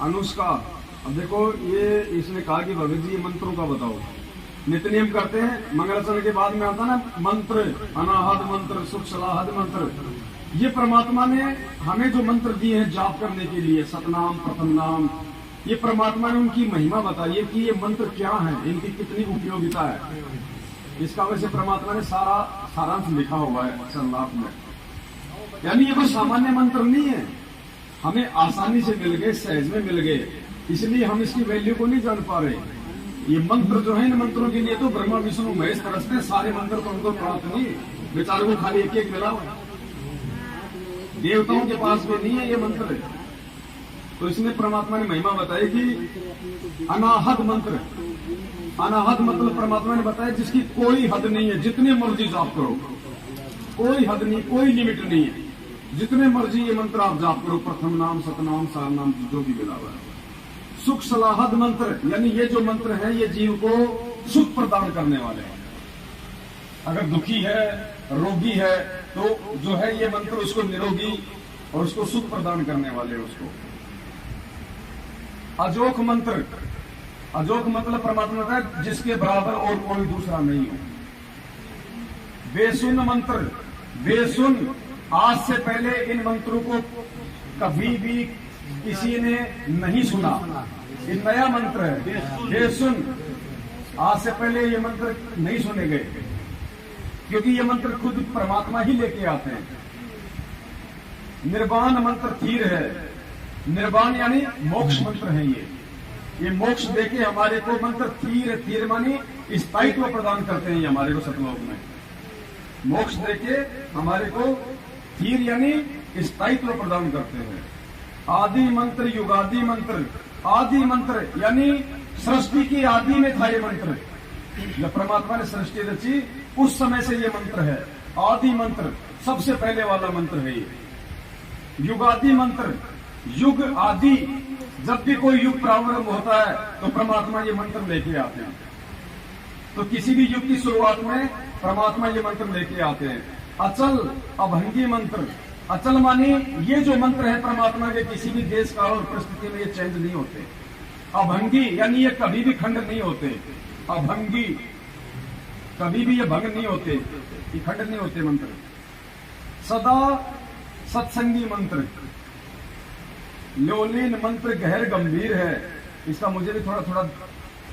अनुष्का। अब देखो ये इसने कहा कि भगत जी ये मंत्रों का बताओ। नित्य नियम करते हैं, मंगलाचरण के बाद में आता ना मंत्र, अनाहत मंत्र, सुख सलाहत मंत्र। ये परमात्मा ने हमें जो मंत्र दिए हैं जाप करने के लिए, सतनाम प्रथम नाम, ये परमात्मा ने उनकी महिमा बताई कि ये मंत्र क्या है, इनकी कितनी उपयोगिता है। इसका वैसे परमात्मा ने सारा सारांश लिखा हुआ है संलाप में। यानी ये कोई सामान्य मंत्र नहीं है, हमें आसानी से मिल गए, सहज में मिल गए, इसलिए हम इसकी वैल्यू को नहीं जान पा रहे। ये मंत्र जो है, इन मंत्रों के लिए तो ब्रह्मा विष्णु महेश तरसते हैं, सारे मंत्र तो उनको प्राप्त नहीं, बेचारों को खाली एक एक मिला हुआ। देवताओं के पास भी नहीं है ये मंत्र। तो इसमें परमात्मा ने महिमा बताई कि अनाहत मंत्र, अनाहत मतलब परमात्मा ने बताया जिसकी कोई हद नहीं है, जितने मर्जी जाप करो, कोई हद नहीं, कोई लिमिट नहीं है, जितने मर्जी ये मंत्र आप जाप करो, प्रथम नाम, सतनाम, सार नाम, जो भी मिला हुआ है। सुख सलाहत मंत्र, यानी ये जो मंत्र है ये जीव को सुख प्रदान करने वाले हैं। अगर दुखी है, रोगी है, तो जो है ये मंत्र उसको निरोगी और उसको सुख प्रदान करने वाले हैं उसको। अजोख मंत्र, अजोख मतलब परमात्मा का जिसके बराबर और कोई दूसरा नहीं हो। बेसुन मंत्र, बेसुन, आज से पहले इन मंत्रों को कभी भी किसी ने नहीं सुना, ये नया मंत्र है। बेसुन, आज से पहले ये मंत्र नहीं सुने गए, क्योंकि ये मंत्र खुद परमात्मा ही लेके आते हैं। निर्वाण मंत्र थीर है, निर्वाण यानी मोक्ष मंत्र है ये मोक्ष देके हमारे को मंत्र थीर, थीर मानी स्थायित्व प्रदान करते हैं हमारे को सतलोक में। मोक्ष देके हमारे को थीर यानी स्थायित्व प्रदान करते हैं। आदि मंत्र, युगादि मंत्र, आदि मंत्र यानी सृष्टि की आदि में था ये मंत्र। जब परमात्मा ने सृष्टि रची उस समय से ये मंत्र है। आदि मंत्र सबसे पहले वाला मंत्र है ये। युगादि मंत्र, युग आदि, जब भी कोई युग प्रारंभ होता है तो परमात्मा ये मंत्र लेके आते हैं। तो किसी भी युग की शुरुआत में परमात्मा ये मंत्र लेके आते हैं। अचल अभंगी मंत्र, अचल मानी ये जो मंत्र है परमात्मा के, किसी भी देश काल और परिस्थिति में ये चेंज नहीं होते। अभंगी यानी ये कभी भी खंड नहीं होते। अभंगी, कभी भी ये भंग नहीं होते, ये खंड नहीं होते मंत्र। सदा सत्संगी मंत्र, लोलीन मंत्र गहर गंभीर है। इसका मुझे भी थोड़ा थोड़ा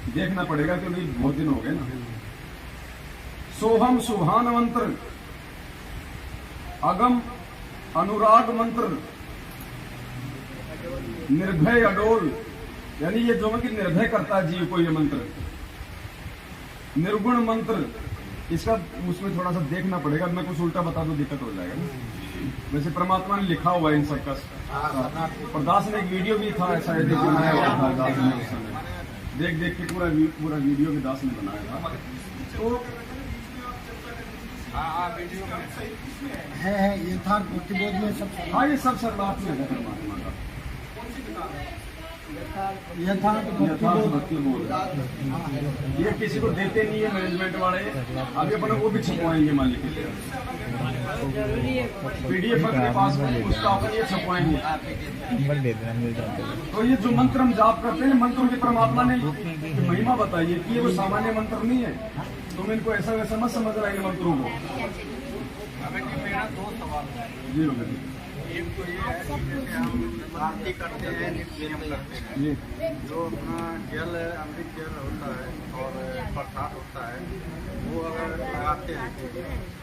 देखना पड़ेगा क्योंकि बहुत दिन हो गए ना। सोहम सुभान मंत्र, अगम अनुराग मंत्र, निर्भय अडोल, यानी ये जो कि निर्भय करता है जीव को ये मंत्र। निर्गुण मंत्र, इसका उसमें थोड़ा सा देखना पड़ेगा, मैं कुछ उल्टा बता दूं दिक्कत हो जाएगा ना। वैसे परमात्मा ने लिखा हुआ है इन सबका। और दास ने एक वीडियो भी था ऐसा बनाया हुआ था दास ने उस समय, देख देख के पूरा वीडियो भी दास ने बनाया था। तो है ये था प्रतिबोध में सब। हाँ ये सब सर्वात्म है परमात्मा का। ये किसी को देते नहीं है मैनेजमेंट वाले, आगे अपने वो भी छपवाएंगे मालिक के लिए। पीडीएफ अपने पास में उसका अपन ये छपवाएंगे। तो ये जो मंत्र हम जाप करते हैं, मंत्रों की परमात्मा ने महिमा बताई है कि ये वो सामान्य मंत्र नहीं है। तुम इनको ऐसा वैसा मत समझ रहा है मंत्रों को। मेरा दो सवाल है जी भगत जी। एक तो ये है कि जैसे हम आरती करते हैं, नियम करते हैं, जो अपना जल अमृत जल होता है और प्रसाद होता है, वो अगर लगाते हैं,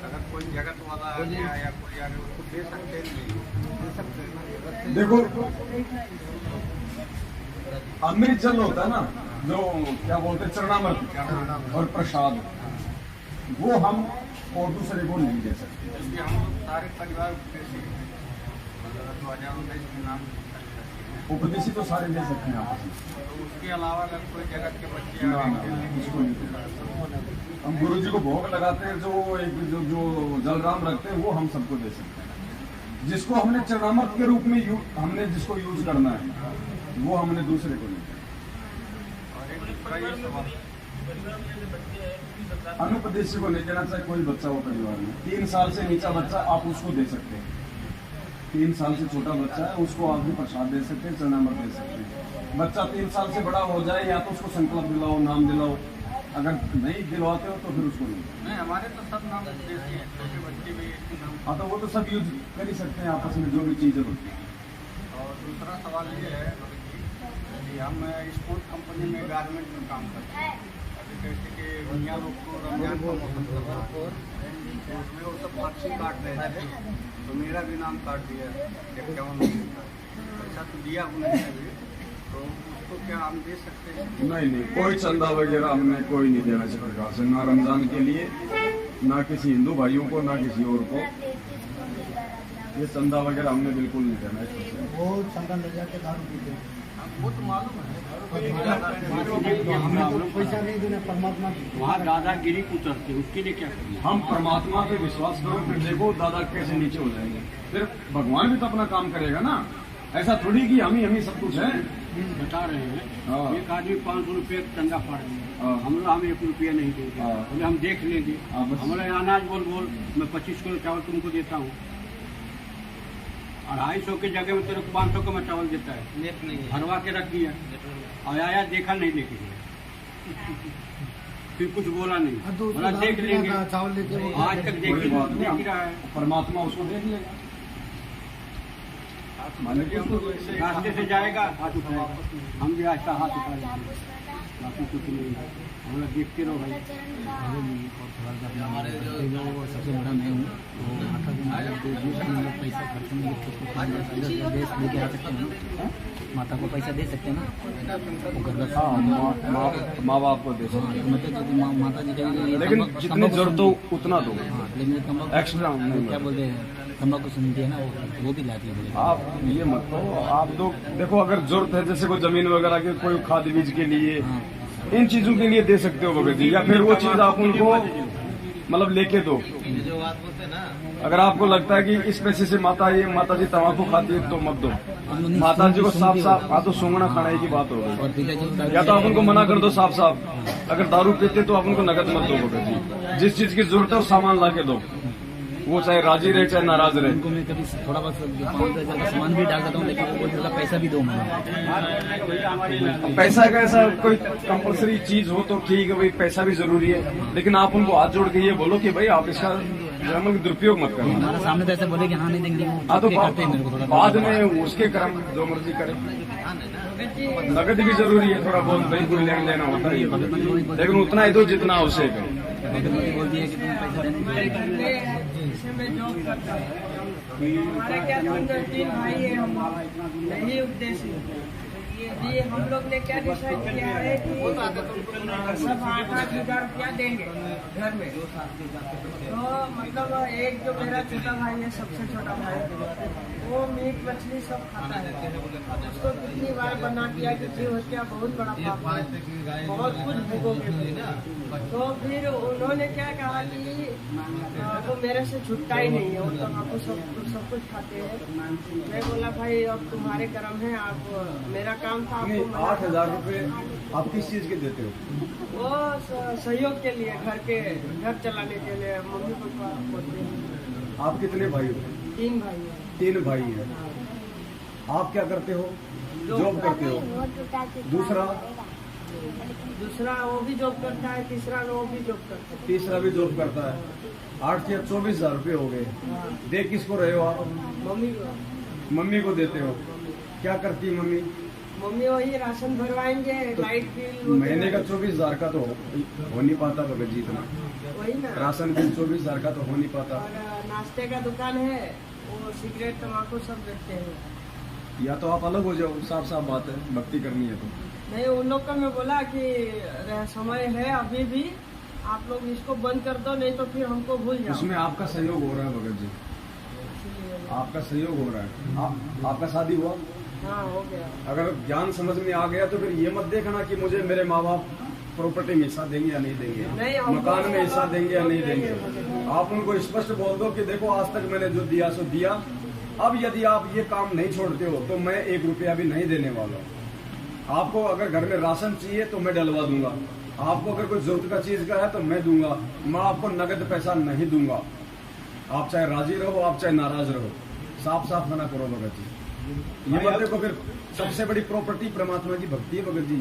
अगर कोई जगत वाला आ गया या कोई आ गया उसको दे सकते नहीं, दे सकते हैं। देखो अमृत जल होता है ना, जो क्या बोलते हैं चरणामृत और प्रसाद, वो हम और दूसरे को नहीं दे सकते। इसलिए हम सारे परिवार उपदेशी तो सारे ले सकते हैं आपस में। तो उसके अलावा अगर कोई जगत के बच्चे ना उसको नहीं देते। हम गुरु जी को भोग लगाते हैं, जो जलराम रखते हैं वो हम सबको दे सकते हैं। जिसको हमने चरणामृत के रूप में हमने जिसको यूज करना है वो हमने दूसरे को नहीं देना। अनुपदेशी को नहीं देना, चाहे कोई बच्चा हो परिवार में। 3 साल से नीचा बच्चा आप उसको दे सकते हैं। 3 साल से छोटा बच्चा है, उसको आप भी प्रसाद दे सकते हैं, चरणामृत दे सकते हैं। बच्चा 3 साल से बड़ा हो जाए या तो उसको संकल्प दिलाओ, नाम दिलाओ, अगर नहीं दिलवाते हो तो फिर उसको नहीं। हमारे तो सब नाम देते हैं, छोटे बच्चे भी नाम। हाँ, तो वो तो सब यूज कर ही सकते हैं आपस में जो भी चीज़ें होती है। और दूसरा सवाल ये है कि हम स्पोर्ट कंपनी में गारमेंट में काम करते हैं। अभी जैसे कि भैया लोग को रमजान का मौसम चल रहा है, तो उसमें वो सब पर्ची काट रहे थे, तो मेरा भी नाम काट दिया 51 पैसा तो दिया उन्होंने अभी, तो उसको क्या हम दे सकते हैं? नहीं, कोई चंदा वगैरह हमने कोई नहीं देना इस प्रकार से, ना रमजान के लिए, ना किसी हिंदू भाइयों को, ना किसी और को। ये चंदा वगैरह हमने बिल्कुल नहीं देना है। वो चंदा ले जाके दारू पीते हैं। वो तो मालूम है, हमें तो पैसा नहीं देना, परमात्मा वहाँ दादागिरी उतरते, उसके लिए क्या करें? हम परमात्मा पे विश्वास करो, फिर देखो दादा कैसे नीचे हो जाएंगे। फिर भगवान भी तो अपना काम करेगा ना, ऐसा थोड़ी कि हम ही सब कुछ है। बता रहे हैं, हाँ। एक आदमी 500 रुपये चंदा फाड़ दिया, हाँ। हम लोग हमें 1 रुपया नहीं देंगे, हाँ। बोले हम देख लेंगे। हाँ, बस। हमारे अनाज बोल मैं 25 किलो चावल तुमको देता हूँ, 250 की जगह में तेरे को 500 का मैं चावल देता है, नेट नहीं है। भरवा के रख दिया और आया देखा नहीं लेके गया, फिर कुछ बोला नहीं, तो बोला देख लेंगे। चावल लेके वो आज तक देख कोई बात नहीं, ही रहा है, परमात्मा उसको देख लेगा। मालिक उसको रास्ते से जाएगा हाथ उठाएगा, हम भी ऐसा हाथ उठा लेंगे, बाकी कुछ नहीं है। हम लोग देखते रहो भाई। हमारे जो सबसे बड़ा मैं हूँ, तो माता के मतलब पैसा खर्च में देश लेके आ सकते हैं, माता को पैसा दे सकते हैं ना, वो घर का। हाँ, माँ बाप को दे हाँ, तो मतलब माता जी का लेकिन जितनी जरूरत हो उतना दो, हाँ, लेकिन तम्बाकू एक्स्ट्रा नहीं। क्या बोलते हैं, तम्बाकू सुनती है ना, वो भी लाती है। आप ये मत करो, आप तो देखो अगर जरूरत है जैसे कोई जमीन वगैरह के, कोई खाद बीज के लिए, इन चीजों के लिए दे सकते हो भगत जी, या फिर वो चीज आप उनको मतलब लेके दो। जो बात बोलते हैं ना, अगर आपको लगता है कि इस पैसे से माता जी तम्बाकू खाती है तो मत दो। माता जी को साफ साफ तो सूंघना खाने की बात हो गई, और पिताजी या तो आप उनको मना कर दो साफ साफ। अगर दारू पीते तो आप उनको नकद मत दो भगत जी, जिस चीज की जरूरत है वो सामान ला के दो, वो चाहे राजी रहे चाहे नाराज रहे। उनको मैं कभी थोड़ा बहुत 5,000 का सामान भी डाल देता हूँ, लेकिन वो बोलते हैं पैसा भी दो मुझे। पैसा का ऐसा कोई कंपलसरी चीज हो तो ठीक है भाई, पैसा भी जरूरी है, लेकिन आप उनको हाथ जोड़ के ये बोलो कि भाई आप इसका दुरुपयोग मत करो। हमारे सामने तो ऐसे बोले कि हाँ नहीं देंगे, हाँ, तो करते हैं मेरे को थोड़ा बाद में उसके कर्म जो मर्जी करे। नगद भी जरूरी है थोड़ा बहुत, भाई कोई लेन देना होता है, लेकिन उतना ही दो जितना आवश्यक है। बोल दिया कि तुम पैसा देने हमारे क्या 3 भाई है, हम यही उद्देश्य ये हम लोग ने क्या डिसाइड किया है कि सब 8,000 रुपया देंगे घर में। तो मतलब एक जो मेरा छोटा भाई है, सबसे छोटा भाई, वो मीट मछली सब खाता है। उसको कितनी बार बना दिया कि जीव हत्या बहुत बड़ा पाप है, बहुत कुछ भोगोगे। तो फिर उन्होंने क्या कहा कि वो मेरे से छुटता ही नहीं है, वो तम्बाकू सब कुछ खाते हैं। मैं बोला भाई अब तुम्हारे कर्म है, आप मेरा काम था आपको 8,000 रुपए आप किस चीज के देते हो? वो सहयोग के लिए, घर चलाने के लिए, मम्मी पापा बोलते हैं। आप कितने भाई हो? 3 भाई है। 3 भाई है। आप क्या करते हो? जॉब करते हो? दूसरा वो भी जॉब करता है, तीसरा वो भी जॉब करता है। तीसरा भी जॉब करता है। 8 या 24,000 रुपए हो गए। दे किसको रहे हो आप? मम्मी को। मम्मी को देते हो। क्या करती है मम्मी? मम्मी वही राशन भरवाएंगे, लाइट बिल महीने का 24,000 का तो हो नहीं पाता भगत जी इतना। वही ना, राशन बिल 24,000 का तो हो नहीं पाता। और नाश्ते का दुकान है, वो सिगरेट तम्बाकू सब बेचते हैं। या तो आप अलग हो जाओ, साफ साफ बात है, भक्ति करनी है तो। नहीं, उन लोग को मैं बोला कि समय है अभी भी, आप लोग इसको बंद कर दो, नहीं तो फिर हमको भूल जाओ। उसमें आपका सहयोग हो रहा है भगत जी, आपका सहयोग हो रहा है। आपका शादी हुआ? हाँ, हो गया। अगर ज्ञान समझ में आ गया तो फिर ये मत देखना कि मुझे मेरे माँ बाप प्रॉपर्टी में हिस्सा देंगे या नहीं देंगे, मकान में हिस्सा देंगे या नहीं देंगे। आप उनको स्पष्ट बोल दो कि देखो आज तक मैंने जो दिया सो दिया, अब यदि आप ये काम नहीं छोड़ते हो तो मैं 1 रुपया भी नहीं देने वाला हूँ। आपको अगर घर में राशन चाहिए तो मैं डलवा दूंगा, आपको अगर कोई जरूरत का चीज का है तो मैं दूंगा, मैं आपको नगद पैसा नहीं दूंगा। आप चाहे राजी रहो, आप चाहे नाराज रहो, साफ साफ मना करो भगत जी। ये मत देखो फिर सबसे बड़ी प्रॉपर्टी परमात्मा की भक्ति है भगत जी।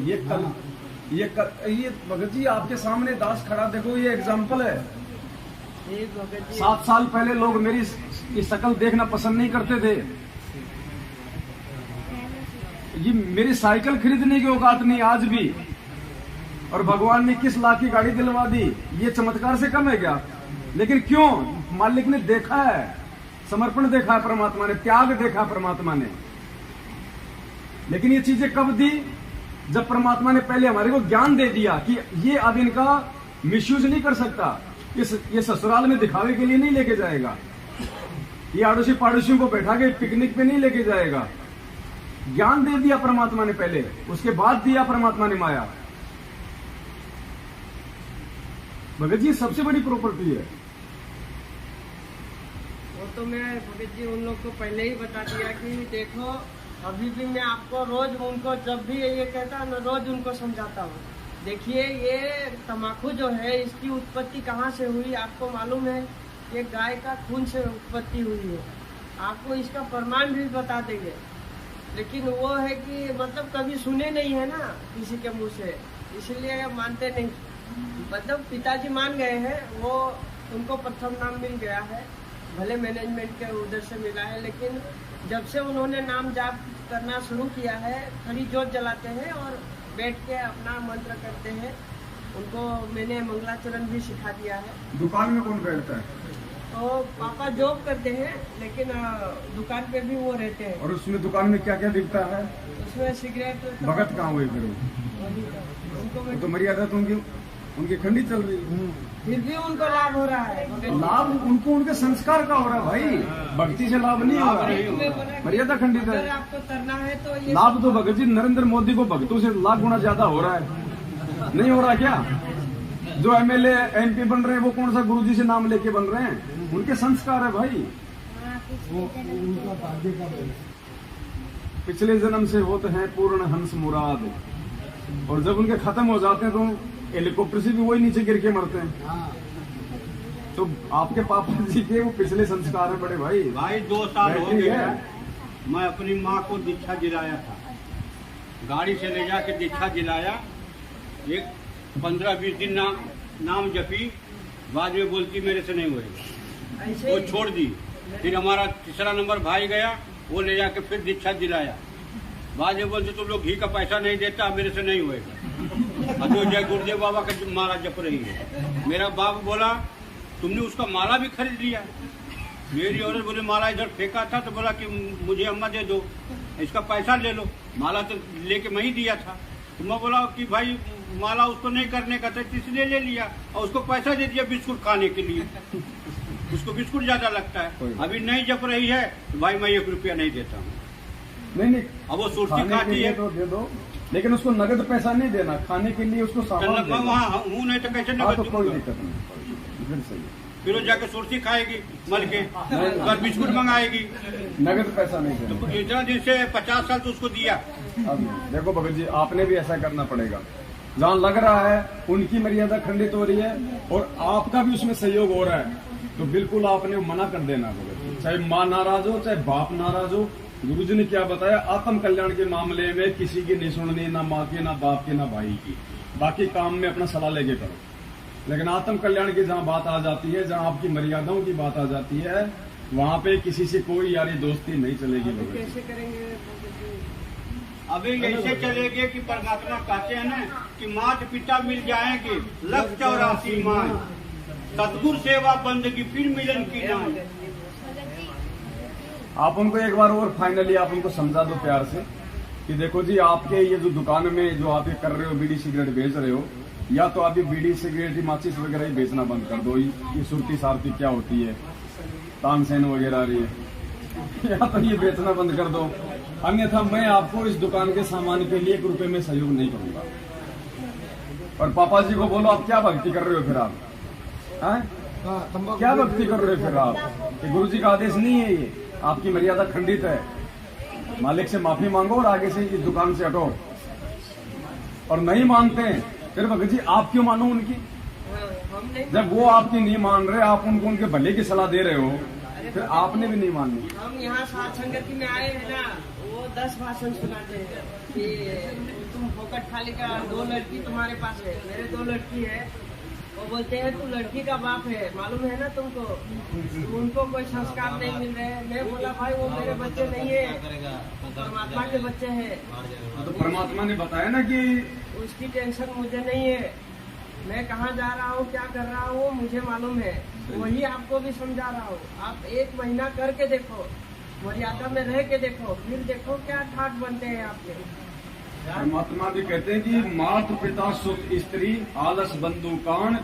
ये भगत जी आपके सामने दास खड़ा, देखो ये एग्जाम्पल है। ये भगत जी 7 साल पहले लोग मेरी ये शक्ल देखना पसंद नहीं करते थे। ये मेरी साइकिल खरीदने की औकात नहीं आज भी, और भगवान ने किस लाख की गाड़ी दिलवा दी, ये चमत्कार से कम है क्या? लेकिन क्यों? मालिक ने देखा है, समर्पण देखा है परमात्मा ने, त्याग देखा परमात्मा ने। लेकिन ये चीजें कब दी? जब परमात्मा ने पहले हमारे को ज्ञान दे दिया कि ये अब इनका मिसयूज नहीं कर सकता, ये ससुराल में दिखावे के लिए नहीं लेके जाएगा, ये आड़ोसी पाड़ोसियों को बैठा के पिकनिक पे नहीं लेके जाएगा। ज्ञान दे दिया परमात्मा ने पहले, उसके बाद दिया परमात्मा ने माया। भगत जी सबसे बड़ी प्रॉपर्टी है। वो तो मैं भगत जी उन लोग को पहले ही बता दिया कि देखो अभी भी मैं आपको रोज उनको जब भी ये कहता है ना, रोज उनको समझाता हूँ। देखिए ये तम्बाकू जो है इसकी उत्पत्ति कहाँ से हुई आपको मालूम है? ये गाय का खून से उत्पत्ति हुई है। आपको इसका प्रमाण भी बता देंगे, लेकिन वो है कि मतलब कभी सुने नहीं है ना किसी के मुंह से, इसलिए मानते नहीं। मतलब पिताजी मान गए हैं, वो उनको प्रथम नाम मिल गया है, भले मैनेजमेंट के उधर से मिला है, लेकिन जब से उन्होंने नाम जाप करना शुरू किया है, खड़ी जोत जलाते हैं और बैठ के अपना मंत्र करते हैं। उनको मैंने मंगलाचरण भी सिखा दिया है। दुकान में कौन बैठता है? तो पापा जॉब करते हैं, लेकिन दुकान पे भी वो रहते हैं। और उसमें दुकान में क्या क्या बिकता है? उसमें सिगरेट तो भगत कहाँ हुए फिर? उनको वो तो मर्यादा तो उनकी खंडी चल रही है, फिर भी उनको लाभ हो रहा है। लाभ उनको उनके संस्कार का हो रहा है भाई, भक्ति से लाभ नहीं हो रहा, मर्यादा खंडित अगर है। आपको करना है तो ये लाभ तो भगत जी नरेंद्र मोदी को भक्तों से लाख गुना ज्यादा हो रहा है, नहीं हो रहा क्या? जो एमएलए एमपी बन रहे हैं वो कौन सा गुरुजी से नाम लेके बन रहे हैं? उनके संस्कार है भाई। वो उनका भाग्य का बल है। पिछले जन्म से होते हैं पूर्ण हंस मुराद, और जब उनके खत्म हो जाते हैं तो हेलीकॉप्टर से भी वही नीचे गिर के मरते हैं। हाँ, तो आपके पापा जी के वो पिछले संस्कार है बड़े भाई। भाई 2 साल हो बैटरी गए है। हैं। मैं अपनी माँ को दीक्षा दिलाया था, गाड़ी से ले जाके दीक्षा दिलाया। एक 15-20 दिन नाम जपी, बाद में बोलती मेरे से नहीं होएगा, ऐसे वो छोड़ दी। फिर हमारा तीसरा नंबर भाई गया, वो ले जाके फिर दीक्षा दिलाया। बाद में बोलते तुम लोग घी का पैसा नहीं देता, मेरे से नहीं होएगा। अब जो जय गुरुदेव बाबा का माला जप रही है। मेरा बाप बोला तुमने उसका माला भी खरीद लिया। मेरी औरत बोले माला इधर फेंका था, तो बोला कि मुझे अम्मा दे दो, इसका पैसा ले लो। माला तो लेके मैं ही दिया था। तो मैं बोला कि भाई माला उसको नहीं करने का था, इसलिए ले लिया, और उसको पैसा दे दिया बिस्कुट खाने के लिए। उसको बिस्कुट ज्यादा लगता है। अभी नहीं जप रही है तो भाई मैं 1 रुपया नहीं देता हूँ। नहीं अब वो सुर्ती खाने के खाती लिए है तो दे दो, लेकिन उसको नगद पैसा नहीं देना, खाने के लिए उसको सामान देना। वहाँ हूँ नहीं तो कैसे हाँ, तो नगद कोई दूंगा? दिक्कत नहीं, फिर सही है। फिर वो जाके सुर्ती खाएगी मल के, और बिस्कुट मंगाएगी। नगद पैसा नहीं देना। तो इतना दिन से 50 साल तो उसको दिया। अब देखो भगत जी आपने भी ऐसा करना पड़ेगा। जहाँ लग रहा है उनकी मर्यादा खंडित हो रही है और आपका भी उसमें सहयोग हो रहा है, तो बिल्कुल आपने मना कर देना भगत जी। चाहे माँ नाराज हो, चाहे बाप नाराज हो। गुरुजी ने क्या बताया? आत्म कल्याण के मामले में किसी की नहीं सुननी, ना माँ की, ना बाप की, ना भाई की। बाकी काम में अपना सलाह लेके करो, लेकिन आत्म कल्याण की जहाँ बात आ जाती है, जहाँ आपकी मर्यादाओं की बात आ जाती है, वहाँ पे किसी से कोई यारी दोस्ती नहीं चलेगी भगत जी। कैसे करेंगे? अभी ऐसे चलेगे कि परमात्मा कहते हैं ना कि माता पिता मिल जाएंगे, 184 मान, सतगुरु सेवा बंदगी, फिर मिलन की नाम। आप उनको एक बार और फाइनली आप उनको समझा दो प्यार से कि देखो जी आपके ये जो दुकान में जो आप ये कर रहे हो, बीड़ी सिगरेट बेच रहे हो, या तो अभी बीड़ी सिगरेट माचिस वगैरह ही बेचना बंद कर दो। ये सुरती सारती क्या होती है, तानसेन वगैरह रही है, या तो ये बेचना बंद कर दो, अन्यथा मैं आपको इस दुकान के सामान के लिए 1 रुपए में सहयोग नहीं करूंगा। और पापा जी को बोलो आप क्या भक्ति कर रहे हो फिर आप? क्या भक्ति कर रहे हो फिर आप? ये गुरु जी का आदेश नहीं है, ये आपकी मर्यादा खंडित है। मालिक से माफी मांगो और आगे से इस दुकान से हटो। और नहीं मानते हैं फिर भगत जी आप क्यों मानो उनकी? हम नहीं जब वो आपकी नहीं मान रहे, आप उनको उनके भले की सलाह दे रहे हो, फिर आपने भी नहीं माननी। हम यहाँ सात संगति में आए हैं ना, वो 10 भाषण सुनाते हैं कि तुम फोकट खाली का 2 लड़की तुम्हारे पास है, मेरे 2 लड़की है। वो बोलते हैं तू लड़की का बाप है, मालूम है ना तुमको, उनको कोई संस्कार नहीं मिल रहे। मैं बोला भाई वो मेरे बच्चे नहीं है, परमात्मा के बच्चे हैं। तो परमात्मा ने बताया ना कि उसकी टेंशन मुझे नहीं है, मैं कहाँ जा रहा हूँ क्या कर रहा हूँ मुझे मालूम है, वही आपको भी समझा रहा हूँ। आप 1 महीना करके देखो, मर्यादा में रह के देखो, फिर देखो क्या ठाट बनते हैं आपके। परमात्मा भी कहते हैं कि माता पिता सुख स्त्री आलस बंधु कान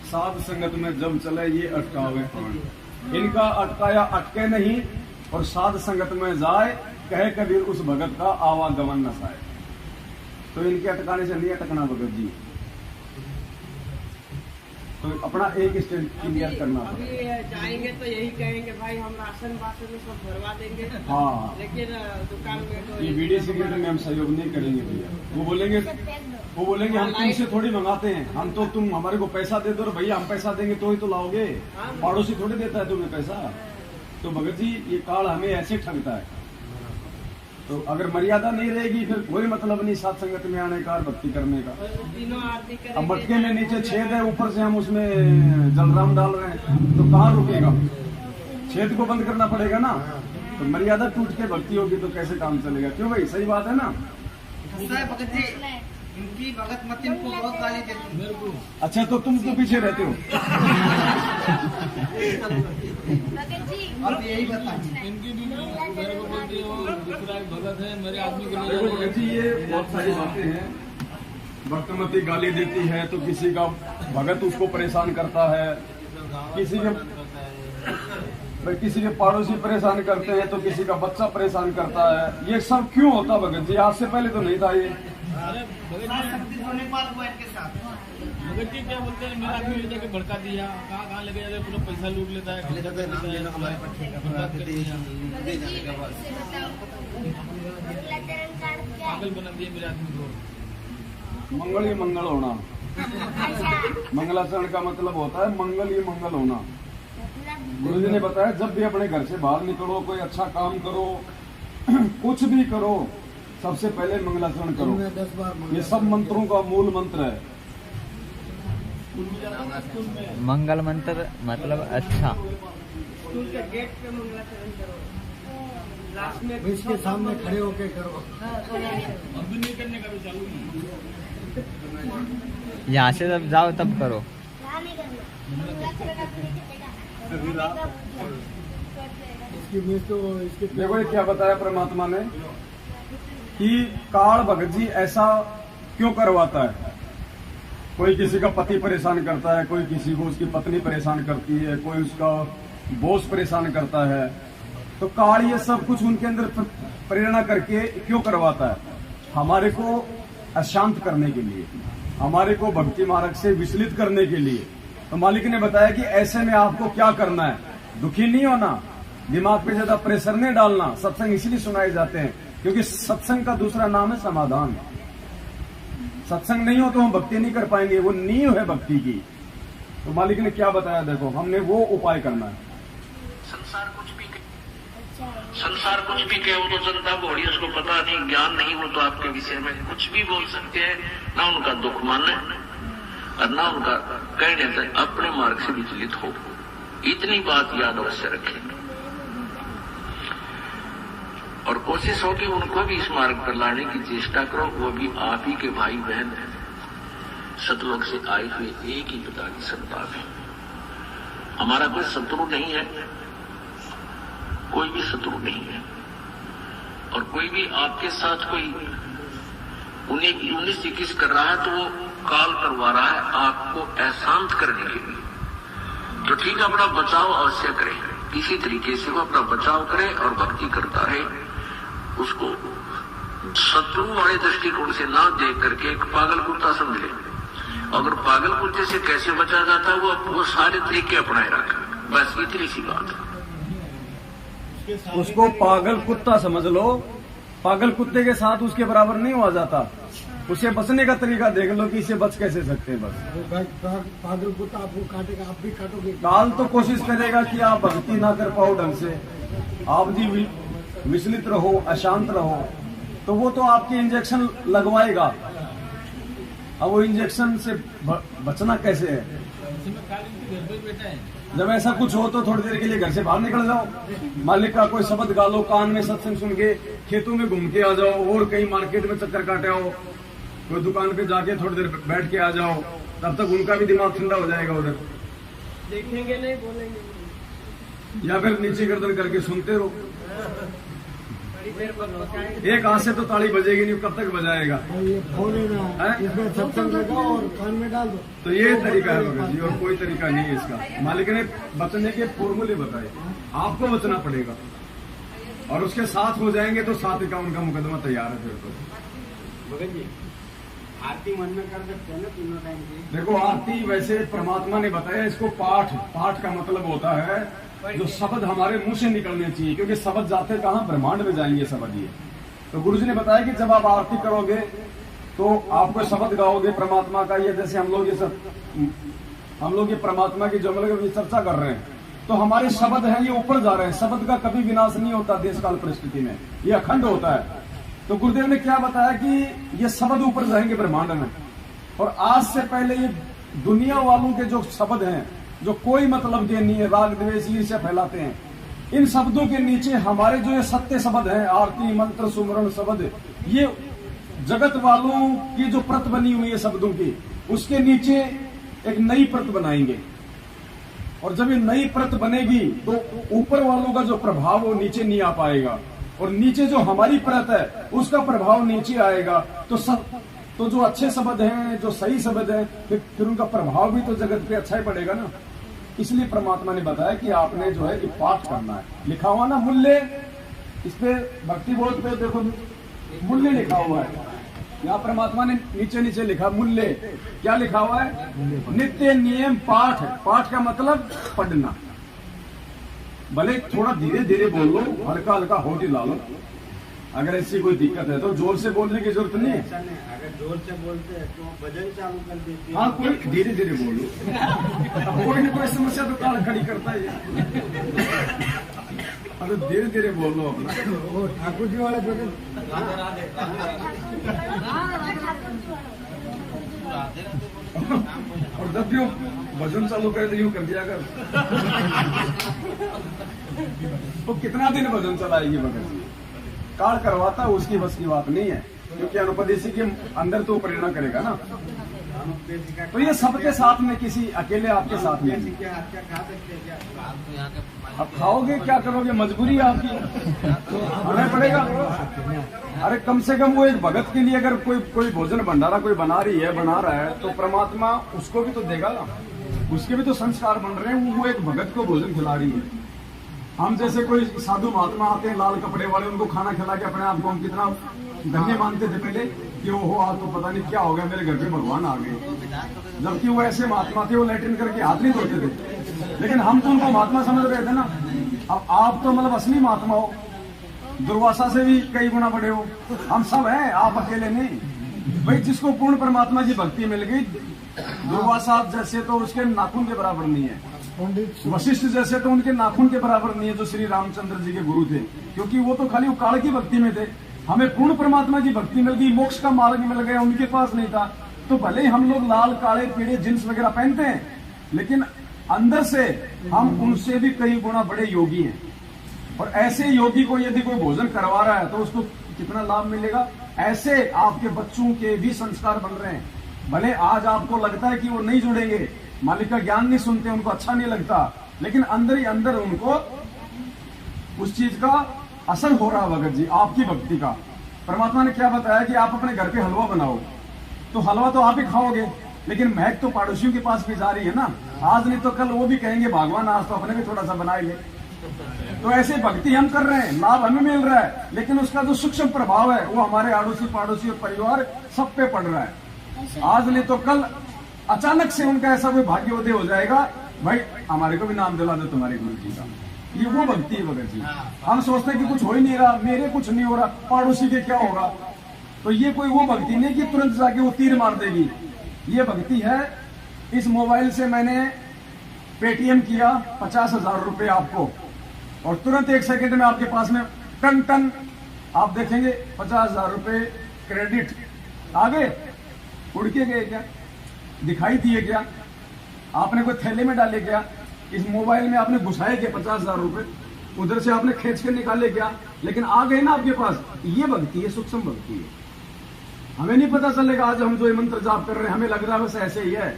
साध संगत में जब चले ये अटकावे कान। इनका अटकाया अटके नहीं और साध संगत में जाए, कहे कबीर उस भगत का आवागमन न साए। तो इनके अटकाने से नहीं अटकना भगत जी, तो अपना एक स्टेज क्लियर करना। अभी जाएंगे तो यही कहेंगे भाई हम राशन वाशन सब भरवा देंगे, हाँ, लेकिन दुकान में तो ये बीडी सिगरेट में हम सहयोग नहीं करेंगे भैया। वो बोलेंगे हम तुमसे थोड़ी मंगाते हैं, हम तो तुम हमारे को पैसा दे दो, भैया हम पैसा देंगे तो ही तो लाओगे, पड़ोसी थोड़ी देता है तुम्हें पैसा। तो भगत जी ये काल हमें ऐसे ठगता है। तो अगर मर्यादा नहीं रहेगी फिर कोई मतलब नहीं साथ संगत में आने का और भक्ति करने का। दिनों आरती करेंगे। अब मटके में नीचे छेद है, ऊपर से हम उसमें जलराम डाल रहे हैं, तो कहाँ रुकेगा? छेद को बंद करना पड़ेगा ना। तो मर्यादा टूट के भक्ति होगी तो कैसे काम चलेगा? क्यों भाई, सही बात है ना? भगत जी इनकी भगत मत इनको बहुत गाली देती है। अच्छा तो तुम तो पीछे रहते हो। अब यही बताइए इनकी भी मेरे को बोलती है वो दूसरा एक भगत है, मेरे आदमी को देखो भगत जी ये बहुत सारी बातें हैं। भक्तमती गाली देती है तो किसी का भगत उसको परेशान करता है, किसी के पड़ोसी परेशान करते हैं तो किसी का बच्चा परेशान करता है। ये सब क्यों होता भगत जी? आज से पहले तो नहीं था ये। भगत जी क्या बोलते हैं, मेरा आदमी ले जाके भड़का दिया, कहाँ लेके जाके पूरा पैसा लूट लेता है, पागल बना दिया मेरे आदमी को। मंगल ही मंगल होना, मंगलाचरण का मतलब होता है मंगल ही मंगल होना। गुरु जी ने बताया जब भी अपने घर से बाहर निकलो, कोई अच्छा काम करो, कुछ भी करो, सबसे पहले मंगलाचरण करो। ये सब मंत्रों का मूल मंत्र है। मंगल मंत्र मतलब अच्छा। स्कूल के गेट पे मंगलाचरण करो, लास्ट में इसके सामने खड़े होके करो। अब भी नहीं करने का भी चालू नहीं। यहाँ से जब जाओ तब करो। देखो ये क्या बताया परमात्मा ने कि काल भगत जी ऐसा क्यों करवाता है। कोई किसी का पति परेशान करता है, कोई किसी को उसकी पत्नी परेशान करती है, कोई उसका बॉस परेशान करता है। तो काल ये सब कुछ उनके अंदर प्रेरणा करके क्यों करवाता है? हमारे को अशांत करने के लिए, हमारे को भक्ति मार्ग से विचलित करने के लिए। तो मालिक ने बताया कि ऐसे में आपको क्या करना है, दुखी नहीं होना, दिमाग पे ज्यादा प्रेशर नहीं डालना। सत्संग इसलिए सुनाए जाते हैं क्योंकि सत्संग का दूसरा नाम है समाधान। सत्संग नहीं हो तो हम भक्ति नहीं कर पाएंगे, वो नींव है भक्ति की। तो मालिक ने क्या बताया, देखो हमने वो उपाय करना है। संसार कुछ भी कहे, वो तो जनता भोड़ी, उसको पता नहीं, ज्ञान नहीं, वो तो आपके विषय में कुछ भी बोल सकते हैं। ना उनका दुख माने और ना उनका कहने से अपने मार्ग से विचलित हो। इतनी बात याद अवश्य रखें और कोशिश हो कि उनको भी इस मार्ग पर लाने की चेष्टा करो। वो भी आप ही के भाई बहन हैं, सतलोक से आए हुए एक ही पिता की संतान है। हमारा कोई शत्रु नहीं है, कोई भी शत्रु नहीं है। और कोई भी आपके साथ कोई उन्हें 19-21 कर रहा है तो वो काल करवा रहा है आपको अशांत करने के लिए। तो ठीक है, अपना बचाव अवश्य करें, किसी तरीके से वो अपना बचाव करे और भक्ति करता रहे। उसको शत्रु वाले दृष्टिकोण से ना देख करके एक पागल कुत्ता समझ ले। अगर पागल कुत्ते से कैसे बचा जाता है वो सारे तरीके अपनाए रखा। बस इतनी सी बात है। उसको पागल कुत्ता समझ लो, पागल कुत्ते के साथ उसके बराबर नहीं हुआ जाता। उसे बचने का तरीका देख लो कि इसे बच कैसे सकते हैं। बस पागल कुत्ता आपको काटेगा, आप भी काटोगे। काल तो कोशिश करेगा कि आप भक्ति ना कर पाओ ढंग से, आप जी विचलित रहो, अशांत रहो, तो वो तो आपके इंजेक्शन लगवाएगा। अब वो इंजेक्शन से बचना कैसे है? जब ऐसा कुछ हो तो थोड़ी देर के लिए घर से बाहर निकल जाओ, मालिक का कोई शब्द गा लो, कान में सत्संग सुन के खेतों में घूम के आ जाओ, और कहीं मार्केट में चक्कर काटे आओ, कोई दुकान पे जाके थोड़ी देर बैठ के आ जाओ, तब तक उनका भी दिमाग ठंडा हो जाएगा। उधर देखेंगे नहीं, बोलेंगे, या फिर नीचे गर्दन करके सुनते रहो। एक हाथ से तो ताली बजेगी नहीं, कब तक बजाएगा? ये फोन है ना, इसमें सत्संग लगाओ और कान में डाल दो। तो ये तरीका है भगत जी, और कोई तरीका नहीं है इसका। मालिक ने बचने के फॉर्मूले बताए, आपको बचना पड़ेगा, और उसके साथ हो जाएंगे तो साथ का उनका मुकदमा तैयार है। फिर तो भगत जी आरती मन में कर सकते हैं ना तीनों टाइम की? देखो, आरती वैसे परमात्मा ने बताया इसको पाठ। पाठ का मतलब होता है जो शब्द हमारे मुंह से निकलने चाहिए, क्योंकि शब्द जाते कहाँ? ब्रह्मांड में जाएंगे शब्द। ये तो गुरु जी ने बताया कि जब आप आरती करोगे तो आपको शब्द गाओगे परमात्मा का। ये जैसे हम लोग ये परमात्मा की जो मतलब चर्चा कर रहे हैं, तो हमारे शब्द हैं ये ऊपर जा रहे हैं। शब्द का कभी विनाश नहीं होता देश काल परिस्थिति में, ये अखंड होता है। तो गुरुदेव ने क्या बताया कि ये शब्द ऊपर जाएंगे ब्रह्मांड में, और आज से पहले ये दुनिया वालों के जो शब्द हैं, जो कोई मतलब के नहीं है, राग द्वेष ईर्ष्या फैलाते हैं, इन शब्दों के नीचे हमारे जो ये सत्य शब्द हैं, आरती मंत्र सुमरण शब्द, ये जगत वालों की जो प्रत बनी हुई है शब्दों की, उसके नीचे एक नई प्रत बनाएंगे। और जब ये नई प्रत बनेगी तो ऊपर वालों का जो प्रभाव वो नीचे नहीं आ पाएगा, और नीचे जो हमारी परत है उसका प्रभाव नीचे आएगा। तो जो अच्छे शब्द हैं, जो सही शब्द हैं, फिर उनका प्रभाव भी तो जगत पे अच्छा ही पड़ेगा ना। इसलिए परमात्मा ने बताया कि आपने जो है ये पाठ करना है। लिखा हुआ ना मूल्य, इस पे भक्ति बोध पे देखो मूल्य लिखा हुआ है। यहाँ परमात्मा ने नीचे नीचे लिखा मूल्य। क्या लिखा हुआ है? नित्य नियम पाठ। पाठ का मतलब पढ़ना। भले थोड़ा धीरे धीरे बोल लो, हल्का हल्का होठ ला लो। अगर ऐसी कोई दिक्कत है तो जोर से बोलने की जरूरत नहीं है। अगर जोर से बोलते हैं तो भजन चालू कर देते हैं। हाँ, कोई धीरे धीरे बोलो। कोई न कोई समस्या तो काल खड़ी करता है। अरे धीरे धीरे बोल लो अपना। वो ठाकुर जी वाले भजन। और जब भी भजन चालू करे तो यूं कर दिया कर। तो कितना दिन भजन चलाएगी भगत? काल करवाता है, उसकी बस की बात नहीं है, क्योंकि अनुपदेशी के अंदर तो प्रेरणा करेगा ना। तो ये सबके साथ में, किसी अकेले आपके साथ में। अब खाओगे क्या करोगे? मजबूरी है आपकी, खाना पड़ेगा। अरे कम से कम वो एक भगत के लिए अगर कोई भोजन भंडारा कोई बना रहा है तो परमात्मा उसको भी तो देगा ना। उसके भी तो संस्कार बन रहे हैं। वो एक भगत को भोजन खिला रही है। हम जैसे कोई साधु महात्मा आते हैं लाल कपड़े वाले, उनको खाना खिला के अपने आप को हम कितना धन्य मानते थे पहले कि ओहो आज तो पता नहीं क्या हो गया, मेरे घर पे भगवान आ गए। जबकि वो ऐसे महात्मा थे, वो लैट्रिन करके हाथ नहीं धोते थे, लेकिन हम तो उनको महात्मा समझ रहे थे ना। अब आप तो मतलब असली महात्मा हो, दुर्वासा से भी कई गुना बड़े हो। हम सब हैं, आप अकेले नहीं। भाई जिसको पूर्ण परमात्मा की भक्ति मिल गई, दुर्वासा जैसे तो उसके नाखून के बराबर नहीं है, वशिष्ठ जैसे तो उनके नाखून के बराबर नहीं है जो श्री रामचंद्र जी के गुरु थे, क्योंकि वो तो खाली काल की भक्ति में थे। हमें पूर्ण परमात्मा की भक्ति मिल गई, मोक्ष का मार्ग मिल गया, उनके पास नहीं था। तो भले ही हम लोग लाल काले पीले जींस वगैरह पहनते हैं, लेकिन अंदर से हम उनसे भी कई गुना बड़े योगी हैं। और ऐसे योगी को यदि कोई भोजन करवा रहा है तो उसको कितना लाभ मिलेगा। ऐसे आपके बच्चों के भी संस्कार बन रहे हैं। भले आज आपको लगता है कि वो नहीं जुड़ेंगे, मालिक का ज्ञान नहीं सुनते, उनको अच्छा नहीं लगता, लेकिन अंदर ही अंदर उनको उस चीज का असर हो रहा है भगत जी, आपकी भक्ति का। परमात्मा ने क्या बताया कि आप अपने घर पे हलवा बनाओ, तो हलवा तो आप ही खाओगे, लेकिन महक तो पड़ोसियों के पास भी जा रही है ना। आज नहीं तो कल वो भी कहेंगे भगवान आज तो अपने भी थोड़ा सा बनाएंगे। तो ऐसे भक्ति हम कर रहे हैं, लाभ हमें मिल रहा है, लेकिन उसका जो सूक्ष्म प्रभाव है वो हमारे अड़ोसी पड़ोसी और परिवार सब पे पड़ रहा है। आज नहीं तो कल अचानक से उनका ऐसा कोई भाग्योदय हो जाएगा, भाई हमारे को भी नाम दिला दो तुम्हारे गुरु जी का। ये वो भक्ति है भगत जी। हम सोचते हैं कि कुछ हो ही नहीं रहा, मेरे कुछ नहीं हो रहा, पड़ोसी के क्या होगा। तो ये कोई वो भक्ति नहीं कि तुरंत जाके वो तीर मार देगी। ये भक्ति है, इस मोबाइल से मैंने पेटीएम किया 50,000 रुपए आपको, और तुरंत 1 सेकंड में आपके पास में टन टन आप देखेंगे 50,000 रुपए क्रेडिट आ गए। उड़ के गए क्या? दिखाई दिए क्या? आपने कोई थैले में डाले क्या? इस मोबाइल में आपने घुसाए क्या 50,000 रुपए? उधर से आपने खींच के निकाले क्या? लेकिन आ गए ना आपके पास। ये भक्ति है, सूक्ष्म भक्ति है। हमें नहीं पता चलेगा आज हम जो ये मंत्र जाप कर रहे हैं, हमें लग रहा है बस ऐसे ही है।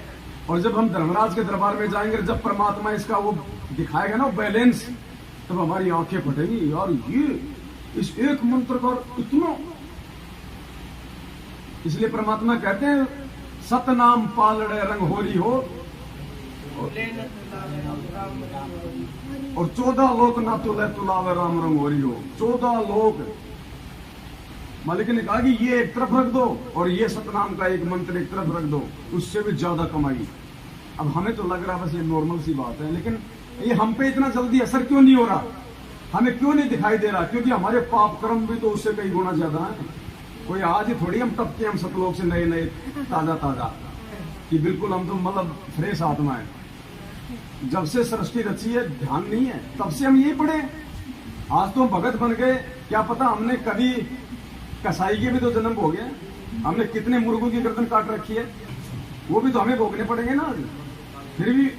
और जब हम धर्मराज के दरबार में जाएंगे, जब परमात्मा इसका वो दिखाएगा ना बैलेंस, तब हमारी आंखें फटेंगी, यार ये इस एक मंत्र का इतना। इसलिए परमात्मा कहते हैं सतनाम पालड़े रंग होरी हो, और 14 लोक ना तुले तुलावे राम रंग होरी हो। 14 लोक मालिक ने कहा कि ये एक तरफ रख दो और ये सतनाम का एक मंत्र एक तरफ रख दो, उससे भी ज्यादा कमाई। अब हमें तो लग रहा बस ये नॉर्मल सी बात है, लेकिन ये हम पे इतना जल्दी असर क्यों नहीं हो रहा? हमें क्यों नहीं दिखाई दे रहा? क्योंकि हमारे पाप कर्म भी तो उससे कई गुना ज्यादा है। कोई आज ही थोड़ी हम टपके हम सतलोक से नए नए ताजा ताजा कि बिल्कुल हम तो मतलब फ्रेश आत्मा है। जब से सृष्टि रची है ध्यान नहीं है, तब से हम यही पढ़े। आज तो हम भगत बन गए, क्या पता हमने कभी कसाई के भी तो जन्म हो गया, हमने कितने मुर्गों की गर्दन काट रखी है, वो भी तो हमें भोगने पड़ेंगे ना। फिर भी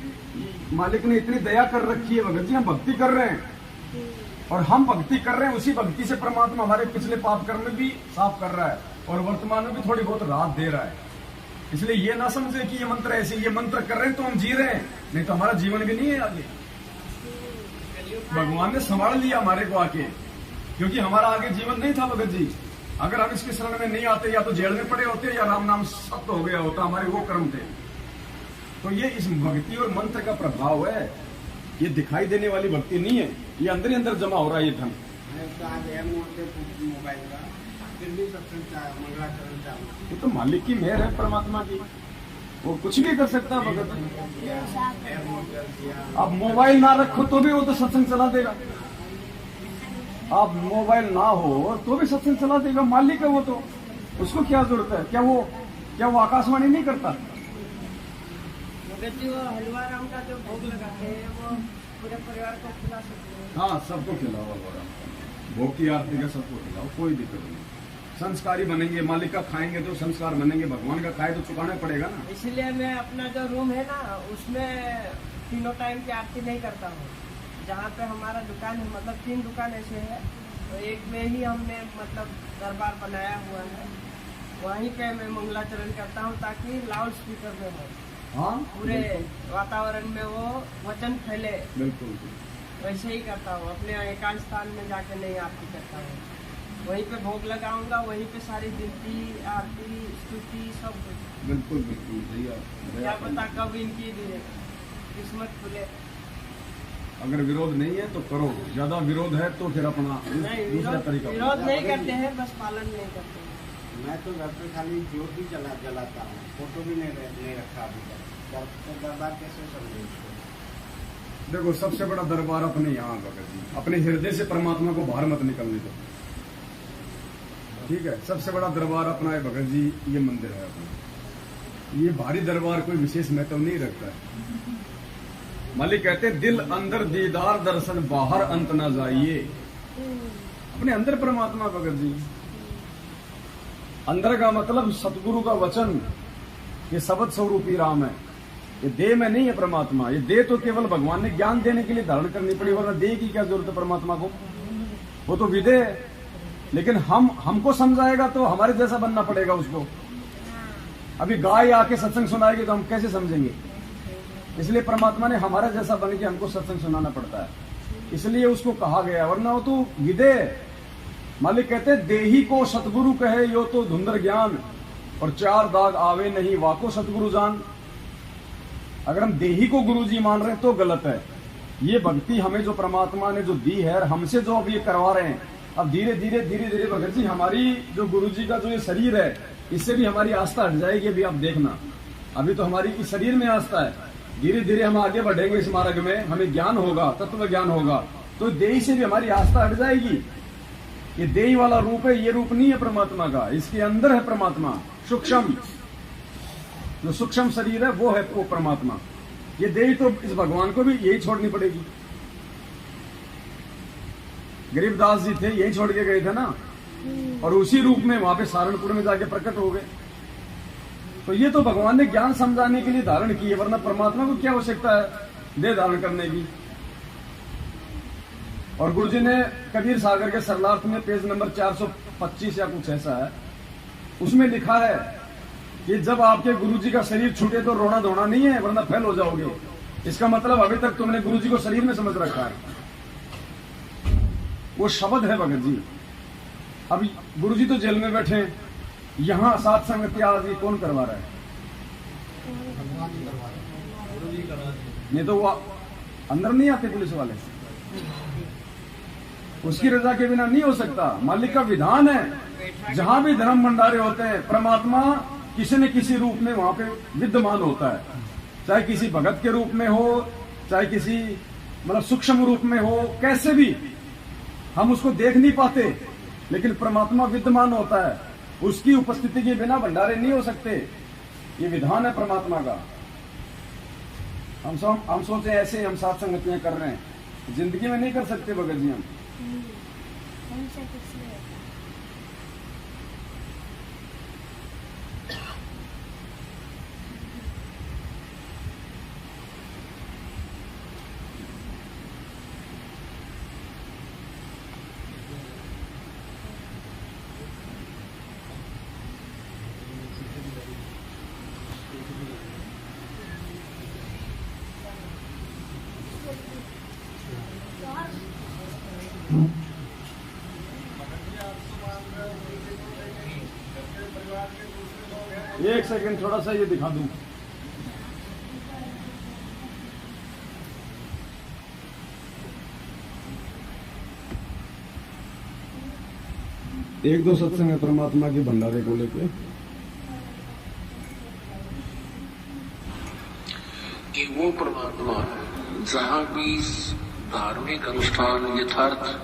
मालिक ने इतनी दया कर रखी है भगत जी, हम भक्ति कर रहे हैं, और हम भक्ति कर रहे हैं, उसी भक्ति से परमात्मा हमारे पिछले पाप कर्म भी साफ कर रहा है और वर्तमान में भी थोड़ी बहुत राहत दे रहा है। इसलिए ये ना समझे कि ये मंत्र ऐसे, ये मंत्र कर रहे हैं तो हम जी रहे हैं, नहीं तो हमारा जीवन भी नहीं है आगे। भगवान ने संभाल लिया हमारे को आके, क्योंकि हमारा आगे जीवन नहीं था भगत जी। अगर हम इसके शरण में नहीं आते, या तो जेल में पड़े होते या राम नाम सत्य हो गया होता, हमारे वो कर्म थे। तो ये इस भक्ति और मंत्र का प्रभाव है, ये दिखाई देने वाली भक्ति नहीं है, ये अंदर ही अंदर जमा हो रहा है ये धन। मोबाइल का फिर भी मंगलाचरण ये तो मालिक की मेहर है, परमात्मा की, वो कुछ भी कर सकता है भगत। अब मोबाइल ना रखो तो भी वो तो सत्संग चला देगा, आप मोबाइल ना हो तो भी सत्संग चला देगा, मालिक है वो तो, उसको क्या जरूरत है? क्या वो आकाशवाणी नहीं करता? वो हलवा राम का जो भोग लगाते हैं वो पूरे परिवार को खिला सकते हैं। हाँ, सबको खिलाओ, भोग की आरती का सबको खिलाओ, कोई दिक्कत नहीं। संस्कारी बनेंगे, मालिक का खाएंगे तो संस्कार बनेंगे, भगवान का खाए तो चुकाना पड़ेगा ना। इसलिए मैं अपना जो रूम है ना, उसमें तीनों टाइम की आरती नहीं करता हूँ। जहाँ पे हमारा दुकान है, मतलब 3 दुकान ऐसे है, तो एक में ही हमने मतलब दरबार बनाया हुआ है, वहीं पे मैं मंगलाचरण करता हूँ, ताकि लाउड स्पीकर में हो, हाँ, पूरे वातावरण में वो वचन फैले। बिल्कुल वैसे ही करता हूँ, अपने एकांत स्थान में जाके नहीं आरती करता हूँ, वहीं पे भोग लगाऊंगा, वहीं पे सारी गिनती आरती स्तुति सब कुछ। बिल्कुल बिल्कुल भैया, क्या पता कब इनकी किस्मत खुले। अगर विरोध नहीं है तो करो, ज्यादा विरोध है तो फिर अपना नहीं, दूसरा तरीका। विरोध नहीं करते हैं, बस पालन नहीं करते हैं। मैं तो घर पे खाली ज्योति जलाता हूँ, फोटो भी नहीं रखा अभी तक। दरबार कैसे समझे इसको? देखो, सबसे बड़ा दरबार अपने यहाँ भगत जी, अपने हृदय से परमात्मा को बाहर मत निकलने दो, ठीक है? सबसे बड़ा दरबार अपना है भगत जी, ये मंदिर है अपना। ये भारी दरबार कोई विशेष महत्व नहीं रखता है। मालिक कहते हैं दिल अंदर दीदार दर्शन, बाहर अंत ना जाइए। अपने अंदर परमात्मा भगत जी, अंदर का मतलब सतगुरु का वचन, ये शब्द स्वरूपी राम है, ये देह में नहीं है परमात्मा। ये देह तो केवल भगवान ने ज्ञान देने के लिए धारण करनी पड़ी, वरना देह की क्या जरूरत है परमात्मा को? वो तो विदेह है। लेकिन हमको समझाएगा तो हमारे जैसा बनना पड़ेगा उसको। अभी गाय आके सत्संग सुनाएगी तो हम कैसे समझेंगे? इसलिए परमात्मा ने हमारा जैसा बन के हमको सत्संग सुनाना पड़ता है, इसलिए उसको कहा गया, वरना वो तो विदेह। मालिक कहते देही को सतगुरु कहे यो तो धुंधर ज्ञान, और 4 दाग आवे नहीं वाको सतगुरु जान। अगर हम देही को गुरु जी मान रहे हैं तो गलत है। ये भक्ति हमें जो परमात्मा ने जो दी है, हमसे जो अब ये करवा रहे हैं, अब धीरे धीरे भगत जी हमारी जो गुरु जी का जो ये शरीर है, इससे भी हमारी आस्था हट जाएगी। अभी आप देखना, अभी तो हमारी इस शरीर में आस्था है, धीरे धीरे हम आगे बढ़ेंगे इस मार्ग में, हमें ज्ञान होगा, तत्व ज्ञान होगा, तो देही से भी हमारी आस्था हट जाएगी। ये देही वाला रूप है, ये रूप नहीं है परमात्मा का, इसके अंदर है परमात्मा सूक्ष्म। जो सूक्ष्म शरीर है वो है वो परमात्मा। ये देही तो इस भगवान को भी यही छोड़नी पड़ेगी। गरीबदास जी थे, यही छोड़ के गए थे ना, और उसी रूप में वहां पे सहारनपुर में जाके प्रकट हो गए। तो ये तो भगवान ने ज्ञान समझाने के लिए धारण की है, वरना परमात्मा को क्या आवश्यकता है देह धारण करने की। और गुरु जी ने कबीर सागर के सरलार्थ में पेज नंबर 425 या कुछ ऐसा है, उसमें लिखा है कि जब आपके गुरु जी का शरीर छूटे तो रोना धोना नहीं है, वरना फेल हो जाओगे। इसका मतलब अभी तक तुमने गुरु जी को शरीर में समझ रखा है। वो शब्द है भगत जी। अब गुरु जी तो जेल में बैठे हैं, यहां सात संगति आदि कौन करवा रहा है? नहीं तो वो अंदर नहीं आते पुलिस वाले, उसकी रजा के बिना नहीं हो सकता। मालिक का विधान है, जहां भी धर्म भंडारे होते हैं परमात्मा किसी न किसी रूप में वहां पे विद्यमान होता है, चाहे किसी भगत के रूप में हो, चाहे किसी मतलब सूक्ष्म रूप में हो, कैसे भी हम उसको देख नहीं पाते, लेकिन परमात्मा विद्यमान होता है। उसकी उपस्थिति के बिना भंडारे नहीं हो सकते। ये विधान है परमात्मा का। हम सोचे ऐसे हम सात संगतियां कर रहे हैं, जिंदगी में नहीं कर सकते भगत जी हम। एक सेकंड थोड़ा सा ये दिखा दूं। एक दो सत्संग है परमात्मा के भंडारे को लेके कि वो परमात्मा जहां भी धार्मिक अनुष्ठान यथार्थ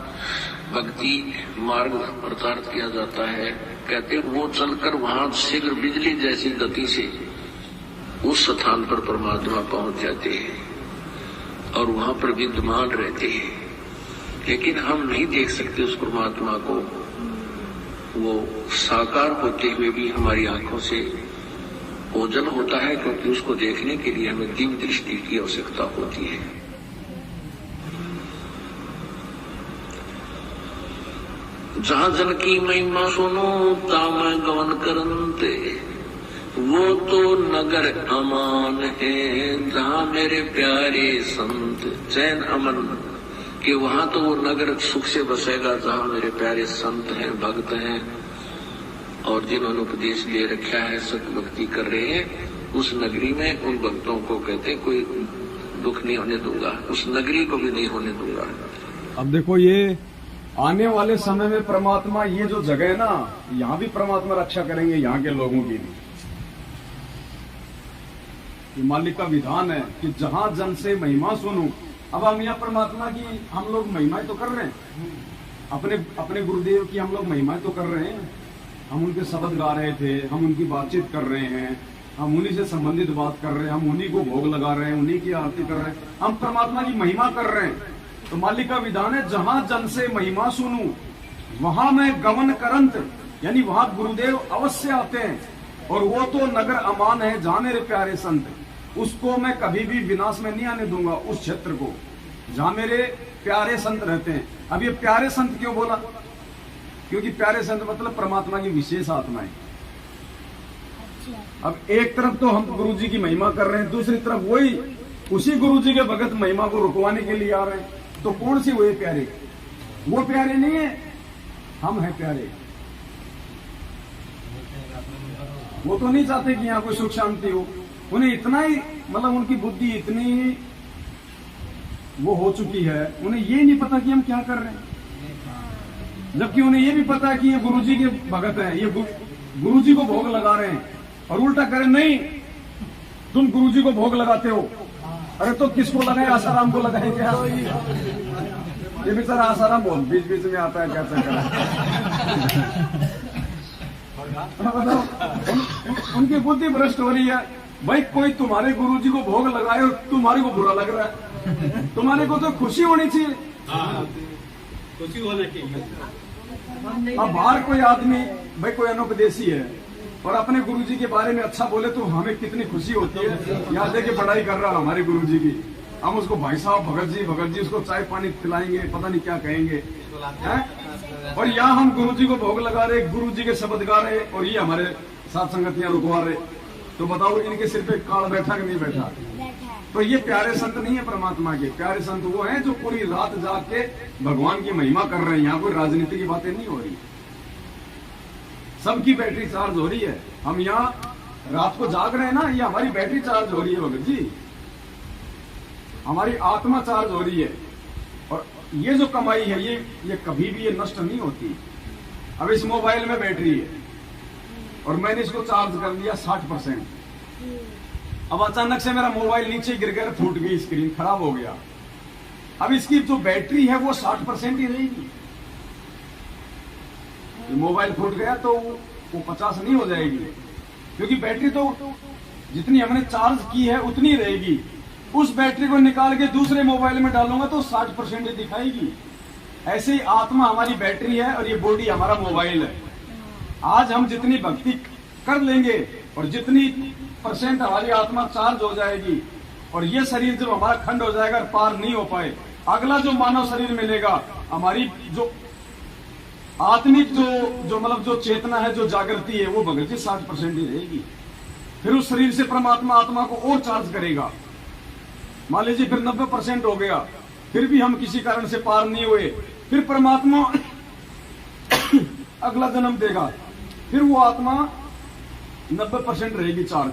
भक्ति मार्ग प्रचारित किया जाता है, कहते वो चलकर वहां शीघ्र बिजली जैसी गति से उस स्थान पर परमात्मा पहुंच जाते हैं और वहां पर विद्यमान रहते हैं। लेकिन हम नहीं देख सकते उस परमात्मा को। वो साकार होते हुए भी हमारी आंखों से ओझल होता है, क्योंकि उसको देखने के लिए हमें दिव्य दृष्टि की आवश्यकता होती है। जहां जन की महिमा सुनो ताम गवन करते, वो तो नगर अमान है। जहां मेरे प्यारे संत चैन अमन कि वहां तो वो नगर सुख से बसेगा जहां मेरे प्यारे संत हैं, भक्त हैं और जिन्होंने उपदेश ले रखा है, सत भक्ति कर रहे हैं, उस नगरी में उन भक्तों को कहते कोई दुख नहीं होने दूंगा, उस नगरी को भी नहीं होने दूंगा। अब देखो ये आने वाले समय में परमात्मा ये जो जगह है ना, यहाँ भी परमात्मा रक्षा करेंगे यहाँ के लोगों की भी। ये मालिक का विधान है कि जहां जन से महिमा सुनूं। अब हम यहाँ परमात्मा की हम लोग महिमाएं तो कर रहे हैं, अपने गुरुदेव की हम लोग महिमाएं तो कर रहे हैं। हम उनके शब्द गा रहे थे, हम उनकी बातचीत कर रहे हैं, हम उन्हीं से संबंधित बात कर रहे हैं, हम उन्हीं को भोग लगा रहे हैं, उन्हीं की आरती कर रहे हैं, हम परमात्मा की महिमा कर रहे हैं। तो मालिक का विधान है जहां जन से महिमा सुनूं वहां मैं गमन करंत, यानी वहां गुरुदेव अवश्य आते हैं। और वो तो नगर अमान है जहां मेरे प्यारे संत, उसको मैं कभी भी विनाश में नहीं आने दूंगा। उस क्षेत्र को जहां मेरे प्यारे संत रहते हैं। अब ये प्यारे संत क्यों बोला? क्योंकि प्यारे संत मतलब परमात्मा की विशेष आत्माएं। अब एक तरफ तो हम गुरु जी की महिमा कर रहे हैं, दूसरी तरफ वही उसी गुरु जी के भगत महिमा को रुकवाने के लिए आ रहे हैं। तो कौन सी हुए प्यारे? वो प्यारे नहीं है, हम हैं प्यारे। वो तो नहीं चाहते कि यहाँ कोई सुख शांति हो। उन्हें इतना ही मतलब उनकी बुद्धि इतनी वो हो चुकी है, उन्हें ये नहीं पता कि हम क्या कर रहे हैं। जबकि उन्हें ये भी पता है कि ये गुरुजी के भगत हैं, ये गुरुजी को भोग लगा रहे हैं। और उल्टा करें, नहीं तुम गुरुजी को भोग लगाते हो, अरे तो किसको लगाए? आसाराम को लगाए क्या? ये बेचारा आसाराम बहुत बीच बीच में आता है, क्या बताओ उनकी बुद्धि भ्रष्ट हो रही है। भाई कोई तुम्हारे गुरुजी को भोग लगाए और तुम्हारे को बुरा लग रहा है, तुम्हारे को तो खुशी होनी चाहिए। खुशी होना चाहिए। अब बाहर कोई आदमी भाई कोई अनुपदेशी है और अपने गुरुजी के बारे में अच्छा बोले तो हमें कितनी खुशी होती है। यहाँ देखे पढ़ाई कर रहा है हमारे गुरुजी की, हम उसको भाई साहब भगत जी उसको चाय पानी पिलाएंगे, पता नहीं क्या कहेंगे हैं? और यहाँ हम गुरुजी को भोग लगा रहे, गुरुजी के शब्द गा रहे और ये हमारे साथ संगतियां रुकवा रहे। तो बताओ इनके सिर पे काल बैठा कि नहीं बैठा? तो ये प्यारे संत नहीं है परमात्मा के। प्यारे संत वो हैं जो पूरी रात जाग के भगवान की महिमा कर रहे हैं। यहाँ कोई राजनीति की बातें नहीं हो रही, सबकी बैटरी चार्ज हो रही है। हम यहाँ रात को जाग रहे हैं ना, ये हमारी बैटरी चार्ज हो रही है भगत जी, हमारी आत्मा चार्ज हो रही है। और ये जो कमाई है ये कभी भी ये नष्ट नहीं होती। अब इस मोबाइल में बैटरी है और मैंने इसको चार्ज कर लिया 60%। अब अचानक से मेरा मोबाइल नीचे गिर गया, फूट गई स्क्रीन, खराब हो गया। अब इसकी जो बैटरी है वो 60% ही रहेगी। मोबाइल फूट गया तो वो 50 नहीं हो जाएगी, क्योंकि बैटरी तो जितनी हमने चार्ज की है उतनी रहेगी। उस बैटरी को निकाल के दूसरे मोबाइल में डालूंगा तो 60% ही दिखाएगी। ऐसे ही आत्मा हमारी बैटरी है और ये बॉडी हमारा मोबाइल है। आज हम जितनी भक्ति कर लेंगे और जितनी % हमारी आत्मा चार्ज हो जाएगी और ये शरीर जब हमारा खंड हो जाएगा, पार नहीं हो पाए, अगला जो मानव शरीर मिलेगा, हमारी जो आत्मिक जो मतलब जो चेतना है, जो जागृति है, वो भगत जी 60% ही रहेगी। फिर उस शरीर से परमात्मा आत्मा को और चार्ज करेगा। मान लीजिए फिर 90% हो गया, फिर भी हम किसी कारण से पार नहीं हुए, फिर परमात्मा अगला जन्म देगा, फिर वो आत्मा 90% रहेगी चार्ज।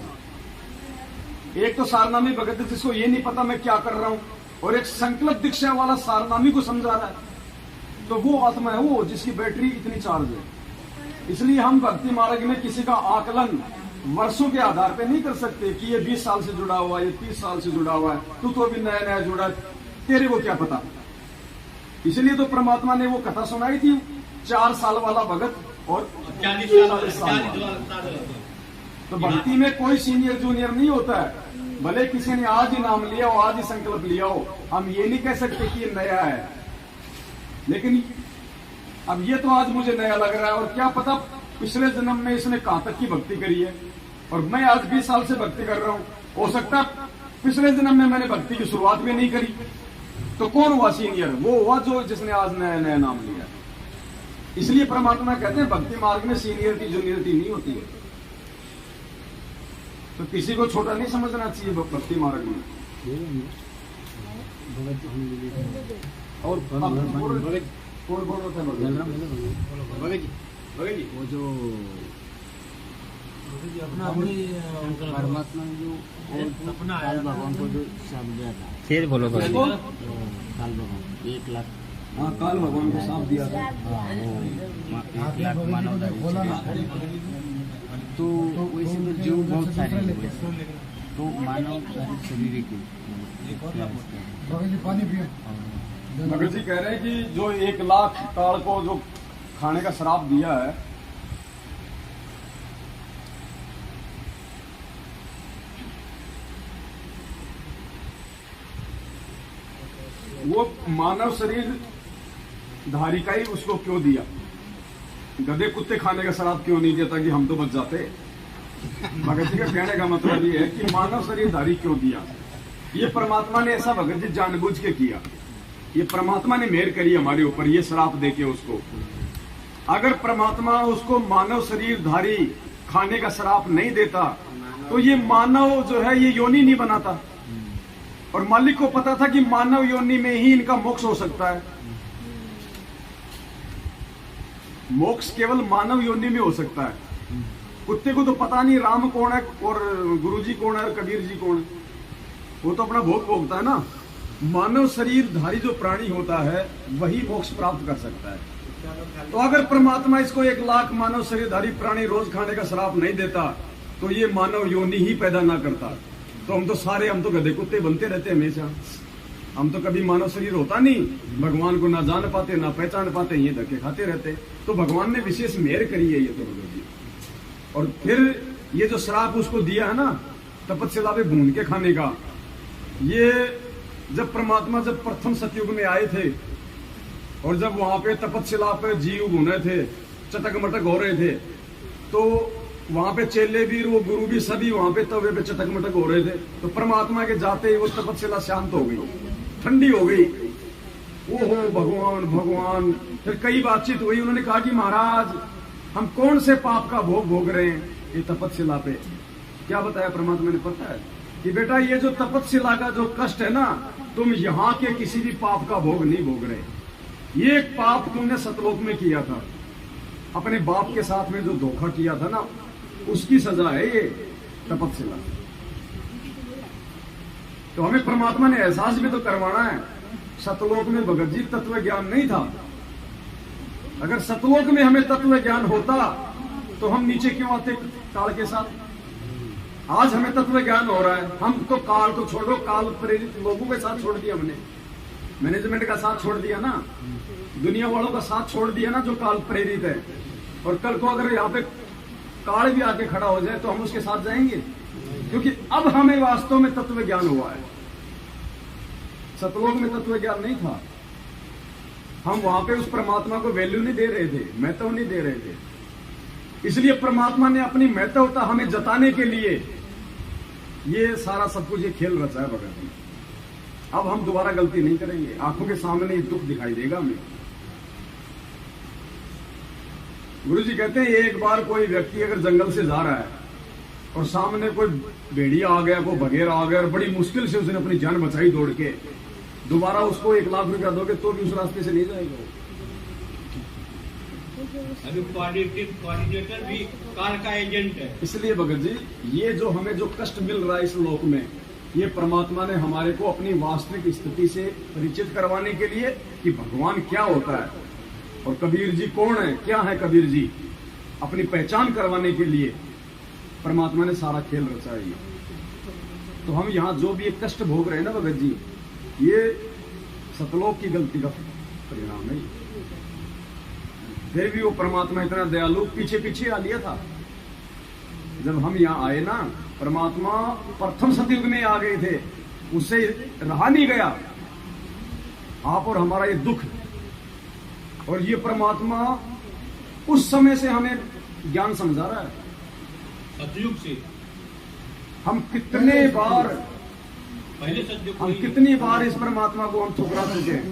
एक तो सारनामी भगत जिसको ये नहीं पता मैं क्या कर रहा हूं, और एक संकल्प दीक्षा वाला सारनामी को समझा रहा है, तो वो आत्मा है वो जिसकी बैटरी इतनी चार्ज है। इसलिए हम भक्ति मार्ग में किसी का आकलन वर्षों के आधार पे नहीं कर सकते कि ये 20 साल से जुड़ा हुआ है, ये 30 साल से जुड़ा हुआ है, तू तो अभी नया नया जुड़ा, तेरे को क्या पता। इसलिए तो परमात्मा ने वो कथा सुनाई थी, 4 साल वाला भगत और 40 साल वाला। तो भक्ति में कोई सीनियर जूनियर नहीं होता है। भले किसी ने आज ही नाम लिया हो, आज ही संकल्प लिया हो, हम ये नहीं कह सकते कि ये नया है। लेकिन अब ये तो आज मुझे नया लग रहा है, और क्या पता पिछले जन्म में इसने कहां तक की भक्ति करी है, और मैं आज 20 साल से भक्ति कर रहा हूं। हो सकता पिछले जन्म में मैंने भक्ति की शुरुआत भी नहीं करी। तो कौन हुआ सीनियर? वो हुआ जो जिसने आज नया नया नाम लिया। इसलिए परमात्मा कहते हैं भक्ति मार्ग में सीनियरिटी जूनियरिटी नहीं होती है। तो किसी को छोटा नहीं समझना चाहिए भक्ति मार्ग में। और वो जो परमात्मा ने जो काल भगवान को जो शाप दिया था, फिर बोलो काल भगवान 1 लाख, हाँ काल भगवान को शाप दिया था, 1 लाख मानव तो वैसे तो जीव बहुत सारे हैं, तो मानव शरीर की भगत जी कह रहे हैं कि जो 1 लाख काल को जो खाने का श्राप दिया है, वो मानव शरीर धारी का ही उसको क्यों दिया? गधे कुत्ते खाने का श्राप क्यों नहीं दिया ताकि हम तो बच जाते? भगत जी का कहने का मतलब ये है कि मानव शरीर धारी क्यों दिया? ये परमात्मा ने ऐसा भगत जी जानबूझ के किया। ये परमात्मा ने मेहर करी हमारे ऊपर, ये श्राप देके उसको। अगर परमात्मा उसको मानव शरीर धारी खाने का श्राप नहीं देता तो ये मानव जो है ये योनि नहीं बनाता, और मालिक को पता था कि मानव योनि में ही इनका मोक्ष हो सकता है। मोक्ष केवल मानव योनि में हो सकता है। कुत्ते को तो पता नहीं राम कौन है और गुरुजी कौन है और कबीर जी कौन है, वो तो अपना भोग भोगता है ना। मानव शरीर धारी जो प्राणी होता है वही मोक्ष प्राप्त कर सकता है। तो अगर परमात्मा इसको 1 लाख मानव शरीरधारी प्राणी रोज खाने का श्राप नहीं देता तो ये मानव योनि ही पैदा ना करता, तो हम तो गधे कुत्ते बनते रहते हमेशा। हम तो कभी मानव शरीर होता नहीं, भगवान को ना जान पाते ना पहचान पाते, ये धक्के खाते रहते। तो भगवान ने विशेष मेहर करी है ये तो भगवत जी। और फिर ये जो श्राप उसको दिया है ना तपस्या पे भून के खाने का, ये जब परमात्मा जब प्रथम सतयुग में आए थे और जब वहां पे तपस्या पे जीव भूने थे, चटक मटक हो रहे थे, तो वहां पे चेले भी वो गुरु भी सभी वहां पे तवे पे चटक मटक हो रहे थे। तो परमात्मा के जाते ही वो तपस्या शांत हो गई, ठंडी हो गई। ओहो भगवान भगवान। फिर कई बातचीत हुई, उन्होंने कहा कि महाराज हम कौन से पाप का भोग भोग रहे हैं ये तपस्या पे। क्या बताया परमात्मा ने पता है कि बेटा ये जो तपस्या का जो कष्ट है ना, तुम यहाँ के किसी भी पाप का भोग नहीं भोग रहे। ये पाप तुमने सतलोक में किया था, अपने बाप के साथ में जो धोखा किया था ना, उसकी सजा है ये तपस्या। तो हमें परमात्मा ने एहसास भी तो करवाना है। सतलोक में भगत जी तत्व ज्ञान नहीं था। अगर सतलोक में हमें तत्व ज्ञान होता तो हम नीचे क्यों आते काल के साथ। आज हमें तत्व ज्ञान हो रहा है, हम तो काल को छोड़ो, काल प्रेरित लोगों के साथ छोड़ दिया हमने, मैनेजमेंट का साथ छोड़ दिया ना, दुनिया वालों का साथ छोड़ दिया ना जो काल प्रेरित है। और कल को अगर यहाँ पे काल भी आके खड़ा हो जाए तो हम उसके साथ जाएंगे, क्योंकि अब हमें वास्तव में तत्व ज्ञान हुआ है। सतलोक में तत्व ज्ञान नहीं था, हम वहां पे उस परमात्मा को वैल्यू नहीं दे रहे थे, महत्व नहीं दे रहे थे। इसलिए परमात्मा ने अपनी महत्वता हमें जताने के लिए ये सारा सब कुछ ये खेल रचा है भगत जी। अब हम दोबारा गलती नहीं करेंगे, आंखों के सामने ये दुख दिखाई देगा हमें। गुरु जी कहते हैं एक बार कोई व्यक्ति अगर जंगल से जा रहा है और सामने कोई भेड़िया आ गया, कोई बघेरा आ गया और बड़ी मुश्किल से उसने अपनी जान बचाई दौड़ के, दोबारा उसको 1 लाख रुपया दोगे तो भी उस रास्ते से नहीं जाएगा। अभी कोऑर्डिनेटर भी काल का एजेंट है। इसलिए भगत जी ये जो हमें जो कष्ट मिल रहा है इस लोक में, ये परमात्मा ने हमारे को अपनी वास्तविक स्थिति से परिचित करवाने के लिए कि भगवान क्या होता है और कबीर जी कौन है, क्या है कबीर जी, अपनी पहचान करवाने के लिए परमात्मा ने सारा खेल रचा है। तो हम यहाँ जो भी एक कष्ट भोग रहे हैं ना भगत जी, ये सतलोक की गलती का परिणाम है। फिर भी वो परमात्मा इतना दयालु पीछे पीछे आ लिया था। जब हम यहाँ आए ना, परमात्मा प्रथम सतयुग में आ गए थे, उससे रहा नहीं गया आप और हमारा ये दुख। और ये परमात्मा उस समय से हमें ज्ञान समझा रहा है। सतयुग से हम कितने बार पहले सतयुग हम कितनी बार इस परमात्मा को हम ठुकरा चुके हैं।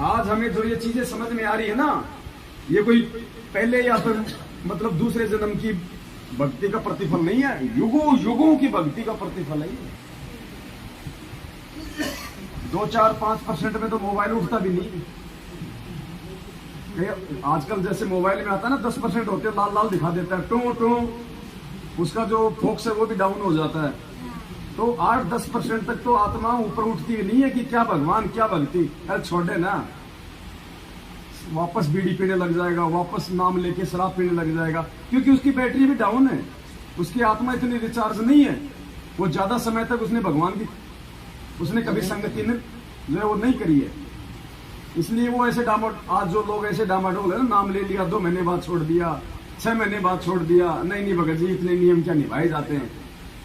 आज हमें जो ये चीजें समझ में आ रही है ना, ये कोई पहले या फिर मतलब दूसरे जन्म की भक्ति का प्रतिफल नहीं है, युगों युगों की भक्ति का प्रतिफल है। 2-4-5% में तो मोबाइल उठता भी नहीं। आजकल जैसे मोबाइल में आता है ना 10% होते हैं, लाल लाल दिखा देता है, टू टू, उसका जो फोकस है वो भी डाउन हो जाता है। तो 8-10% तक तो आत्मा ऊपर उठती नहीं है कि क्या भगवान क्या भक्ति। अरे छोड़े ना, वापस बीड़ी पीने लग जाएगा, वापस नाम लेके शराब पीने लग जाएगा, क्योंकि उसकी बैटरी भी डाउन है, उसकी आत्मा इतनी रिचार्ज नहीं है। वो ज्यादा समय तक उसने भगवान की उसने कभी संगति ने जो है वो नहीं करी है। इसलिए वो ऐसे आज जो लोग ऐसे डामाडोल है ना, नाम ले लिया, 2 महीने बाद छोड़ दिया, 6 महीने बाद छोड़ दिया, नहीं भगत जी इतने नियम क्या निभाए जाते हैं।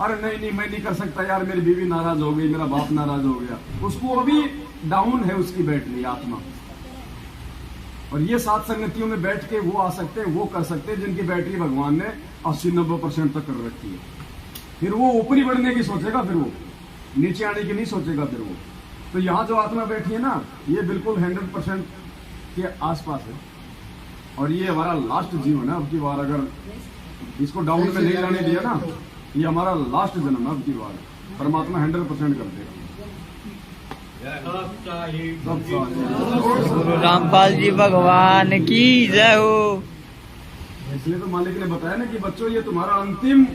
अरे नहीं मैं नहीं कर सकता यार, मेरी बीवी नाराज हो गई, मेरा बाप नाराज हो गया, उसको अभी डाउन है उसकी बैटरी आत्मा। और ये 7 संगतियों में बैठ के वो आ सकते हैं, वो कर सकते हैं जिनकी बैटरी भगवान ने 80-90% तक कर रखी है। फिर वो ऊपरी बढ़ने की सोचेगा, फिर वो नीचे आने की नहीं सोचेगा फिर वो। तो यहाँ जो आत्मा बैठी है ना, ये बिल्कुल 100% के आसपास है। और ये हमारा लास्ट जीवन है। अब की बार अगर इसको डाउन में नहीं जाने दिया ना, ये हमारा लास्ट जन्म है। अब की बार परमात्मा 100% कर देगा। गुरु रामपाल जी भगवान की जय हो। इसलिए तो मालिक ने बताया ना कि बच्चों ये तुम्हारा अंतिम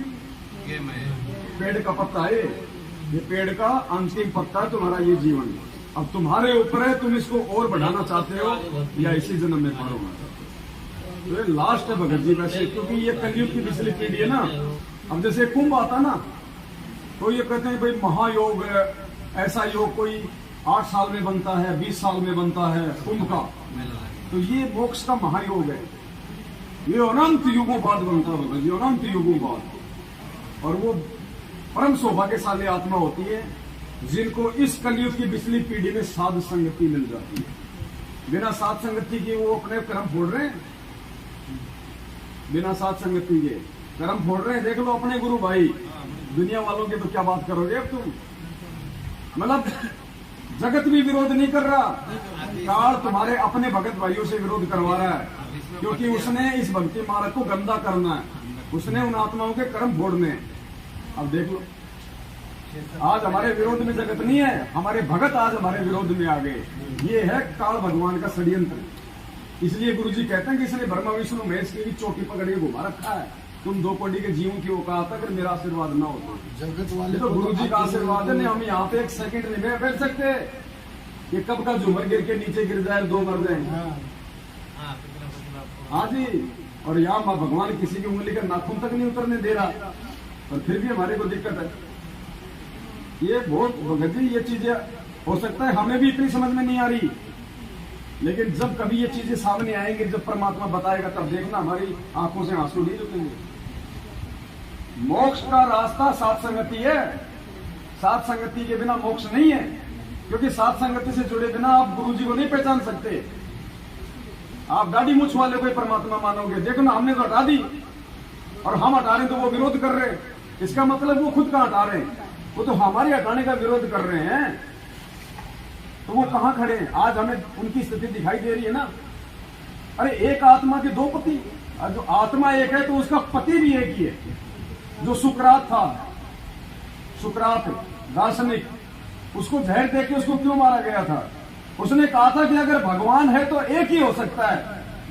पेड़ का पत्ता है, ये पेड़ का अंतिम पत्ता है तुम्हारा ये जीवन। अब तुम्हारे ऊपर है, तुम इसको और बढ़ाना चाहते हो या इसी जन्म में पारोगे। तो ये लास्ट है भगत जी वैसे, क्योंकि ये कलयुग की पिछली पीढ़ी है ना। अब जैसे कुंभ आता ना, तो ये कहते हैं भाई महायोग है, ऐसा योग कोई 8 साल में बनता है, 20 साल में बनता है कुंभ का। तो ये मोक्ष का महायोग है, ये अनंत युगों बाद बनता होगा, ये अनंत युगों बाद। और वो परम सौभाग्यशाली आत्मा होती है जिनको इस कलयुग की पिछली पीढ़ी में साध संगति मिल जाती है। बिना साध संगति के वो अपने कर्म फोड़ रहे हैं, बिना साध संगति के कर्म फोड़ रहे हैं। देख लो अपने गुरु भाई, दुनिया वालों के तो क्या बात करोगे अब तुम। मतलब जगत भी विरोध नहीं कर रहा, काल तुम्हारे अपने भगत भाइयों से विरोध करवा रहा है, क्योंकि उसने इस भक्ति मार्ग को गंदा करना है, उसने उन आत्माओं के कर्म फोड़ने हैं। अब देख लो, आज हमारे विरोध में जगत नहीं है, हमारे भगत आज हमारे विरोध में आ गए। ये है काल भगवान का षड्यंत्र। इसलिए गुरुजी कहते हैं कि इसने ब्रह्मा विष्णु महेश की भी चोटी पकड़ के घुमा रखा है। तुम 2 कोटि के जीवों की औकात अगर मेरा आशीर्वाद ना होता, जगत वाले तो गुरुजी का आशीर्वाद है। हम यहाँ पे 1 सेकंड नहीं बैठ सकते कि कब का झूमर गिर के नीचे गिर जाए, 2 मर जाए। हाँ जी, और यहाँ माँ भगवान किसी की उंगली का नाखून तक नहीं उतरने दे रहा, और फिर भी हमारे को दिक्कत है। ये बहुत भगत जी, ये चीजें हो सकता है हमें भी इतनी समझ में नहीं आ रही, लेकिन जब कभी ये चीजें सामने आएंगी, जब परमात्मा बताएगा, तब देखना हमारी आंखों से आंसू नहीं रुकेंगे। मोक्ष का रास्ता साथ संगति है, साथ संगति के बिना मोक्ष नहीं है, क्योंकि साथ संगति से जुड़े बिना आप गुरुजी को नहीं पहचान सकते। आप दाढ़ी मूछ वाले कोई परमात्मा मानोगे, देखो ना हमने तो हटा दी, और हम हटा रहे तो वो विरोध कर रहे हैं। इसका मतलब वो खुद का हटा रहे हैं, वो तो हमारे हटाने का विरोध कर रहे हैं। तो वो कहां खड़े हैं? आज हमें उनकी स्थिति दिखाई दे रही है ना। अरे एक आत्मा के 2 पति, और जो आत्मा एक है तो उसका पति भी एक ही है। जो सुकरात था, सुकरात दार्शनिक, उसको जहर देके उसको क्यों मारा गया था? उसने कहा था कि अगर भगवान है तो एक ही हो सकता है,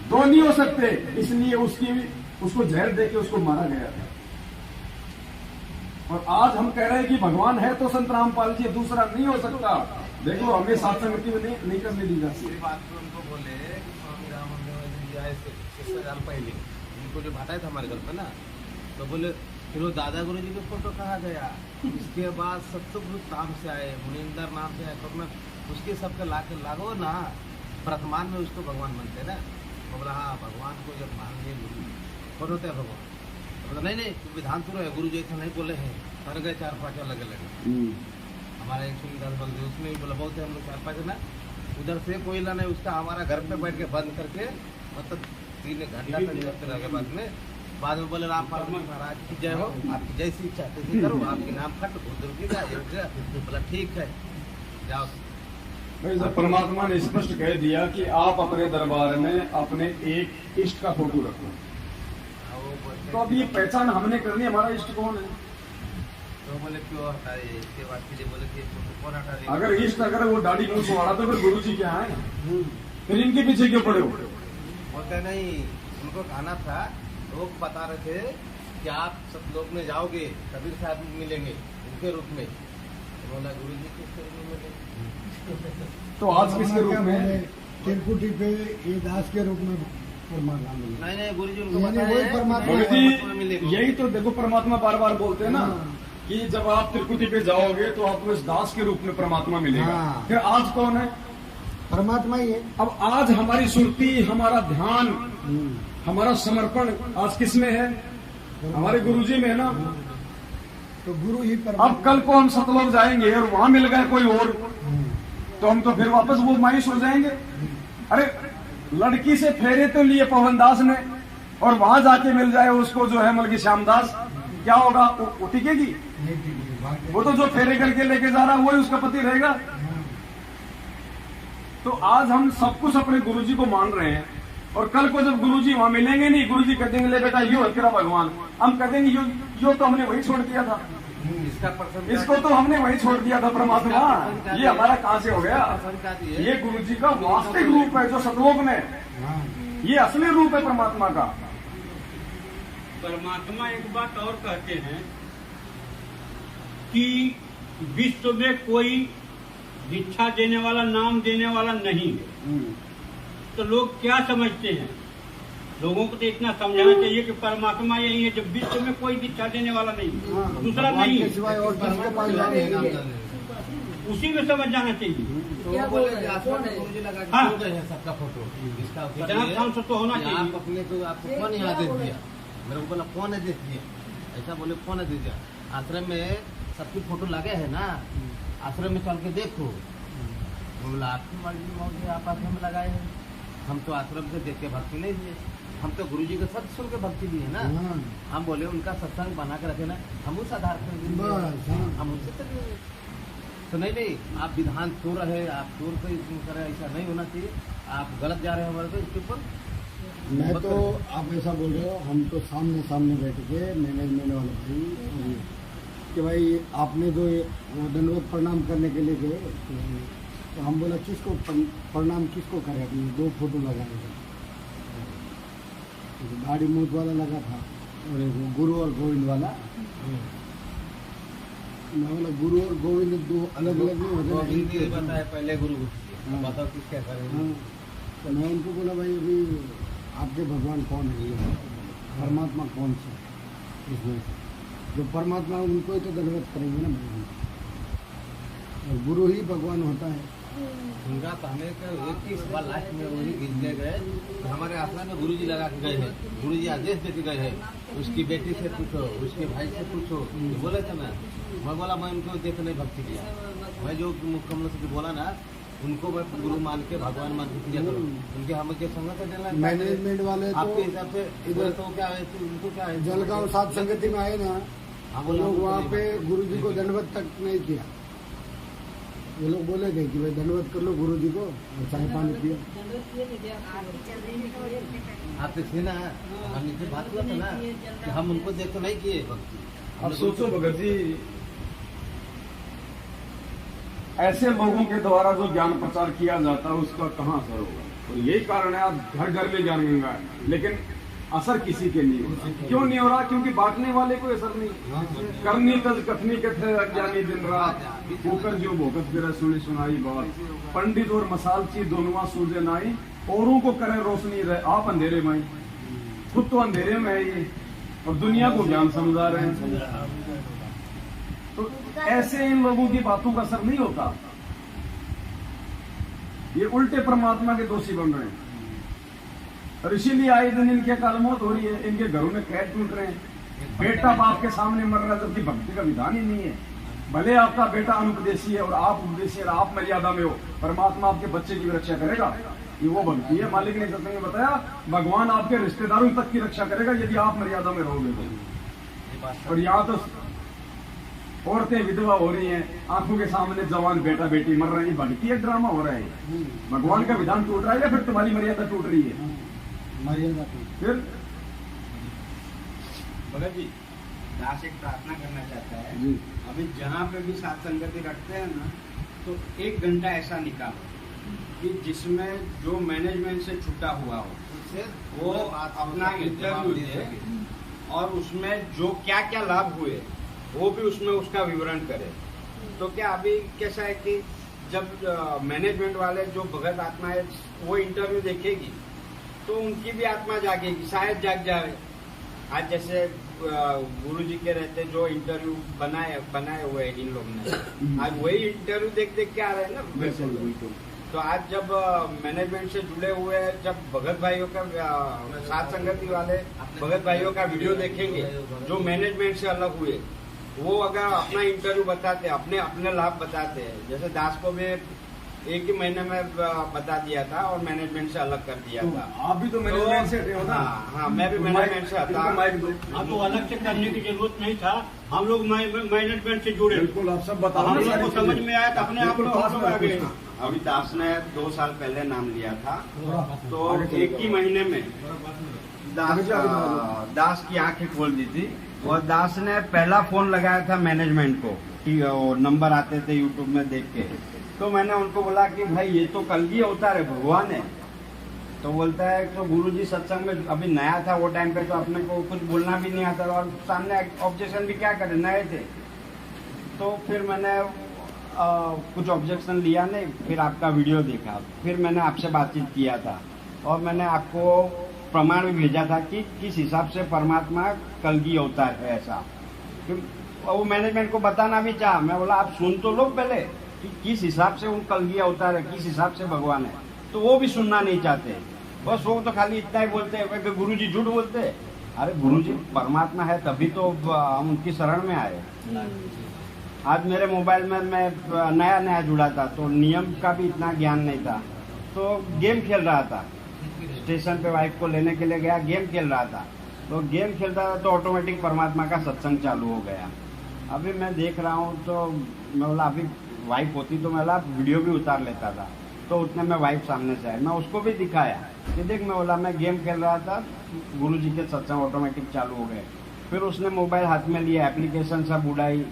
2 नहीं हो सकते, इसलिए उसको जहर देके उसको मारा गया था। और आज हम कह रहे हैं कि भगवान है तो संत रामपाल जी, दूसरा नहीं हो सकता। देखो हमें साथ संगति में नहीं करने दी जाती। बात तो उनको बोले स्वामी रामानंद आए 6 साल पहले, उनको जो भाटा था हमारे घर पे ना, तो बोले फिर वो दादा गुरु जी का फोटो कहा गया। उसके बाद सत्सुगुरु नाम से आए, मुनिंदर नाम से आए, तो उसके सबके लागो ना, वर्तमान में उसको भगवान मानते ना। तो बोला हाँ, भगवान को जब मान लिए गुरु कौन होते हैं भगवान? तो बोला नहीं विधान तो है, गुरु जी ऐसा नहीं बोले हैं, कर गए 4-5 अलग अलग। हमारा एक सुनीदास बलदेव, उसमें भी बोला बहुत है, हम लोग 4-5 ना, उधर से कोयला नहीं उसका हमारा घर पे बैठ के बंद करके, मतलब 3 घंटा तक रह गए। बाद में बोले राम पाल महाराज की जय हो, आपकी जैसी इच्छा तैसी करो, आपके नाम खट बोला ठीक है जाओ। परमात्मा ने स्पष्ट कह दिया कि आप अपने दरबार में अपने एक इष्ट का फोटो रखो। तो अब ये पहचान हमने करनी, हमारा इष्ट कौन है? तो बोले क्यों हटा रहे? इसके बाद के लिए बोले कि कौन हटा रहे? अगर इष्ट अगर वो दाढ़ी मूछ वाला तो फिर गुरु जी क्या है, फिर इनके पीछे क्यों पड़े हो? बोलते नहीं, उनको कहना था, लोग बता रहे थे कि आप सतलोक में जाओगे, कबीर साहब मिलेंगे उनके रूप में। तो बोला गुरु जी किस रूप में मिलेंगे? तो आज किसके रूप में? तिरकुटी पे ये दास के रूप में परमात्मा मिले। नहीं गुरु जी उनको यानी बताया वही है, परमात्मा गुरु जी यही तो देखो, परमात्मा बार बार बोलते हैं ना कि जब आप त्रिकुटी पे जाओगे तो आपको इस दास के रूप में परमात्मा मिलेगा। हाँ। फिर आज कौन है? परमात्मा ही है। अब आज हमारी सुरती, हमारा ध्यान, हमारा समर्पण आज किसमें है? हमारे गुरुजी में है ना। तो गुरु ही अब कल को हम सतलोक जाएंगे और वहां मिल गए कोई और, तो हम तो फिर वापस वो मायूस हो जाएंगे। अरे लड़की से फेरे तो लिए पवनदास ने, और वहां जाके मिल जाए उसको जो है मलकी श्यामदास, क्या होगा? वो टिकेगी? वो तो जो फेरे करके लेके जा रहा है वही उसका पति रहेगा। तो आज हम सब कुछ अपने गुरुजी को मान रहे हैं, और कल को जब गुरुजी वहां मिलेंगे नहीं, गुरुजी कह देंगे ले बेटा यो है तेरा भगवान, हम कह देंगे यो तो हमने वही छोड़ दिया था, इसको तो हमने वही छोड़ दिया था परमात्मा, ये हमारा कहां से हो गया? ये गुरुजी का वास्तविक रूप है जो सतलोक में, ये असली रूप है परमात्मा का। परमात्मा एक बात और कहते हैं कि विश्व में कोई दीक्षा देने वाला, नाम देने वाला नहीं है। तो लोग क्या समझते हैं? लोगों को तो इतना समझाना चाहिए कि परमात्मा यही है, जब विश्व में कोई दीक्षा देने वाला नहीं, दूसरा नहीं है। उसी में समझ जाना चाहिए। क्या बोल रहे हैं? कौन है? हाँ। सबका फोटो इसका इतना काम तो होना चाहिए। आप अपने को आपको कौन यहाँ दे दिया? मेरे को बोला कौन है दे दिया, ऐसा बोले कौन है दे दिया? आश्रम में सबकी फोटो लगे है ना, आश्रम में चल के देखो। बोला आपकी मर्जी मौजी, आप आश्रम में लगाए हैं, हम तो आश्रम से देख के भक्ति नहीं दिए, हम तो गुरु जी के सत्य सुन के भक्ति दिए ना। हम बोले उनका सत्संग बना के रखे ना, हम उस आधार पर हम उनसे चलेंगे। तो नहीं आप विधान तोड़ रहे, आप तोड़ कोई करे, ऐसा नहीं होना चाहिए। आप गलत जा रहे हैं हमारे को इसके ऊपर। मैं तो आप ऐसा बोल रहे हो, हम तो सामने सामने बैठ के मैनेजमेंट वाले भाई कि भाई आपने जो दंडवत प्रणाम करने के लिए गए, तो हम बोला किसको प्रणाम किसको करें? अभी 2 फोटो लगाए, गाड़ी मूत वाला लगा था और एक गुरु और गोविंद वाला। मैं बोला गुरु और गोविंद 2 अलग अलग नहीं होते, बताया पहले गुरु बताओ किसका करें। तो मैं उनको बोला भाई अभी आपके भगवान कौन है, ये परमात्मा कौन सा इसमें? जो परमात्मा है उनको ही तो दंडवत करेंगे ना भगवान, और गुरु ही भगवान होता है। उनका तो हमें एक ही सवाल लास्ट में वही गिनते गए कि हमारे आश्रम में गुरु जी लगा के गए हैं, गुरु जी आदेश दे के गए हैं, उसकी बेटी से पूछो, उसके भाई से पूछो। बोले थे मैं बोला मैं उनको देख नहीं भक्ति किया, मैं जो मुख्यमंत्री से बोला ना उनको मैं गुरु मान के भगवान मान के पूजा करूँ, उनके हमें क्या संगत है देना। मैनेजमेंट वाले आपके हिसाब से इधर तो क्या है, उनको क्या है? जलगांव सात संगति में आए ना, वो लोग वहाँ पे गुरु जी को दंडवत तक नहीं किया। वो लोग बोले थे कि भाई दंडवत कर लो गुरु जी को, और चाय पानी पियो। आप थे ना, हम नीचे बात हुआ था ना कि हम उनको देख तो नहीं किए भक्ति। अब सोचो भगत जी, ऐसे लोगों के द्वारा जो ज्ञान प्रचार किया जाता है उसका कहाँ असर होगा? तो यही कारण है आप घर घर में ज्ञान गंगा है, लेकिन असर किसी के नहीं हो रहा। क्यों नहीं हो रहा? क्योंकि बांटने वाले को असर नहीं। करनी तज कथनी कथे अज्ञानी दिन रात, होकर जो भोगत फिर सुनी सुनाई बात, पंडित और मसालची दोनों सूझे नाई, औरों को करे रोशनी रहे आप अंधेरे में, खुद तो अंधेरे में है ये, और दुनिया को ज्ञान समझा रहे हैं। तो ऐसे इन लोगों की बातों का असर नहीं होता, ये उल्टे परमात्मा के दोषी बन रहे हैं। और इसीलिए आए दिन इनके काल मौत हो रही है, इनके घरों में कैद टूट रहे हैं, बेटा बाप के सामने मर रहा है, जबकि भक्ति का विधान ही नहीं है। भले आपका बेटा अनुपदेशी है और आप उपदेशी है, आप मर्यादा में हो, परमात्मा आपके बच्चे की भी रक्षा करेगा, ये वो भक्ति है। मालिक ने सत्संग में बताया भगवान आपके रिश्तेदारों तक की रक्षा करेगा यदि आप मर्यादा में रहोगे तो। और यहाँ तो औरतें विधवा हो रही हैं, आंखों के सामने जवान बेटा बेटी मर रहे हैं, भक्ति एक ड्रामा हो रहा है। भगवान का विधान टूट रहा है या फिर तुम्हारी मर्यादा टूट रही है? मर्यादा फिर भगत जी, दास एक प्रार्थना करना चाहता है। अभी जहाँ पे भी साथ संगति रखते हैं ना, तो 1 घंटा ऐसा निकालो कि जिसमें जो मैनेजमेंट से छुटा हुआ हो वो अपना इंटरव्यू दे, और उसमें जो क्या क्या लाभ हुए वो भी उसमें उसका विवरण करे। तो क्या अभी कैसा है कि जब मैनेजमेंट वाले जो भगत आत्मा है वो इंटरव्यू देखेगी तो उनकी भी आत्मा जागेगी, शायद जाग जाए। आज जैसे गुरु जी के रहते जो इंटरव्यू बनाए हुए हैं इन लोगों ने, आज वही इंटरव्यू देख के आ रहे हैं ना। बिल्कुल। तो आज जब मैनेजमेंट से जुड़े हुए जब भगत भाइयों का साथ संगति वाले भगत भाइयों का वीडियो देखेंगे जो मैनेजमेंट से अलग हुए, वो अगर अपना इंटरव्यू बताते हैं, अपने लाभ बताते हैं, जैसे दास को भी 1 ही महीने में बता दिया था और मैनेजमेंट से अलग कर दिया था। आप भी तो मैनेजमेंट से हटे हो ना? हाँ, मैं भी मैनेजमेंट से हटा। हाँ, तो अलग से करने की जरूरत नहीं था, हम लोग मैनेजमेंट से जुड़े। बिल्कुल, आप सब बताओ। हम लोग को समझ में आया तो अपने आप लोग आ गए। अभी दास ने 2 साल पहले नाम लिया था, तो 1 ही महीने में दास की आंखें खोल दी थी। और दास ने पहला फोन लगाया था मैनेजमेंट को कि नंबर आते थे यूट्यूब में देख के। तो मैंने उनको बोला कि भाई ये तो कल की अवतार है, भगवान है। तो बोलता है तो गुरुजी सत्संग में अभी नया था वो टाइम पे, तो अपने को कुछ बोलना भी नहीं आता और सामने ऑब्जेक्शन भी क्या करे, नए थे। तो फिर मैंने कुछ ऑब्जेक्शन लिया नहीं, फिर आपका वीडियो देखा, फिर मैंने आपसे बातचीत किया था और मैंने आपको प्रमाण भी भेजा था कि किस हिसाब से परमात्मा कल की अवतार है ऐसा। वो मैनेजमेंट को बताना भी चाहा, मैं बोला आप सुन तो लो पहले, कि किस हिसाब से उन कलगी अवतार है, किस हिसाब से भगवान है, तो वो भी सुनना नहीं चाहते। बस वो तो खाली इतना ही बोलते हैं कि गुरु जी झूठ बोलते हैं। अरे गुरु जी परमात्मा है तभी तो हम उनकी शरण में आए। आज मेरे मोबाइल में मैं नया जुड़ा था तो नियम का भी इतना ज्ञान नहीं था, तो गेम खेल रहा था। स्टेशन पे वाइफ को लेने के लिए गया, गेम खेल रहा था, तो गेम खेलता था तो ऑटोमेटिक परमात्मा का सत्संग चालू हो गया। अभी मैं देख रहा हूँ तो मैं बोला अभी वाइफ होती तो मैं वीडियो भी उतार लेता था, तो उतने में वाइफ सामने से आई, मैं उसको भी दिखाया कि देख, मैं बोला मैं गेम खेल रहा था, गुरु जी के सत्संग ऑटोमेटिक चालू हो गए। फिर उसने मोबाइल हाथ में लिया, एप्लीकेशन सब उड़ाई,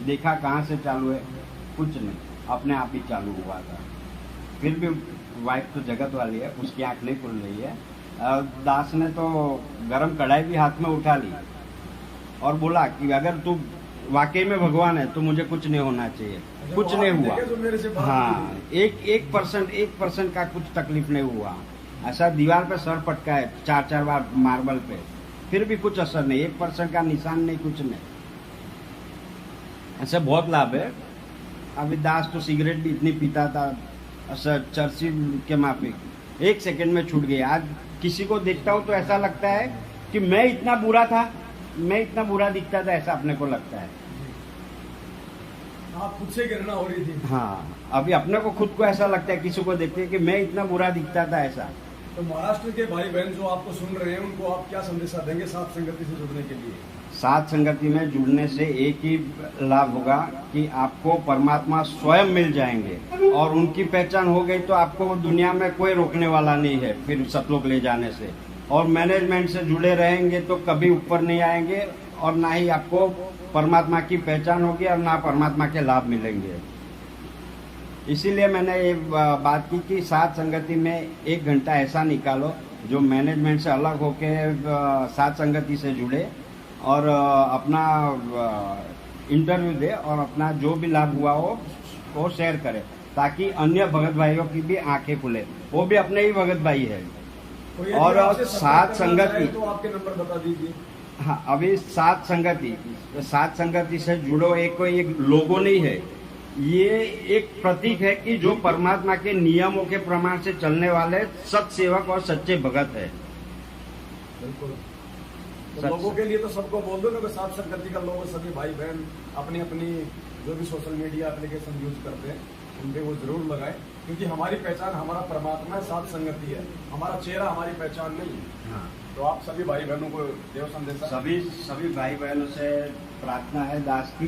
देखा कहाँ से चालू है, कुछ नहीं, अपने आप ही चालू हुआ था। फिर भी वाइफ तो जगत वाली है, उसकी आंख नहीं खुल रही है। दास ने तो गरम कढ़ाई भी हाथ में उठा ली और बोला कि अगर तू वाकई में भगवान है तो मुझे कुछ नहीं होना चाहिए। कुछ नहीं हुआ। हाँ, 1% का कुछ तकलीफ नहीं हुआ। ऐसा दीवार पे सर पटका है 4 बार मार्बल पे, फिर भी कुछ असर नहीं, 1% का निशान नहीं, कुछ नहीं। ऐसे बहुत लाभ है। अभी दास तो सिगरेट भी इतनी पीता था, चर्ची के माफिक, 1 सेकंड में छूट गई। आज किसी को देखता हूँ तो ऐसा लगता है कि मैं इतना बुरा था, मैं इतना बुरा दिखता था, ऐसा अपने को लगता है। आप खुद से घृणा हो रही थी। हाँ, अभी अपने को खुद को ऐसा लगता है, किसी को देखते हैं कि मैं इतना बुरा दिखता था, ऐसा। तो महाराष्ट्र के भाई बहन जो आपको सुन रहे हैं, उनको आप क्या संदेशा देंगे साथ संगति से जुड़ने के लिए? साथ संगति में जुड़ने से एक ही लाभ होगा कि आपको परमात्मा स्वयं मिल जाएंगे, और उनकी पहचान हो गई तो आपको दुनिया में कोई रोकने वाला नहीं है फिर सतलोक ले जाने से। और मैनेजमेंट से जुड़े रहेंगे तो कभी ऊपर नहीं आएंगे, और ना ही आपको परमात्मा की पहचान होगी और ना परमात्मा के लाभ मिलेंगे। इसीलिए मैंने ये बात की कि साथ संगति में 1 घंटा ऐसा निकालो जो मैनेजमेंट से अलग होके साथ संगति से जुड़े और अपना इंटरव्यू दे और अपना जो भी लाभ हुआ हो वो शेयर करे, ताकि अन्य भगत भाइयों की भी आंखें खुले। वो भी अपने ही भगत भाई है। और साथ संगति तो आपके नंबर बता दीजिए। हाँ, अभी साथ संगति से जुड़ो एक कोई एक लोगो नहीं है, ये एक प्रतीक है कि जो परमात्मा के नियमों के प्रमाण से चलने वाले सत सेवक और सच्चे भगत है। बिल्कुल। तो लोगों के लिए तो सबको बोल दो कि साथ संगति का लोग सभी भाई बहन अपनी अपनी जो भी सोशल मीडिया एप्लीकेशन यूज करते हैं उन पे वो जरूर लगाए, क्योंकि हमारी पहचान हमारा परमात्मा है, साथ संगति है, हमारा चेहरा हमारी पहचान नहीं है। हाँ। तो आप सभी भाई बहनों को देव संदेश। सभी भाई बहनों से प्रार्थना है दास की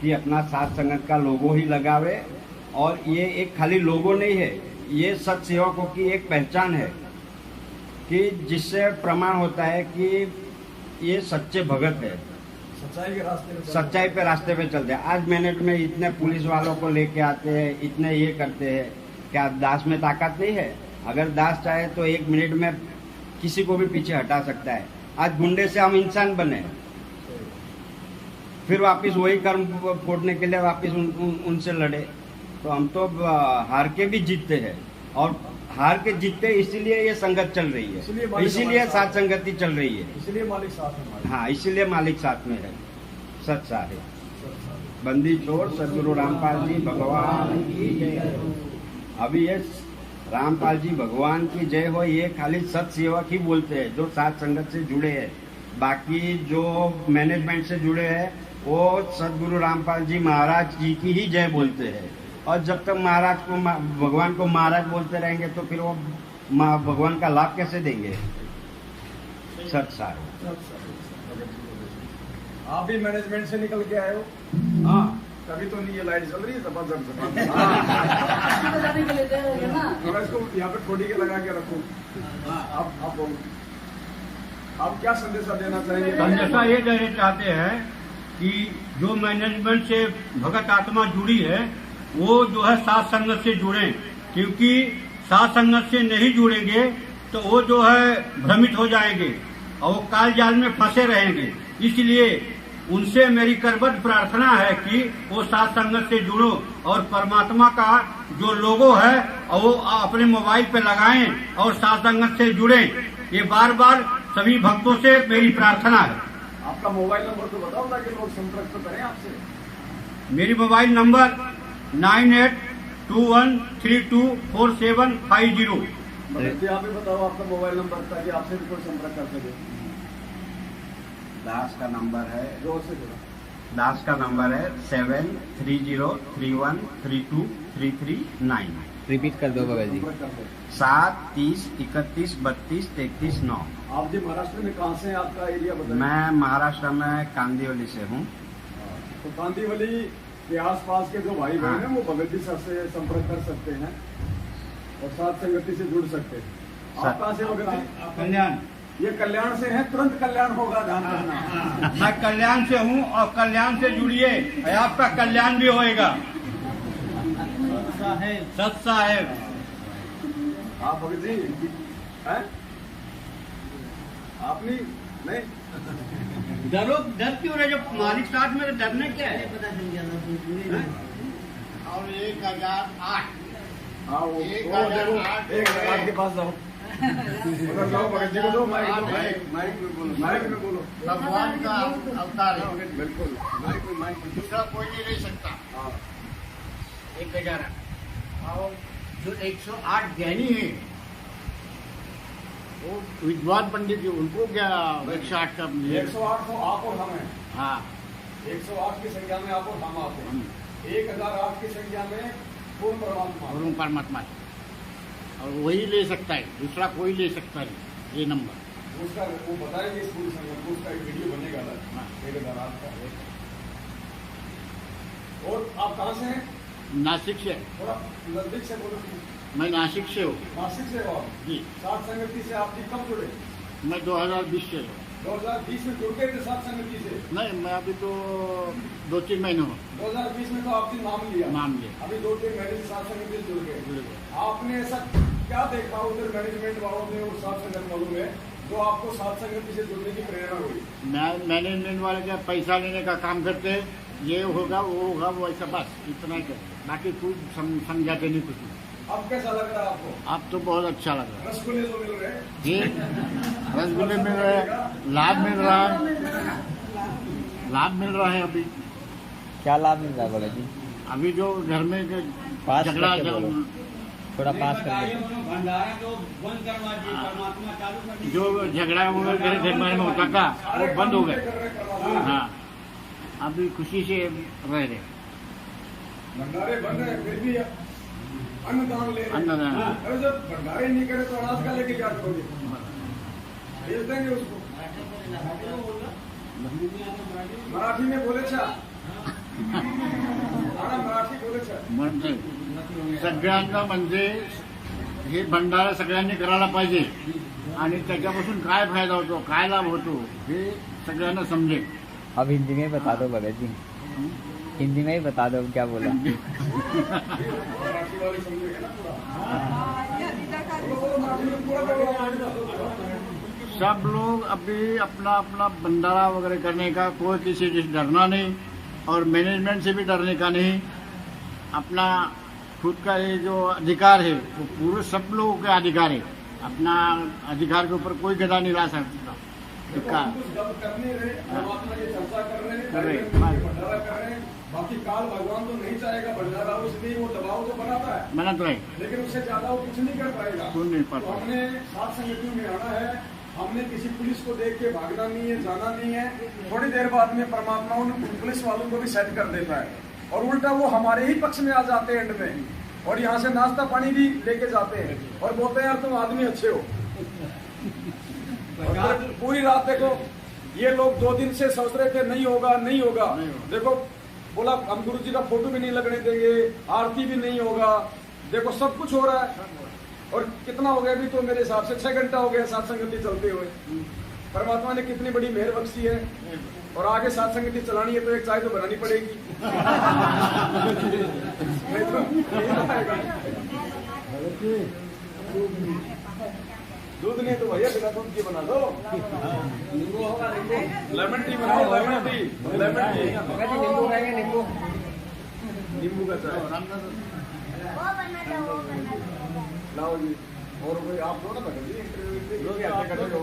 कि अपना साथ संगत का लोगो ही लगावे, और ये एक खाली लोगो नहीं है, ये सत सेवकों की एक पहचान है कि जिससे प्रमाण होता है कि ये सच्चे भगत है, सच्चाई पे रास्ते पे चलते हैं। आज मिनट में इतने पुलिस वालों को लेके आते हैं, इतने ये करते हैं, क्या दास में ताकत नहीं है? अगर दास चाहे तो 1 मिनट में किसी को भी पीछे हटा सकता है। आज गुंडे से हम इंसान बने, फिर वापस वही कर्म फोड़ने के लिए वापस उनसे लड़े, तो हम तो हार के भी जीतते हैं, और हार के जीतते इसीलिए ये संगत चल रही है, इसीलिए साथ संगति चल रही है, इसीलिए मालिक साथ में। हाँ, इसीलिए मालिक साथ में है। सच साहे बंदी छोड़ सदगुरु रामपाल जी भगवान की जय। अभी ये रामपाल जी भगवान की जय हो, ये खाली सत सेवक ही बोलते हैं जो साथ संगत से जुड़े हैं। बाकी जो मैनेजमेंट से जुड़े हैं वो सदगुरु रामपाल जी महाराज जी की ही जय बोलते हैं। और जब तक महाराज को भगवान को महाराज बोलते रहेंगे तो फिर वो भगवान का लाभ कैसे देंगे? सच सारे। आप भी मैनेजमेंट से निकल के आए हो? हाँ, तभी तो नहीं ये लाइट जल रही है जबरदस्त। इसको यहाँ पे ठोड़ी के लगा के रखो। आप क्या संदेशा देना चाहेंगे? संदेशा ये देना चाहते हैं कि जो मैनेजमेंट से भगत आत्मा जुड़ी है वो जो है साथ संगत से जुड़े, क्योंकि साथ संगत से नहीं जुड़ेंगे तो वो जो है भ्रमित हो जाएंगे और वो काल जाल में फंसे रहेंगे। इसलिए उनसे मेरी करबद्ध प्रार्थना है कि वो साथ संगत से जुड़ो और परमात्मा का जो लोगो है वो अपने मोबाइल पे लगाएं और साथ संगत से जुड़ें। ये बार बार सभी भक्तों से मेरी प्रार्थना है। आपका मोबाइल नंबर तो बताओ ताकि लोग संपर्क तो करें आपसे। मेरी मोबाइल नंबर 9821324750। भगत जी आप ही बताओ आपका मोबाइल नंबर ताकि आपसे भी कोई संपर्क कर सके। दास का नंबर है जोर से बोलो। दास का नंबर है 7303132339। रिपीट कर दो भगत जी। संपर्क कर दो। 7 30 31 32 33 9। आप जी महाराष्ट्र में कहाँ से हैं, आपका एरिया बताइए। मैं महाराष्ट्र में कांदिवली से हूँ। तो कांदीवली के आसपास के जो भाई बहन हैं वो भगत जी सर से संपर्क कर सकते हैं और साथ संगति से जुड़ सकते हैं। आप कहाँ से भगत जी? कल्याण। ये कल्याण से हैं, तुरंत कल्याण होगा, ध्यान रखना। मैं कल्याण से हूँ और कल्याण से जुड़िए, आपका कल्याण भी होएगा। सत साहेब। आप भगत जी हैं? आप नहीं डर क्यों रहे? जब मालिक साथ मेरे डरने क्या है? और 1008। हाँ वो देखो, एक के पास जाओ, उधर जाओ, भगत जी को दो माइक में बोलो। भगवान का अवतार है। बिल्कुल दूसरा कोई नहीं ले सकता। हाँ 1008 और जो 108 ज्ञानी है वो विद्वान पंडित जी, उनको क्या 108 का 108 तो आप और हम हैं। हाँ 108 की संख्या में आप और हम आते हैं। 1008 की संख्या में पूर्ण परमात्मा। और परमात्मा है। और वही ले सकता है, दूसरा कोई ले सकता नहीं ये नंबर। उसका वो बताएंगे इस पूरी संगत को, उसका एक वीडियो बनेगा अलग। 1008 का। और आप कहाँ से हैं? नासिक से। थोड़ा नजदीक से बोलो। मैं नासिक से हूँ नासिक से हो आप? जी। सात संगति से आपकी कब जुड़े? मैं 2020 से हूँ। 2020 में जुड़ गए थे सात संगति से? नहीं, मैं अभी तो 2-3 महीने हूँ 2020 में तो आपने नाम लिया। अभी 2-3 महीने से सात संगति से जुड़ गए। आपने ऐसा क्या देखा उधर मैनेजमेंट वालों ने और सात संगत वालों में जो आपको सात संगति से जुड़ने की प्रेरणा हुई? मैनेजमेंट वाले क्या पैसा लेने का काम करते हैं, ये होगा वो होगा वो ऐसा, बस इतना ही करते, बाकी कुछ समझाते नहीं कुछ नहीं। अब कैसा लग रहा है आपको? अब तो बहुत अच्छा लग रहा है। रसगुल्ले तो मिल रहे हैं? जी, रसगुल्ले मिल रहे हैं, लाभ मिल रहा है, लाभ मिल रहा है। अभी क्या लाभ मिल रहा है भगत जी? अभी जो घर में पास झगड़ा करके बोलो। थोड़ा पास कर जो झगड़ा मेरे घर में होता था वो बंद हो गया। हाँ अभी खुशी से रह रहे। भंडारे बन रहे हैं, फिर भी अन्नदान ले रहे हैं। अन्नदान। अरे जब भंडारे नहीं करे तो अनाज का लेके क्या करोगे? भेज देंगे उसको। मराठी में बोले छा मराठी बोले छा म्हणजे सगळ्यांना म्हणजे हे भंडारा सगळ्यांनी करायला पाहिजे आणि त्याच्यापासून काय फायदा होतो, काय लाभ होतो हे सगळ्यांना समजेल। अब हिंदी में बता दो भगत जी, हिंदी में ही बता दो क्या बोला। मराठी वाले समझेगा ना पूरा। सब लोग अभी अपना अपना भंडारा वगैरह करने का, कोई किसी से डरना नहीं और मैनेजमेंट से भी डरने का नहीं। अपना खुद का ये जो अधिकार है वो पूरे सब लोगों के अधिकार है। अपना अधिकार के ऊपर कोई गदा नहीं ला सकता। करने रहे, परमात्मा की चर्चा कर रहे हैं, भंडारा कर रहे हैं। बाकी काल भगवान तो नहीं चाहेगा भंडारा, उसलिए वो दबाव तो बनाता है, मना तो है, लेकिन उससे ज्यादा वो कुछ नहीं कर पाएगा। कुछ नहीं तो पाता। हमने सात संगतियों में आना है, हमने किसी पुलिस को देख के भागना नहीं है, जाना नहीं है। थोड़ी देर बाद में परमात्मा उन पुलिस वालों को भी सेट कर देता है और उल्टा वो हमारे ही पक्ष में आ जाते हैं एंड में, और यहाँ से नाश्ता पानी भी लेके जाते हैं और बोलते हैं यार तुम आदमी अच्छे हो। और पूरी रात देखो ये लोग 2 दिन से सोच रहे थे नहीं होगा नहीं होगा, देखो बोला हम गुरु जी का फोटो भी नहीं लगने देंगे, आरती भी नहीं होगा, देखो सब कुछ हो रहा है। और कितना हो गया अभी तो मेरे हिसाब से 6 घंटा हो गया सात संगति चलते हुए। परमात्मा ने कितनी बड़ी मेहर बख्शी है। और आगे सात संगति चलानी है तो एक चाय तो बनानी पड़ेगी। नहीं तो नहीं आएगा। दूध नहीं तो भैया बिना दूध की बना दो। लेमन टी बनाओ, लेमन टी, लेमन टी। नींबू खाएंगे, नींबू, नींबू का चाय लाओ जी। और कोई आप दो ना भगत जी, इंटरव्यू हो।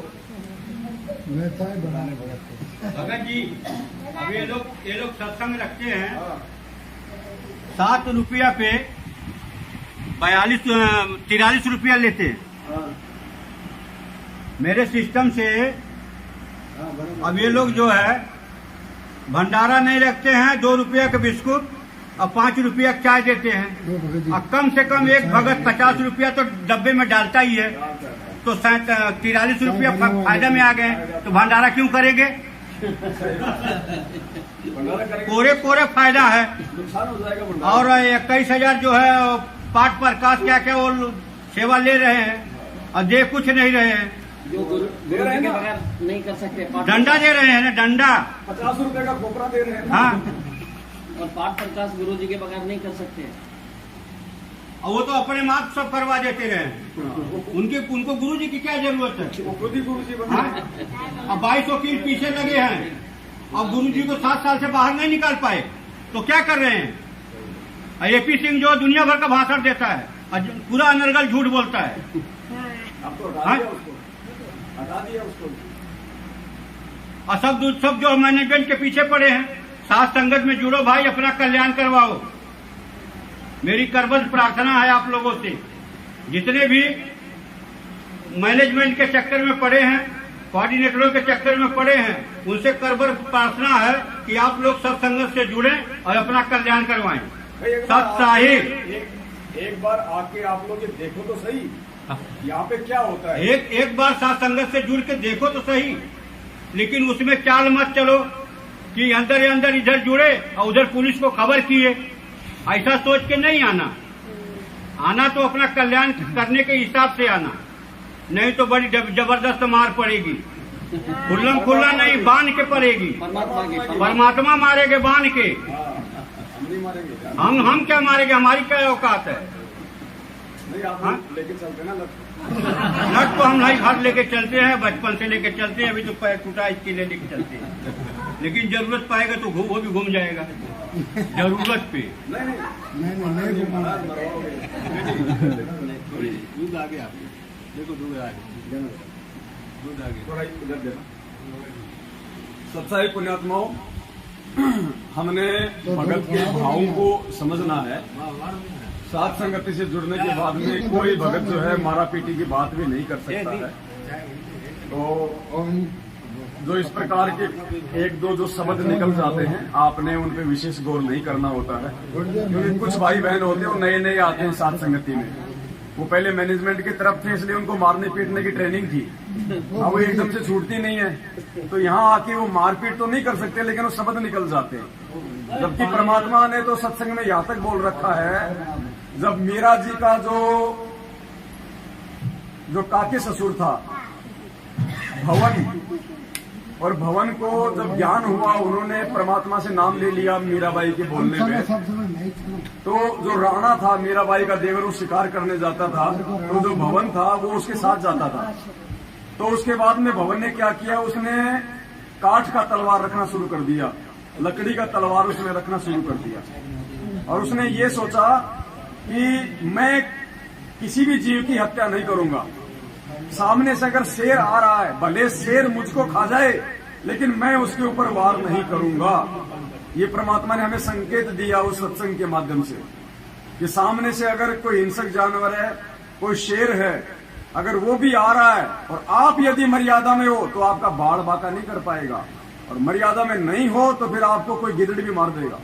मैं चाय बनाने भगत जी अभी ये लोग सत्संग रखते हैं 7 रुपया पे 43 रुपया लेते हैं। मेरे सिस्टम से अब ये लोग जो है भंडारा नहीं रखते हैं, 2 रुपया का बिस्कुट और 5 रुपया का चाय देते हैं। और कम से कम एक भगत 50 रुपया तो डब्बे में डालता ही है, तो 43 रुपया फायदा में आ गए, तो भंडारा क्यों करेंगे? पूरे फायदा है। और 21,000 जो है पाठ प्रकाश क्या क्या वो सेवा ले रहे हैं और दे कुछ नहीं रहे हैं। दे रहे हैं के बगैर नहीं कर सकते, डंडा दे रहे हैं ना, डंडा 50 रुपए का खोपरा दे रहे हैं। हाँ, और पाठ प्रकाश गुरु जी के बगैर नहीं कर सकते। और वो तो अपने माप सब करवा देते रहे। उनको गुरु जी की क्या जरूरत है? वो खुद ही गुरु जी बने। अब 22 वकील पीछे लगे हैं और गुरु जी को 7 साल से बाहर नहीं निकाल पाए, तो क्या कर रहे हैं? AP सिंह जो दुनिया भर का भाषण देता है और पूरा अनर्गल झूठ बोलता है। अब तो हटा दिया उसको। और सब जो मैनेजमेंट के पीछे पड़े हैं, साथ संगत में जुड़ो भाई, अपना कल्याण करवाओ। मेरी करबद्ध प्रार्थना है आप लोगों से, जितने भी मैनेजमेंट के चक्कर में पड़े हैं, कोऑर्डिनेटरों के चक्कर में पड़े हैं, उनसे करबद्ध प्रार्थना है कि आप लोग सब संगत से जुड़ें और अपना कल्याण करवाएं। सत साहिब एक बार आके आप लोग ये देखो तो सही यहाँ पे क्या होता है। एक बार साथ संगत से जुड़ के देखो तो सही, लेकिन उसमें चाल मत चलो कि अंदर इधर जुड़े और उधर पुलिस को खबर किए। ऐसा सोच के नहीं आना तो अपना कल्याण करने के हिसाब से आना, नहीं तो बड़ी जबरदस्त मार पड़ेगी। खुल्ला नहीं, बांध के पड़ेगी। परमात्मा मारेंगे बांध के। हम क्या मारेंगे? हमारी क्या औकात है? नहीं आप लेके चलते ना नट तो हम नहीं घर लेके चलते हैं, बचपन से लेके चलते हैं। अभी तो पैर टूटा इसके लिए लेके चलते हैं, लेकिन जरूरत पाएगा तो वो भी घूम जाएगा जरूरत पे। नहीं दूध आ गया, देखो दूध आ गया, थोड़ा इधर देना। सत्साई पुण्यात्माओं, हमने भगत के भावों को समझना है। साथ संगति से जुड़ने के बाद में कोई भगत जो है मारा पीटी की बात भी नहीं कर सकता है। तो जो इस प्रकार के एक दो जो शब्द निकल जाते हैं, आपने उन पे विशेष गौर नहीं करना होता है, क्योंकि कुछ भाई बहन होते हैं वो नए आते हैं साथ संगति में। वो पहले मैनेजमेंट की तरफ थे, इसलिए उनको मारने पीटने की ट्रेनिंग थी। अब वो एकदम से छूटती नहीं है, तो यहाँ आके वो मारपीट तो नहीं कर सकते, लेकिन वो शब्द निकल जाते हैं। जबकि परमात्मा ने तो सत्संग में यहाँ तक बोल रखा है, जब मीरा जी का जो काके ससुर था भवन, और भवन को जब ज्ञान हुआ, उन्होंने परमात्मा से नाम ले लिया मीराबाई के बोलने में। तो जो राणा था, मीराबाई का देवर, वो शिकार करने जाता था, तो जो भवन था वो उसके साथ जाता था। तो उसके बाद में भवन ने क्या किया, उसने काठ का तलवार रखना शुरू कर दिया, लकड़ी का तलवार उसने रखना शुरू कर दिया। और उसने ये सोचा कि मैं किसी भी जीव की हत्या नहीं करूंगा। सामने से अगर शेर आ रहा है, भले शेर मुझको खा जाए, लेकिन मैं उसके ऊपर वार नहीं करूंगा। ये परमात्मा ने हमें संकेत दिया उस सत्संग के माध्यम से कि सामने से अगर कोई हिंसक जानवर है, कोई शेर है, अगर वो भी आ रहा है और आप यदि मर्यादा में हो तो आपका बाढ़ बाका नहीं कर पाएगा, और मर्यादा में नहीं हो तो फिर आपको कोई गिदड़ भी मार देगा।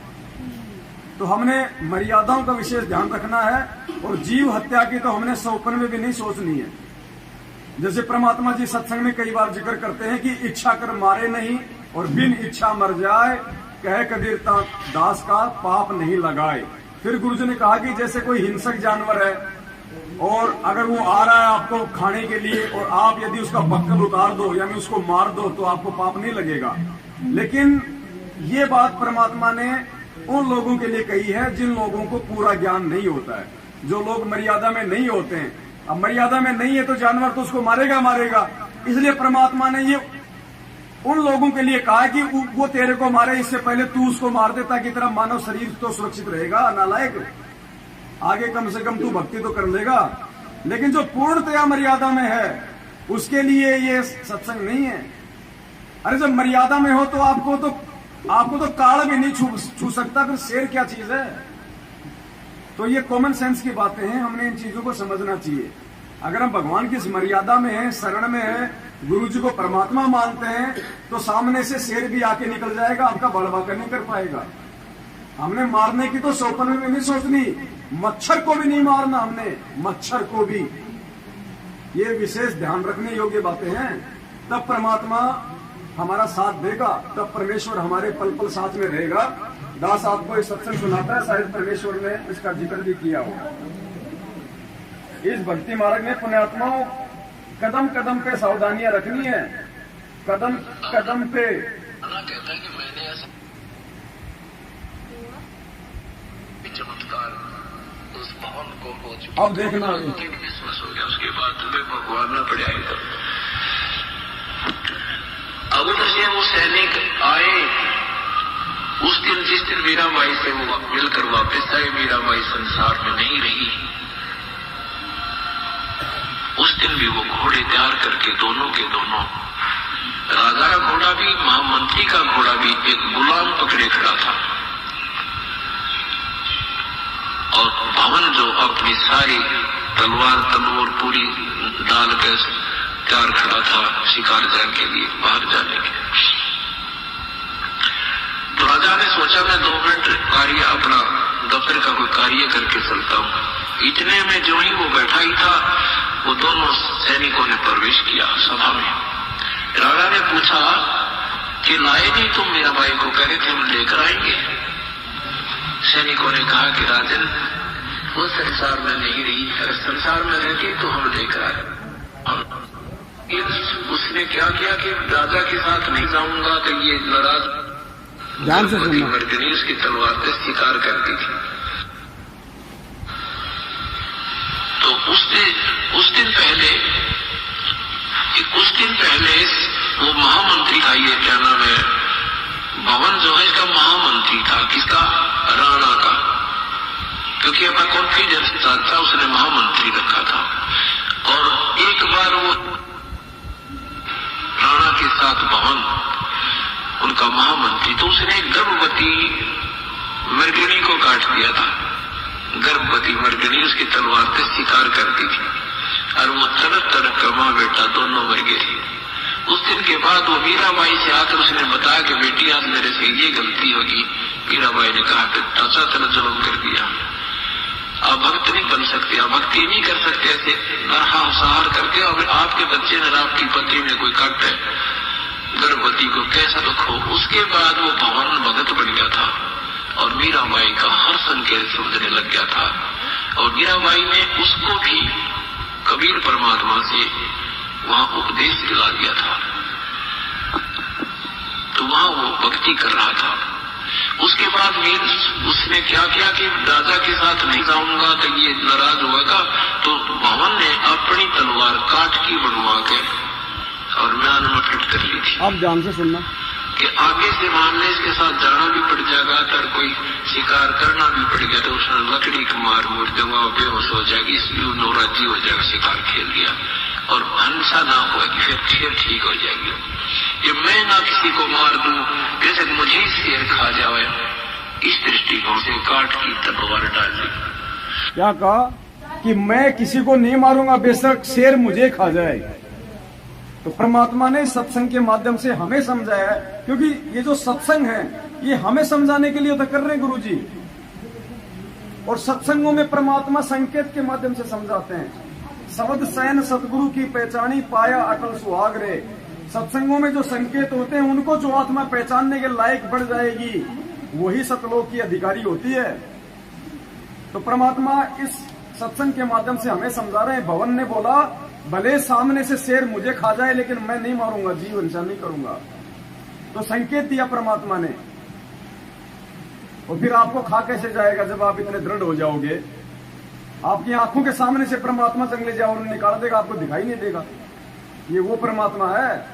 तो हमने मर्यादाओं का विशेष ध्यान रखना है, और जीव हत्या की तो हमने सौपन में भी नहीं सोचनी है। जैसे परमात्मा जी सत्संग में कई बार जिक्र करते हैं कि इच्छा कर मारे नहीं और बिन इच्छा मर जाए, कहे कबीर दास का पाप नहीं लगाए। फिर गुरुजी ने कहा कि जैसे कोई हिंसक जानवर है और अगर वो आ रहा है आपको खाने के लिए, और आप यदि उसका बक्कल उतार दो यानी उसको मार दो, तो आपको पाप नहीं लगेगा। लेकिन ये बात परमात्मा ने उन लोगों के लिए कही है जिन लोगों को पूरा ज्ञान नहीं होता है, जो लोग मर्यादा में नहीं होते हैं। अब मर्यादा में नहीं है तो जानवर तो उसको मारेगा। इसलिए परमात्मा ने ये उन लोगों के लिए कहा कि वो तेरे को मारे, इससे पहले तू उसको मार दे, ताकि तेरा मानव शरीर तो सुरक्षित रहेगा। नालायक, आगे कम से कम तू भक्ति तो कर लेगा। लेकिन जो पूर्णतया मर्यादा में है उसके लिए ये सत्संग नहीं है। अरे जब मर्यादा में हो तो आपको तो काल भी नहीं छू सकता, फिर शेर क्या चीज है। तो ये कॉमन सेंस की बातें हैं, हमने इन चीजों को समझना चाहिए। अगर हम भगवान की इस मर्यादा में हैं, शरण में हैं, गुरु जी को परमात्मा मानते हैं, तो सामने से शेर भी आके निकल जाएगा, आपका बड़बाकर नहीं कर पाएगा। हमने मारने की तो सौपन में नहीं सोचनी, मच्छर को भी नहीं मारना हमने, मच्छर को भी। ये विशेष ध्यान रखने योग्य बातें हैं। तब परमात्मा हमारा साथ देगा, तब परमेश्वर हमारे पल पल साथ में रहेगा। दास आपको एक सत्संग सुनाता है, शायद परमेश्वर ने इसका जिक्र भी किया होगा। इस भक्ति मार्ग में पुण्यात्माओं कदम कदम पे सावधानियां रखनी है, कदम कदम पे। कहता है कि मैंने ऐसा चमत्कार उस भवन को हो चुका। अब देखना विश्वास हो गया, उसके बाद तुम्हें भगवान न पड़े आएगा। अब उधर से वो सैनिक आए, उस दिन जिस दिन मीराबाई से वो मिलकर वापस आए, मीराबाई संसार में नहीं रही। उस दिन भी वो घोड़े तैयार करके दोनों के दोनों, राजा का घोड़ा भी, महामंत्री का घोड़ा भी, एक गुलाम पकड़े खड़ा था। और भवन जो अपनी सारी तलवार तलवार पूरी डाल कर तैयार खड़ा था शिकार जाने के लिए, बाहर जाने के। तो राजा ने सोचा मैं 2 मिनट कार्य अपना दफ्तर का कोई कार्य करके चलता हूँ। इतने में जो ही वो बैठा ही था, वो दोनों सैनिकों ने प्रवेश किया सभा में। राजा ने पूछा कि लाए नहीं तुम मीराबाई को, कह रहे थे हम लेकर आएंगे। सैनिकों ने कहा कि राजन वो संसार में नहीं रही, अगर संसार में रहती तो हम लेकर आए। उसने क्या किया कि राजा के साथ नहीं जाऊंगा, तो ये नाराज ध्यान से सुनना, मर्दनी उसकी तलवार से शिकार करती थी। तो उस दिन पहले वो महामंत्री था, ये क्या नाम है, भवन जो है इसका महामंत्री था, किसका, राणा का, क्योंकि अपना कॉन्फिडेंस था, उसने महामंत्री रखा था। और एक बार वो राणा के साथ भवन, उनका महामंत्री, तो उसने एक गर्भवती मर्गिणी को काट दिया था। गर्भवती मर्गिणी उसकी तलवार से शिकार करती थी, और वो तड़प तड़प का माँ बेटा दोनों मर गए थे। उस दिन के बाद वो मीराबाई से आकर उसने बताया कि बेटी आज मेरे से ये गलती होगी। मीराबाई ने कहा कि चाचा तेरा जुल्म कर दिया, आप भक्त नहीं बन सकते, आप भक्ति नहीं कर सकते, ऐसे नरसंहार करके। और आपके बच्चे ने, आपकी पत्नी ने कोई काट है गर्भवती को, कैसा दुख हो। उसके बाद वो भवन भगत बन गया था, और मीराबाई का हर संकेत समझने लग गया था। और मीराबाई ने उसको भी कबीर परमात्मा से वहां उपदेश दिला दिया था, तो वहां वो भक्ति कर रहा था। उसके बाद उसने क्या किया कि राजा के साथ नहीं जाऊंगा तो ये नाराज होगा, तो भवन ने अपनी तलवार काट की बनवा के और म्यान में फिट कर ली थी। आप ध्यान से सुनना कि आगे से मान ले इसके साथ जाना भी पड़ जाएगा, अगर कोई शिकार करना भी पड़ गया तो उसने लकड़ी का मार मोड़ दूंगा, बेहोश हो जाएगी, इसलिए नौराजी हो जाएगा, शिकार खेल दिया और हिंसा ना होगी, फिर ठीक हो जाएगी। ये मैं ना किसी को मार दूं, जैसे मुझे शेर खा जाए, इस दृष्टिकोण से काट की तलवार डाल दी। क्या कहा कि मैं किसी को नहीं मारूंगा, बेशक शेर मुझे खा जाए। तो परमात्मा ने सत्संग के माध्यम से हमें समझाया है, क्योंकि ये जो सत्संग है ये हमें समझाने के लिए तो कर रहे हैं गुरु जी, और सत्संगों में परमात्मा संकेत के माध्यम से समझाते हैं। शब्द सैन सतगुरु की पहचानी, पाया अटल सुहाग रे। सत्संगों में जो संकेत होते हैं उनको जो आत्मा पहचानने के लायक बढ़ जाएगी, वही सतलोक की अधिकारी होती है। तो परमात्मा इस सत्संग के माध्यम से हमें समझा रहे हैं। भवन ने बोला भले सामने से शेर मुझे खा जाए लेकिन मैं नहीं मारूंगा, जीव हिंसा नहीं करूंगा। तो संकेत दिया परमात्मा ने। और फिर आपको खा कैसे जाएगा जब आप इतने दृढ़ हो जाओगे? आपकी आंखों के सामने से परमात्मा जंगले जाओ निकाल देगा, आपको दिखाई नहीं देगा। ये वो परमात्मा है,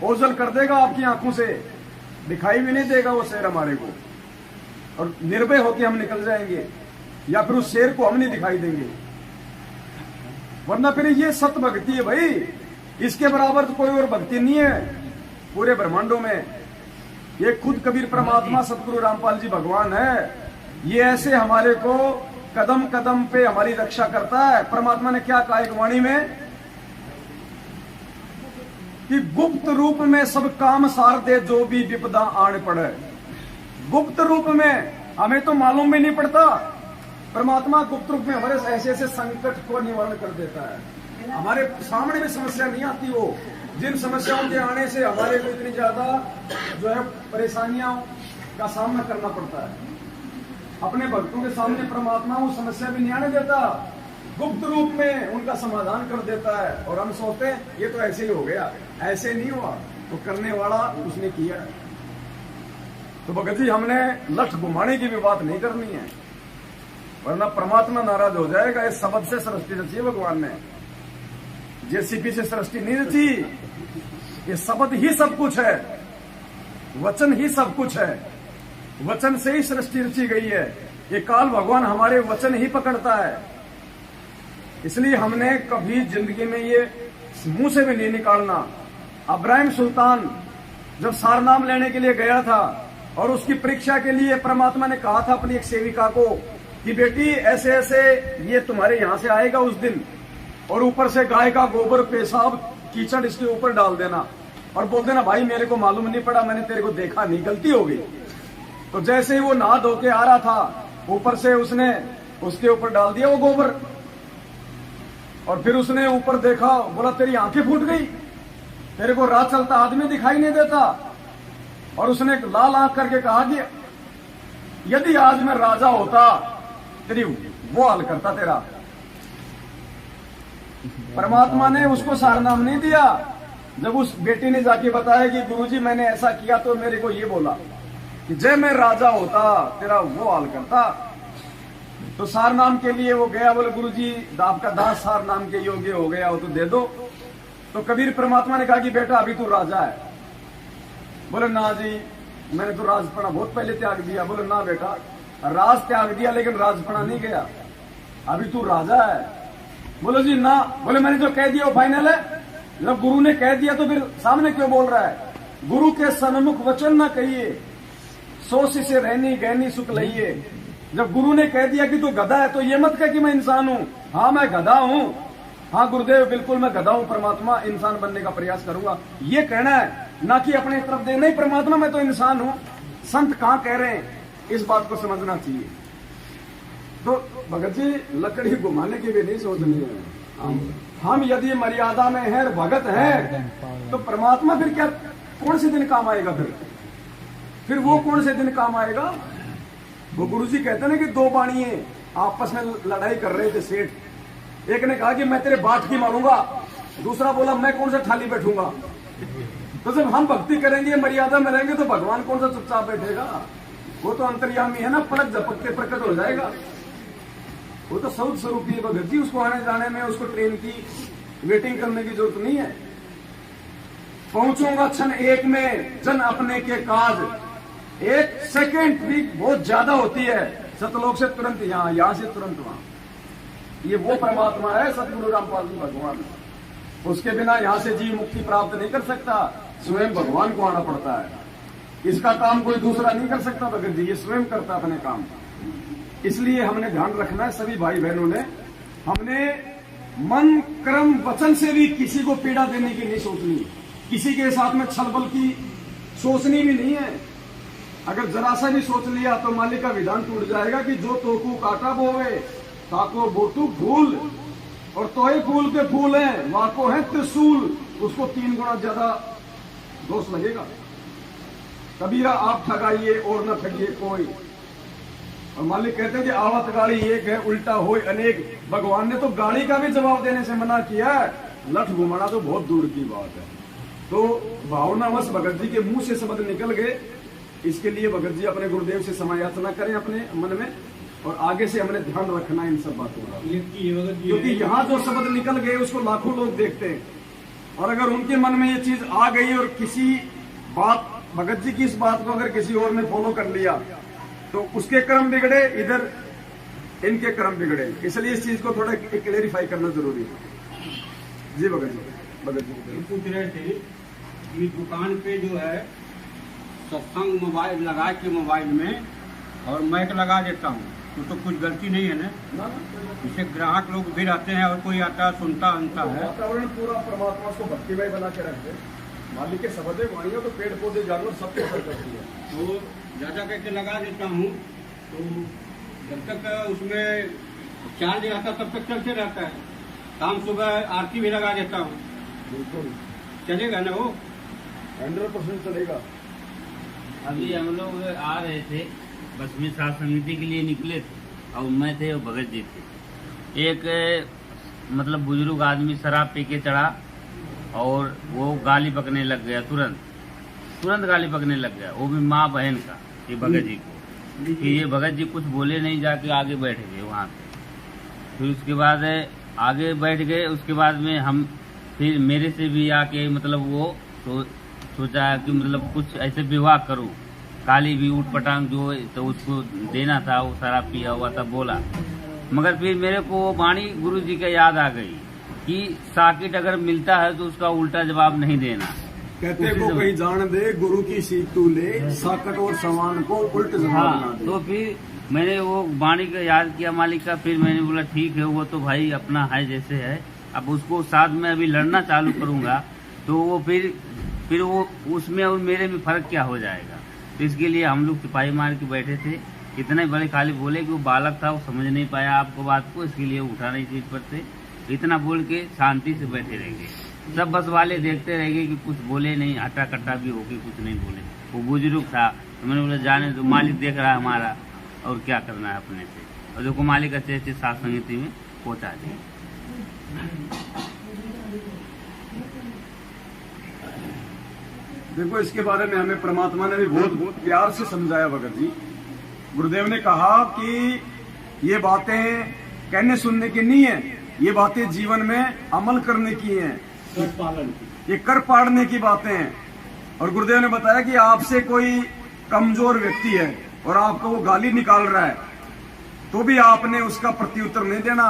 ओझल कर देगा आपकी आंखों से, दिखाई भी नहीं देगा वो शेर हमारे को, और निर्भय होकर हम निकल जाएंगे, या फिर उस शेर को हम नहीं दिखाई देंगे। वरना फिर ये सत भक्ति है भाई, इसके बराबर तो कोई और भक्ति नहीं है पूरे ब्रह्मांडों में। ये खुद कबीर परमात्मा सतगुरु रामपाल जी भगवान है। ये ऐसे हमारे को कदम कदम पे हमारी रक्षा करता है। परमात्मा ने क्या कहा एक वाणी में कि गुप्त रूप में सब काम सार दे जो भी विपदा आने पड़े। गुप्त रूप में हमें तो मालूम भी नहीं पड़ता, परमात्मा गुप्त रूप में हमारे ऐसे ऐसे संकट को निवारण कर देता है। हमारे सामने में समस्या नहीं आती, वो जिन समस्याओं के आने से हमारे को इतनी ज्यादा जो है परेशानियों का सामना करना पड़ता है, अपने भक्तों के सामने परमात्मा वो समस्या भी नहीं आने देता, गुप्त रूप में उनका समाधान कर देता है। और हम सोचते हैं ये तो ऐसे ही हो गया, ऐसे नहीं हुआ, तो करने वाला उसने किया। तो भगत जी हमने लठ घुमाने की भी बात नहीं करनी है, वरना परमात्मा नाराज हो जाएगा। इस शब्द से सृष्टि रची है भगवान ने, जेसीपी से सृष्टि नहीं रची। ये शब्द ही सब कुछ है, वचन ही सब कुछ है, वचन से ही सृष्टि रची गई है। ये काल भगवान हमारे वचन ही पकड़ता है, इसलिए हमने कभी जिंदगी में ये मुंह से भी नहीं निकालना। अब्राहिम सुल्तान जब सारनाम लेने के लिए गया था और उसकी परीक्षा के लिए परमात्मा ने कहा था अपनी एक सेविका को कि बेटी ऐसे ऐसे ये तुम्हारे यहां से आएगा उस दिन, और ऊपर से गाय का गोबर पेशाब कीचड़ इसके ऊपर डाल देना और बोल देना भाई मेरे को मालूम नहीं पड़ा, मैंने तेरे को देखा नहीं, गलती हो गई। तो जैसे ही वो नहा धो के आ रहा था, ऊपर से उसने उसके ऊपर डाल दिया वो गोबर, और फिर उसने ऊपर देखा, बोला तेरी आंखें फूट गई, तेरे को राह चलता आदमी दिखाई नहीं देता। और उसने लाल आंख करके कहा कि यदि आज मैं राजा होता तेरी वो हाल करता तेरा। परमात्मा ने उसको सारनाम नहीं दिया। जब उस बेटी ने जाके बताया कि गुरुजी मैंने ऐसा किया तो मेरे को ये बोला कि जय मैं राजा होता तेरा वो हाल करता। तो सारनाम के लिए वो गया, बोले गुरुजी आपका दास सारनाम के योग्य हो गया हो तो दे दो। तो कबीर परमात्मा ने कहा कि बेटा अभी तू राजा है। बोले ना जी मैंने तो राजपना बहुत पहले त्याग दिया। बोले ना बेटा राज त्याग दिया लेकिन राजपना नहीं गया, अभी तू राजा है। बोलो जी ना। बोले मैंने जो कह दिया वो फाइनल है। जब गुरु ने कह दिया तो फिर सामने क्यों बोल रहा है? गुरु के सन्मुख वचन ना कहिए, सोच से रहनी गहनी सुख लइए। जब गुरु ने कह दिया कि तू गधा है तो ये मत कह कि मैं इंसान हूं। हाँ मैं गधा हूं, हाँ गुरुदेव बिल्कुल मैं गधा हूं, परमात्मा इंसान बनने का प्रयास करूंगा, ये कहना है, ना कि अपने तरफ दे नहीं परमात्मा मैं तो इंसान हूं। संत कहां कह रहे हैं, इस बात को समझना चाहिए। तो भगत जी लकड़ी घुमाने की भी नहीं सोचनी है। हम यदि मर्यादा में है भगत है तो परमात्मा फिर क्या कौन से दिन काम आएगा? फिर वो कौन से दिन काम आएगा? वो गुरु जी कहते ना कि दो बाणिये आपस में लड़ाई कर रहे थे सेठ। एक ने कहा कि मैं तेरे बाट की मारूंगा, दूसरा बोला मैं कौन सा थाली बैठूंगा। तो जब हम भक्ति करेंगे मर्यादा में रहेंगे तो भगवान कौन सा चुपचाप बैठेगा? वो तो अंतर्यामी है ना, पलक झपक के प्रकट हो जाएगा। वो तो सौद स्वरूपी है भगत जी, उसको आने जाने में उसको ट्रेन की वेटिंग करने की जरूरत नहीं है। पहुंचूंगा क्षण एक में जन अपने के काज। एक सेकंड भी बहुत ज्यादा होती है, सतलोक से तुरंत यहाँ, यहाँ से तुरंत वहां। ये वो परमात्मा है सतगुरु रामपाल जी भगवान। उसके बिना यहाँ से जीव मुक्ति प्राप्त नहीं कर सकता, स्वयं भगवान को आना पड़ता है। इसका काम कोई दूसरा नहीं कर सकता भगत जी, ये स्वयं करता अपने काम। इसलिए हमने ध्यान रखना है सभी भाई बहनों ने, हमने मन कर्म वचन से भी किसी को पीड़ा देने की नहीं सोचनी, किसी के साथ में छलबल की सोचनी भी नहीं है। अगर जरा सा भी सोच लिया तो मालिक का विधान टूट जाएगा कि जो तोकू काटा बोवे ताको बोटू फूल, और तोहे फूल के फूल हैं वाको है त्रिशूल, उसको 3 गुना ज्यादा दोष लगेगा। कबीरा आप ठगाइए और न ठगिए कोई। और मालिक कहते हैं कि आवत गाड़ी एक है उल्टा होए अनेक। भगवान ने तो गाड़ी का भी जवाब देने से मना किया है, लठ घुमाना तो बहुत दूर की बात है। तो भावनावश भगत जी के मुंह से शब्द निकल गए, इसके लिए भगत जी अपने गुरुदेव से समायाचना करें अपने मन में, और आगे से हमने ध्यान रखना इन सब बातों का, क्योंकि यहाँ जो शब्द निकल गए उसको लाखों लोग देखते हैं। और अगर उनके मन में ये चीज आ गई और किसी बात भगत जी की इस बात को अगर किसी और ने फॉलो कर लिया तो उसके कर्म बिगड़े, इधर इनके कर्म बिगड़े। इसलिए इस चीज को थोड़ा क्लेरिफाई करना जरूरी है। जी भगत जी पूछ रहे थे कि दुकान पे जो है सत्संग मोबाइल लगा के मोबाइल में और माइक लगा देता हूँ, तो कुछ गलती नहीं है ना। इसे ग्राहक लोग भी रहते हैं और कोई आता सुनता अंता है। वातावरण पूरा परमात्मा को भक्तिमय बना के रखते, मालिक के सबदे वाणियों तो पेड़ पौधे जानवर सबको असर करती है। तो ज्यादा करके लगा देता हूँ, तो जब तक उसमें चार्ज नहीं आता तब तक चलते रहता है। शाम सुबह आरती भी लगा देता हूँ। बिल्कुल चलेगा ना वो 100% चलेगा। अभी हम लोग आ रहे थे, बस में सात समिति के लिए निकले थे और मैं थे और भगत जी थे। एक मतलब बुजुर्ग आदमी शराब पी के चढ़ा और वो गाली पकने लग गया, तुरंत गाली पकने लग गया, वो भी माँ बहन का, ये भगत जी को, कि ये भगत जी कुछ बोले नहीं, जाके आगे बैठ गए वहाँ पे। फिर उसके बाद आगे बैठ गए, उसके बाद में हम फिर मेरे से भी आके मतलब वो सोचा कि मतलब कुछ ऐसे विवाह करूं, काली भी उठ पटांग जो तो उसको देना था, वो शराब पिया हुआ था बोला। मगर फिर मेरे को वो वाणी गुरु जी का याद आ गई कि साकिट अगर मिलता है तो उसका उल्टा जवाब नहीं देना। कहते को कहीं जान दे गुरु की सीख तू ले, साकट और समान को उल्ट जवाब ना दे। तो फिर मैंने वो वाणी का याद किया मालिक का। फिर मैंने बोला ठीक है, वो तो भाई अपना है जैसे है, अब उसको साथ में अभी लड़ना चालू करूंगा तो वो फिर वो उसमें और मेरे में फर्क क्या हो जाएगा। तो इसके लिए हम लोग सिपाही मार के बैठे थे। इतने बड़े खाली बोले कि वो बालक था, वो समझ नहीं पाया आपको बात को, इसके लिए उठा नहीं सीट पर थे। इतना बोल के शांति से बैठे रह गए। सब बस वाले देखते रह गए कि कुछ बोले नहीं, हटा कट्टा भी होके कुछ नहीं बोले। वो बुजुर्ग था तो मैंने बोला जाने तो, मालिक देख रहा है हमारा और क्या करना है अपने से। और देखो मालिक अच्छे अच्छे सात समिति में पहुंचा दिए। देखो इसके बारे में हमें परमात्मा ने भी बहुत प्यार से समझाया भगत जी। गुरुदेव ने कहा कि ये बातें कहने सुनने की नहीं है, ये बातें जीवन में अमल करने की हैं, ये कर पाड़ने की बातें हैं। और गुरुदेव ने बताया कि आपसे कोई कमजोर व्यक्ति है और आपको वो गाली निकाल रहा है तो भी आपने उसका प्रत्युत्तर नहीं देना।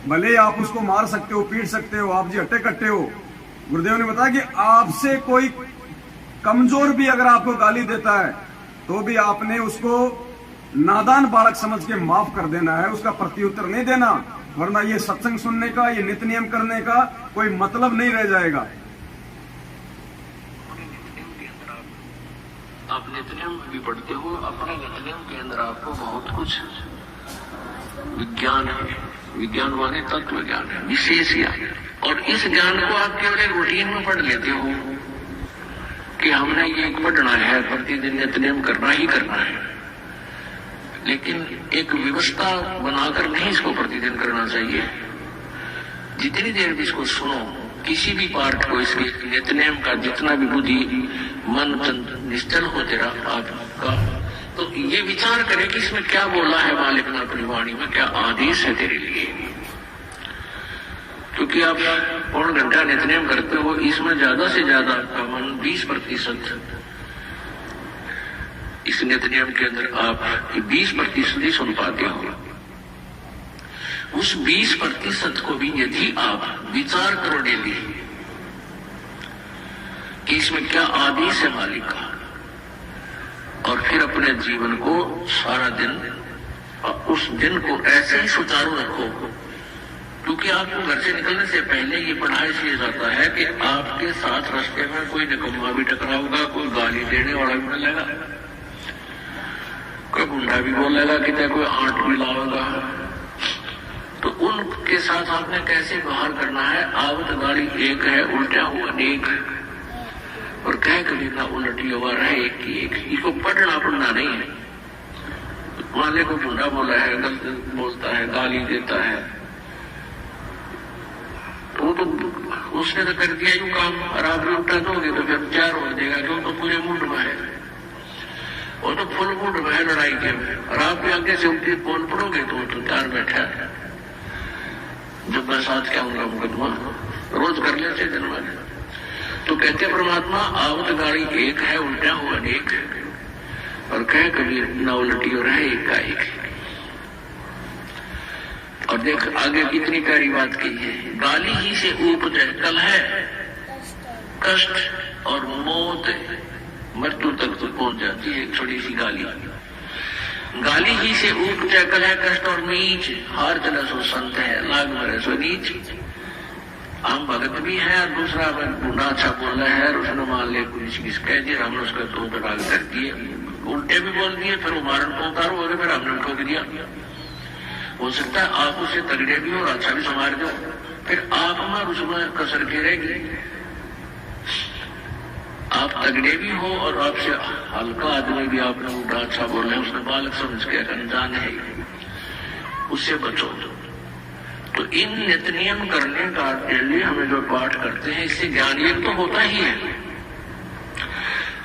भले आप उसको मार सकते हो, पीट सकते हो, आप जी हट्टे कट्टे हो। गुरुदेव ने बताया कि आपसे कोई कमजोर भी अगर आपको गाली देता है तो भी आपने उसको नादान बालक समझ के माफ कर देना है, उसका प्रत्युत्तर नहीं देना, वरना ये सत्संग सुनने का, ये नित्य नियम करने का कोई मतलब नहीं रह जाएगा। आप नित्य नियम भी पढ़ते हो, अपने नित्य नियम के अंदर आपको बहुत कुछ विज्ञान है, विज्ञान माने तत्व ज्ञान है, विशेष ज्ञान है। और इस ज्ञान को आप केवल एक रूटीन में पढ़ लेते हो कि हमने ये पढ़ना है, प्रतिदिन नित्य नियम करना ही करना है, लेकिन एक व्यवस्था बनाकर नहीं इसको प्रतिदिन करना चाहिए। जितनी देर भी इसको सुनो, किसी भी पार्ट को, इसके नित्य नियम का जितना भी बुद्धि मन निश्चल हो तेरा आपका, तो ये विचार करें कि इसमें क्या बोला है मालिक ने अपनी वाणी में, क्या आदेश है तेरे लिए। क्योंकि आप पौन घंटा नित्य नियम करते हो, इसमें ज्यादा से ज्यादा आपका मन 20% इस नित्य नियम के अंदर आप 20% ही सुन पाते हो। उस 20% को भी यदि आप विचार करो डेली कि इसमें क्या आदेश है मालिक का, और फिर अपने जीवन को सारा दिन और उस दिन को ऐसे ही सुचारू रखो। क्योंकि आपको घर से निकलने से पहले ये पढ़ा इसलिए जाता है कि आपके साथ रास्ते में कोई निकम्मा भी टकराऊंगा, कोई गाली देने वाला भी मिलेगा, कोई गुंडा भी बोलेगा कि कोई आंट भी लाऊंगा, तो उनके साथ आपने कैसे व्यवहार करना है। आवत गाड़ी एक है, उल्टा हुआ अनेक, और कह कभी ना उलटी हुआ रहे एक की एक। इसको पढ़ना नहीं है। वाले को गुंडा बोला है, गलत बोलता है, गाली देता है, तो उसने तो कर दिया यूं काम, और आप भी उल्टा दोगे तो फिर 4 हो जाएगा, क्यों तो पूरे मुंड में है, वो तो फुल मुंड में है लड़ाई के में, और आप भी आगे से उल्टी बोल पड़ोगे तो 4 बैठा है। जब मैं साथ क्या हूँ मुकदमा रोज कर लेते दिन में। तो कहते परमात्मा आवत गाड़ी एक है, उल्टा हुआ अनेक, और कह कभी न उलटी हो रहे एक का एक। और देख आगे कितनी प्यारी बात की है, गाली ही से उपजे कलह, कष्ट और मौत, मृत्यु तक तो पहुंच जाती है छोटी सी गाली। गाली ही से उपजय कलह कष्ट और नीच, हर जन सो संत है लाग मरे सो नीच। हम भगत भी है और दूसरा बूढ़ा अच्छा बोल रहा है, उसने मान लिया पुलिस किस कह दिया, हमने उसका दो तड़ाक कर दिए, उल्टे भी बोल दिए, फिर वो मारन को उतारो हो गए, फिर हमने उनको दिया। हो सकता है आप उससे तगड़े भी हो और अच्छा भी संभाल दो, फिर आप हमारे उसमें कसर के रहेगी। आप तगड़े भी हो और आपसे हल्का आदमी भी आपने उल्टा अच्छा बोल रहे, उसने बालक समझ के अनजान है, उससे बचो। तो इन नित्य नियम करने का लिए हमें जो पाठ करते हैं, इससे ज्ञान यज्ञ तो होता ही है।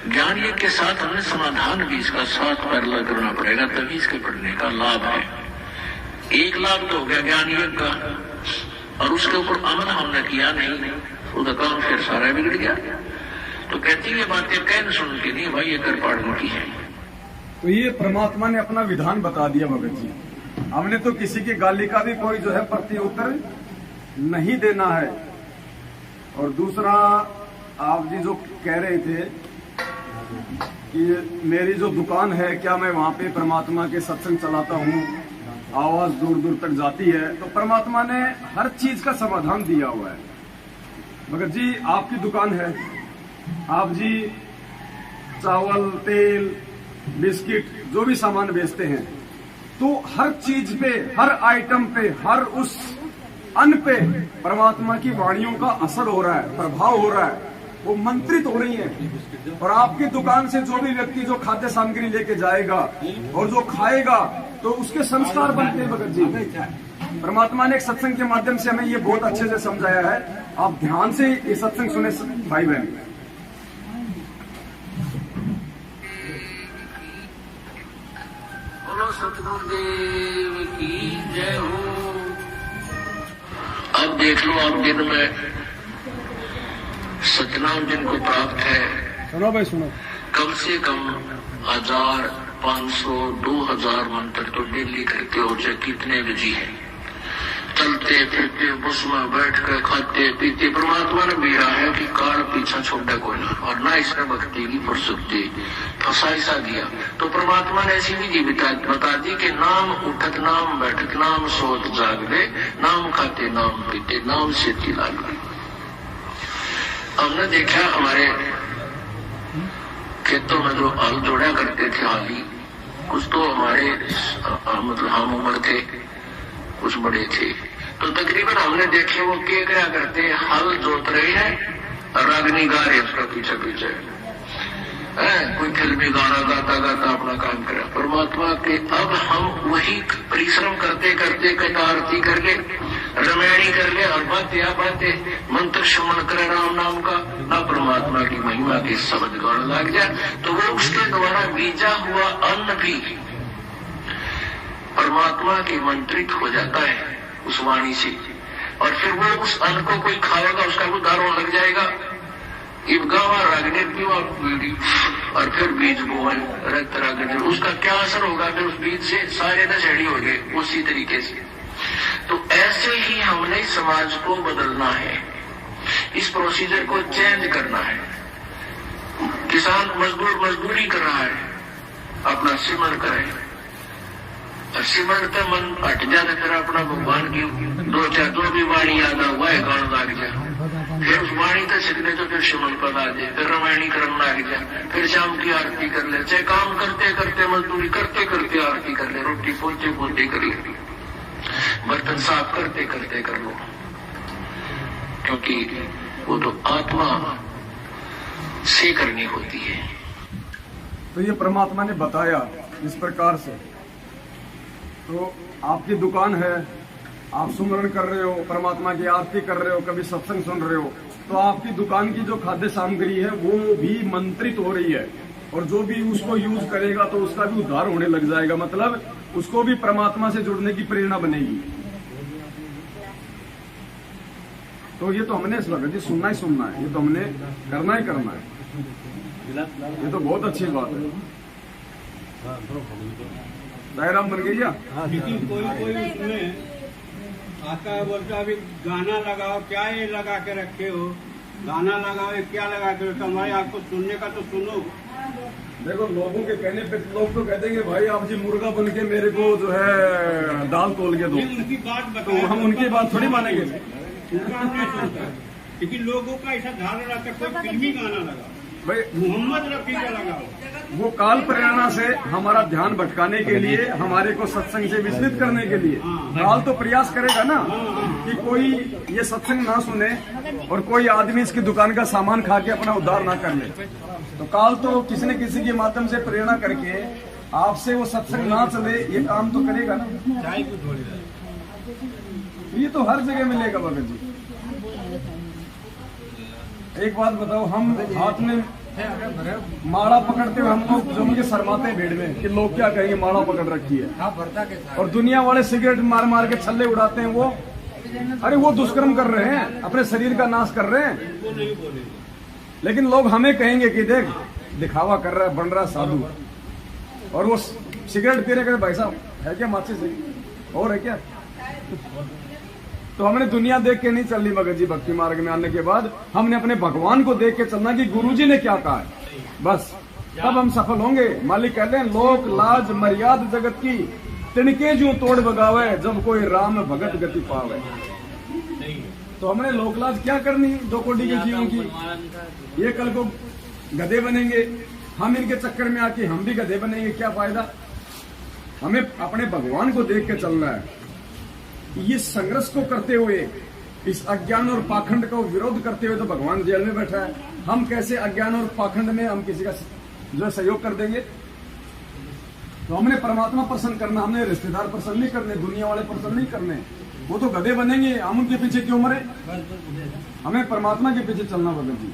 ज्ञान यज्ञ के साथ हमें समाधान भी इसका साथ पैरला करना पड़ेगा, तभी इसके पढ़ने का लाभ है। एक लाभ तो हो गया ज्ञान यज्ञ का, और उसके ऊपर अमल हमने किया नहीं, उसका काम फिर सारा बिगड़ गया। तो कहती ये बातें कह सुन के नहीं भाई, ये कर पाड़ने की है। तो ये परमात्मा ने अपना विधान बता दिया भगत जी, हमने तो किसी की गाली का भी कोई जो है प्रत्युत्तर नहीं देना है। और दूसरा, आप जी जो कह रहे थे कि मेरी जो दुकान है, क्या मैं वहां पे परमात्मा के सत्संग चलाता हूँ, आवाज दूर दूर तक जाती है, तो परमात्मा ने हर चीज का समाधान दिया हुआ है। भगत जी आपकी दुकान है, आप जी चावल, तेल, बिस्किट जो भी सामान बेचते हैं, तो हर चीज पे, हर आइटम पे, हर उस अन्न पे परमात्मा की वाणियों का असर हो रहा है, प्रभाव हो रहा है, वो मंत्रित हो रही है। और आपकी दुकान से जो भी व्यक्ति जो खाद्य सामग्री लेके जाएगा और जो खाएगा, तो उसके संस्कार बनते हैं। भगत जी परमात्मा ने एक सत्संग के माध्यम से हमें ये बहुत अच्छे से समझाया है, आप ध्यान से ये सत्संग सुने भाई बहन। सतगुरुदेव की जय हो। अब देख लो, आप दिन में सतनाम जिनको प्राप्त है, सुनो भाई सुनो, कम से कम 1000, 500, 2000 मंत्र तो डेली करते हो, चाहे कितने भी है। चलते फिरते बस में बैठ कर खाते पीते, परमात्मा ने भी रहा है कि काल पीछा छोड़ा कोई ना, और ना इसने भक्ति की फुर्सती फसाइसा दिया। तो परमात्मा ने ऐसी विधि बता दी कि नाम उठत नाम बैठत नाम सोत जागवे, नाम खाते नाम पीते नाम से लाग। हमने देखा हमारे खेतों में जो हल जोड़ा करते थे हाली, कुछ तो हमारे मतलब हम उम्र थे, कुछ बड़े थे, तो तकरीबन हमने देखे वो क्या करते, हल जोत रहे हैं, रागनी गा रहे उसका पीछे पीछे, कोई फिल्मी गाना गाता गाता अपना काम करे। परमात्मा के अब हम वही परिश्रम करते करते कथा आरती करके, रमैणी कर ले और बातें मंत्र श्रवण करे राम नाम का, ना परमात्मा की महिमा के शब्द गाना लग जाए, तो वो उसके द्वारा बीजा हुआ अन्न भी परमात्मा के मंत्रित हो जाता है उस वाणी से, और फिर वो उस अन्न को कोई खाएगा, उसका कोई दारों लग जाएगा, इबगावा रागने पीवा पीढ़ी, और फिर बीज बोवन रक्त रागने, उसका क्या असर होगा, फिर उस बीज से सारे नशेड़ी हो गए उसी तरीके से। तो ऐसे ही हमने समाज को बदलना है, इस प्रोसीजर को चेंज करना है। किसान मजदूरी कर रहा है, अपना सिमरण करे, सिमरण का मन हट जाता, फिर अपना भगवान की दो चार जो भी वाणी याद हुआ है गान लाग जाए, फिर उस वाणी का सीखने तो फिर सिमरण पद आ जाए, फिर रामायणी करना लग जाए, फिर शाम की आरती कर ले, चाहे काम करते करते मजदूरी करते करते आरती कर ले, रोटी पोते पोते कर ले, बर्तन साफ करते करते कर लो, क्योंकि वो तो आत्मा से करनी होती है। तो ये परमात्मा ने बताया इस प्रकार से। तो आपकी दुकान है, आप सुमरण कर रहे हो, परमात्मा की आरती कर रहे हो, कभी सत्संग सुन रहे हो, तो आपकी दुकान की जो खाद्य सामग्री है वो भी मंत्रित हो रही है, और जो भी उसको यूज करेगा तो उसका भी उद्धार होने लग जाएगा, मतलब उसको भी परमात्मा से जुड़ने की प्रेरणा बनेगी। तो ये तो हमने जी सुनना ही सुनना है, ये तो हमने करना ही करना है, ये तो बहुत अच्छी बात है। डायराम बन गई क्या? कोई उसमें आता है, बोलता अभी गाना लगाओ, क्या ये लगा के रखे हो, गाना लगाओ, क्या लगा के रखे, हमारे आपको सुनने का तो सुनो, देखो लोगों के कहने पे लोग तो कहते हैं कि भाई आप जी मुर्गा बन के मेरे को जो है दाल तोल के दो, उनकी बात तो हम उनकी बात थोड़ी मानेंगे। लेकिन लोगों का ऐसा धारणा रहता है, कोई फिल्मी गाना लगा भाई मोहम्मद रफी का लगा वो काल प्रेरणा से हमारा ध्यान भटकाने के लिए, हमारे को सत्संग से विचलित करने के लिए काल तो प्रयास करेगा ना कि कोई ये सत्संग ना सुने और कोई आदमी इसकी दुकान का सामान खा के अपना उद्धार ना कर ले। तो काल तो किसी न किसी के माध्यम से प्रेरणा करके आपसे वो सत्संग ना चले, ये काम तो करेगा ना। ये तो हर जगह मिलेगा भगत जी। एक बात बताओ, हम हाथ में माड़ा पकड़ते हुए हम लोग जम के शर्माते हैं भीड़ में कि लोग क्या कहेंगे, माड़ा पकड़ रखी है। और दुनिया वाले सिगरेट मार मार के छल्ले उड़ाते हैं, वो अरे वो दुष्कर्म कर रहे हैं, अपने शरीर का नाश कर रहे हैं। लेकिन लोग हमें कहेंगे कि देख दिखावा कर रहा है, बन रहा है साधु, और वो सिगरेट पी रहे, भाई साहब है क्या माचिस और है क्या। तो हमने दुनिया देख के नहीं चलनी भगत जी। भक्ति मार्ग में आने के बाद हमने अपने भगवान को देख के चलना कि गुरुजी ने क्या कहा है, बस तब हम सफल होंगे। मालिक कहते हैं लोक लाज मर्याद जगत की तिनके जू तोड़ बगावे, जब कोई राम भगत गति पावे। तो हमने लोकलाज क्या करनी 2 कोटि के जीवों की। ये कल को गधे बनेंगे, हम इनके चक्कर में आके हम भी गधे बनेंगे, क्या फायदा। हमें अपने भगवान को देख के चलना है। ये संघर्ष को करते हुए, इस अज्ञान और पाखंड का विरोध करते हुए तो भगवान जेल में बैठा है। हम कैसे अज्ञान और पाखंड में हम किसी का जो सहयोग कर देंगे। तो हमने परमात्मा प्रसन्न करना, हमने रिश्तेदार प्रसन्न नहीं करने, दुनिया वाले प्रसन्न नहीं करने। वो तो गधे बनेंगे, हम उनके पीछे क्यों मरे। हमें परमात्मा के पीछे चलना भगत जी।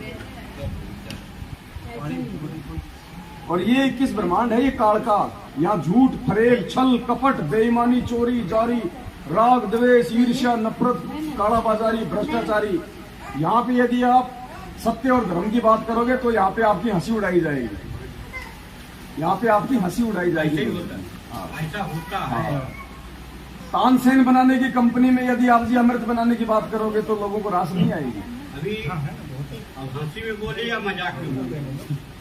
और ये 21 ब्रह्मांड है, ये काल का। यहाँ झूठ फरेब छल कपट बेईमानी चोरी जारी राग द्वेष ईर्ष्या नफरत कालाबाजारी भ्रष्टाचारी। यहाँ पे यदि आप सत्य और धर्म की बात करोगे तो यहाँ पे आपकी हंसी उड़ाई जाएगी, यहाँ पे आपकी हंसी उड़ाई जाएगी। ऐसा होता है। तानसेन बनाने की कंपनी में यदि आप जी अमृत बनाने की बात करोगे तो लोगों को रास नहीं आएगी। अभी हंसी में बोले या मजाक में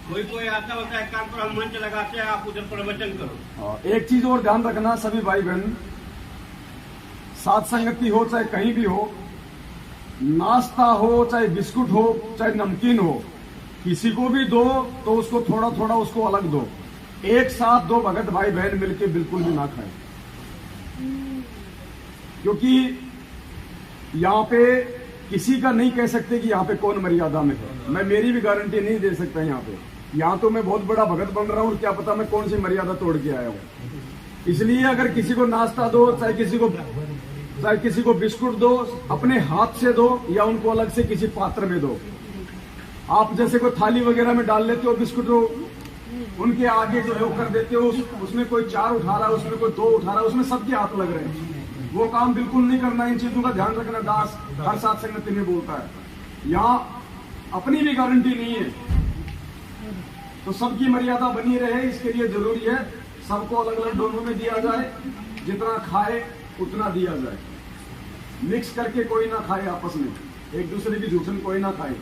बोले, कोई आता होता है काम पर, हम मंच लगाते हैं, आप उधर प्रवचन करो। एक चीज और ध्यान रखना सभी भाई बहन, साथ संगति हो चाहे कहीं भी हो, नाश्ता हो चाहे बिस्कुट हो चाहे नमकीन हो, किसी को भी दो तो उसको थोड़ा थोड़ा उसको अलग दो। एक साथ 2 भगत भाई बहन मिलके बिल्कुल भी ना खाए, क्योंकि यहाँ पे किसी का नहीं कह सकते कि यहाँ पे कौन मर्यादा में है। मैं मेरी भी गारंटी नहीं दे सकता यहाँ पे। यहाँ तो मैं बहुत बड़ा भगत बन रहा हूँ, क्या पता मैं कौन सी मर्यादा तोड़ के आया हूँ। इसलिए अगर किसी को नाश्ता दो, चाहे किसी को बिस्कुट दो, अपने हाथ से दो या उनको अलग से किसी पात्र में दो। आप जैसे कोई थाली वगैरह में डाल लेते हो बिस्कुट, उनके आगे जो लोग कर देते हो, उसमें कोई 4 उठा रहा है, उसमें कोई 2 उठा रहा है, उसमें सबके हाथ लग रहे हैं। वो काम बिल्कुल नहीं करना। इन चीजों का ध्यान रखना। दास हर साथ संगति में बोलता है। यहाँ अपनी भी गारंटी नहीं है, तो सबकी मर्यादा बनी रहे, इसके लिए जरूरी है सबको अलग अलग डोनों में दिया जाए, जितना खाए उतना दिया जाए। मिक्स करके कोई ना खाए, आपस में एक दूसरे की झूठन कोई ना खाए,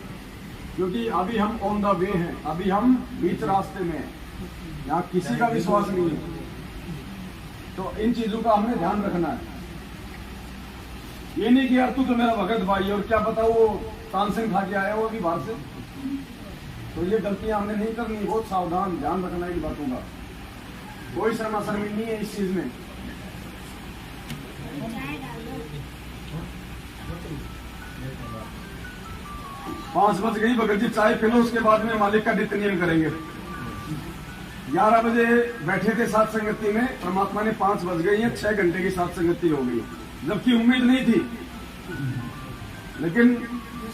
क्योंकि अभी हम ऑन द वे हैं, अभी हम बीच रास्ते में हैं, यहाँ किसी का विश्वास नहीं है। तो इन चीजों का हमने ध्यान रखना है। ये नहीं कि यार तू तो मेरा भगत भाई, और क्या पता वो तानसेन खा के आया हो अभी बाहर से। तो ये गलतियां हमने नहीं करनी, बहुत सावधान ध्यान रखना इन बातों का। कोई शर्मा शर्मी नहीं है इस चीज में। पांच बज गई भगत जी, चाय पी लो, उसके बाद में मालिक का नित्यनेम करेंगे। 11 बजे बैठे थे साथ संगति में, परमात्मा ने 5 बज गई है, 6 घंटे की साथ संगति हो गई, जबकि उम्मीद नहीं थी। लेकिन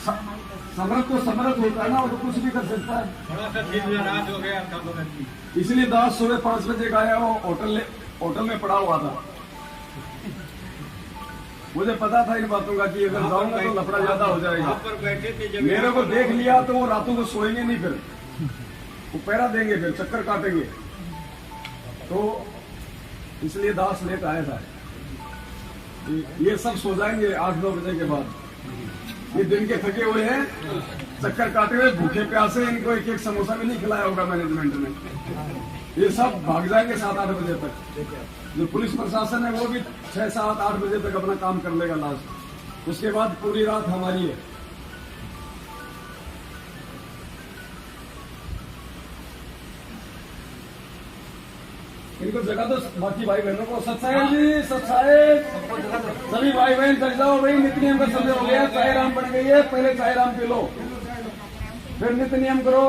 समर्थ तो समर्थ होता है ना, वो तो कुछ भी कर सकता है। थोड़ा सा दिल नाराज हो गया था भगत जी, इसलिए दास सुबह 5 बजे गया, वो होटल में पड़ा हुआ था। मुझे पता था इन बातों का कि अगर जाऊंगा तो लफड़ा ज्यादा हो जाएगा। पर बैठे थे जब मेरे को देख लिया तो वो रातों को सोएंगे नहीं, फिर वो पैरा देंगे, फिर चक्कर काटेंगे। तो इसलिए दास लेट आया था। ये सब सो जाएंगे 8-9 बजे के बाद। ये दिन के थके हुए हैं, चक्कर काटे हुए भूखे प्यासे, इनको एक एक समोसा भी नहीं खिलाया होगा मैनेजमेंट ने। ये सब भाग जाएंगे 7-8 बजे तक। जो पुलिस प्रशासन है वो भी 6-7-8 बजे तक अपना काम कर लेगा लास्ट। उसके बाद पूरी रात हमारी है। इनको जगह दो बाकी भाई बहनों को। सत्साहेब जी, सत्साहेब सभी भाई बहन कर जाओ भाई। नित्य नियम का समय हो गया, चाय राम बन गई है, पहले चाय राम पी लो, फिर नित्य नियम करो,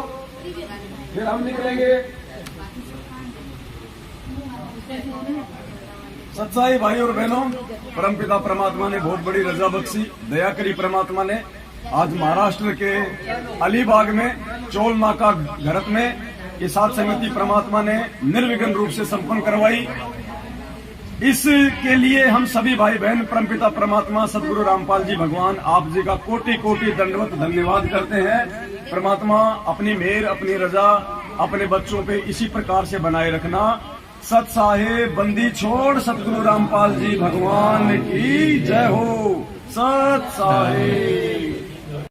फिर हम निकलेंगे। सच्चाई भाई और बहनों, परमपिता परमात्मा ने बहुत बड़ी रजा बख्शी, दया करी परमात्मा ने। आज महाराष्ट्र के अलीबाग में चोल नाका घरत में ये सात समिति परमात्मा ने निर्विघ्न रूप से संपन्न करवाई। इसके लिए हम सभी भाई बहन परमपिता परमात्मा सदगुरु रामपाल जी भगवान आप जी का कोटि कोटि दंडवत धन्यवाद करते हैं। परमात्मा अपनी मेहर, अपनी रजा अपने बच्चों पे इसी प्रकार से बनाए रखना। सत साहेब बंदी छोड़ सदगुरु रामपाल जी भगवान की जय हो। सत साहेब।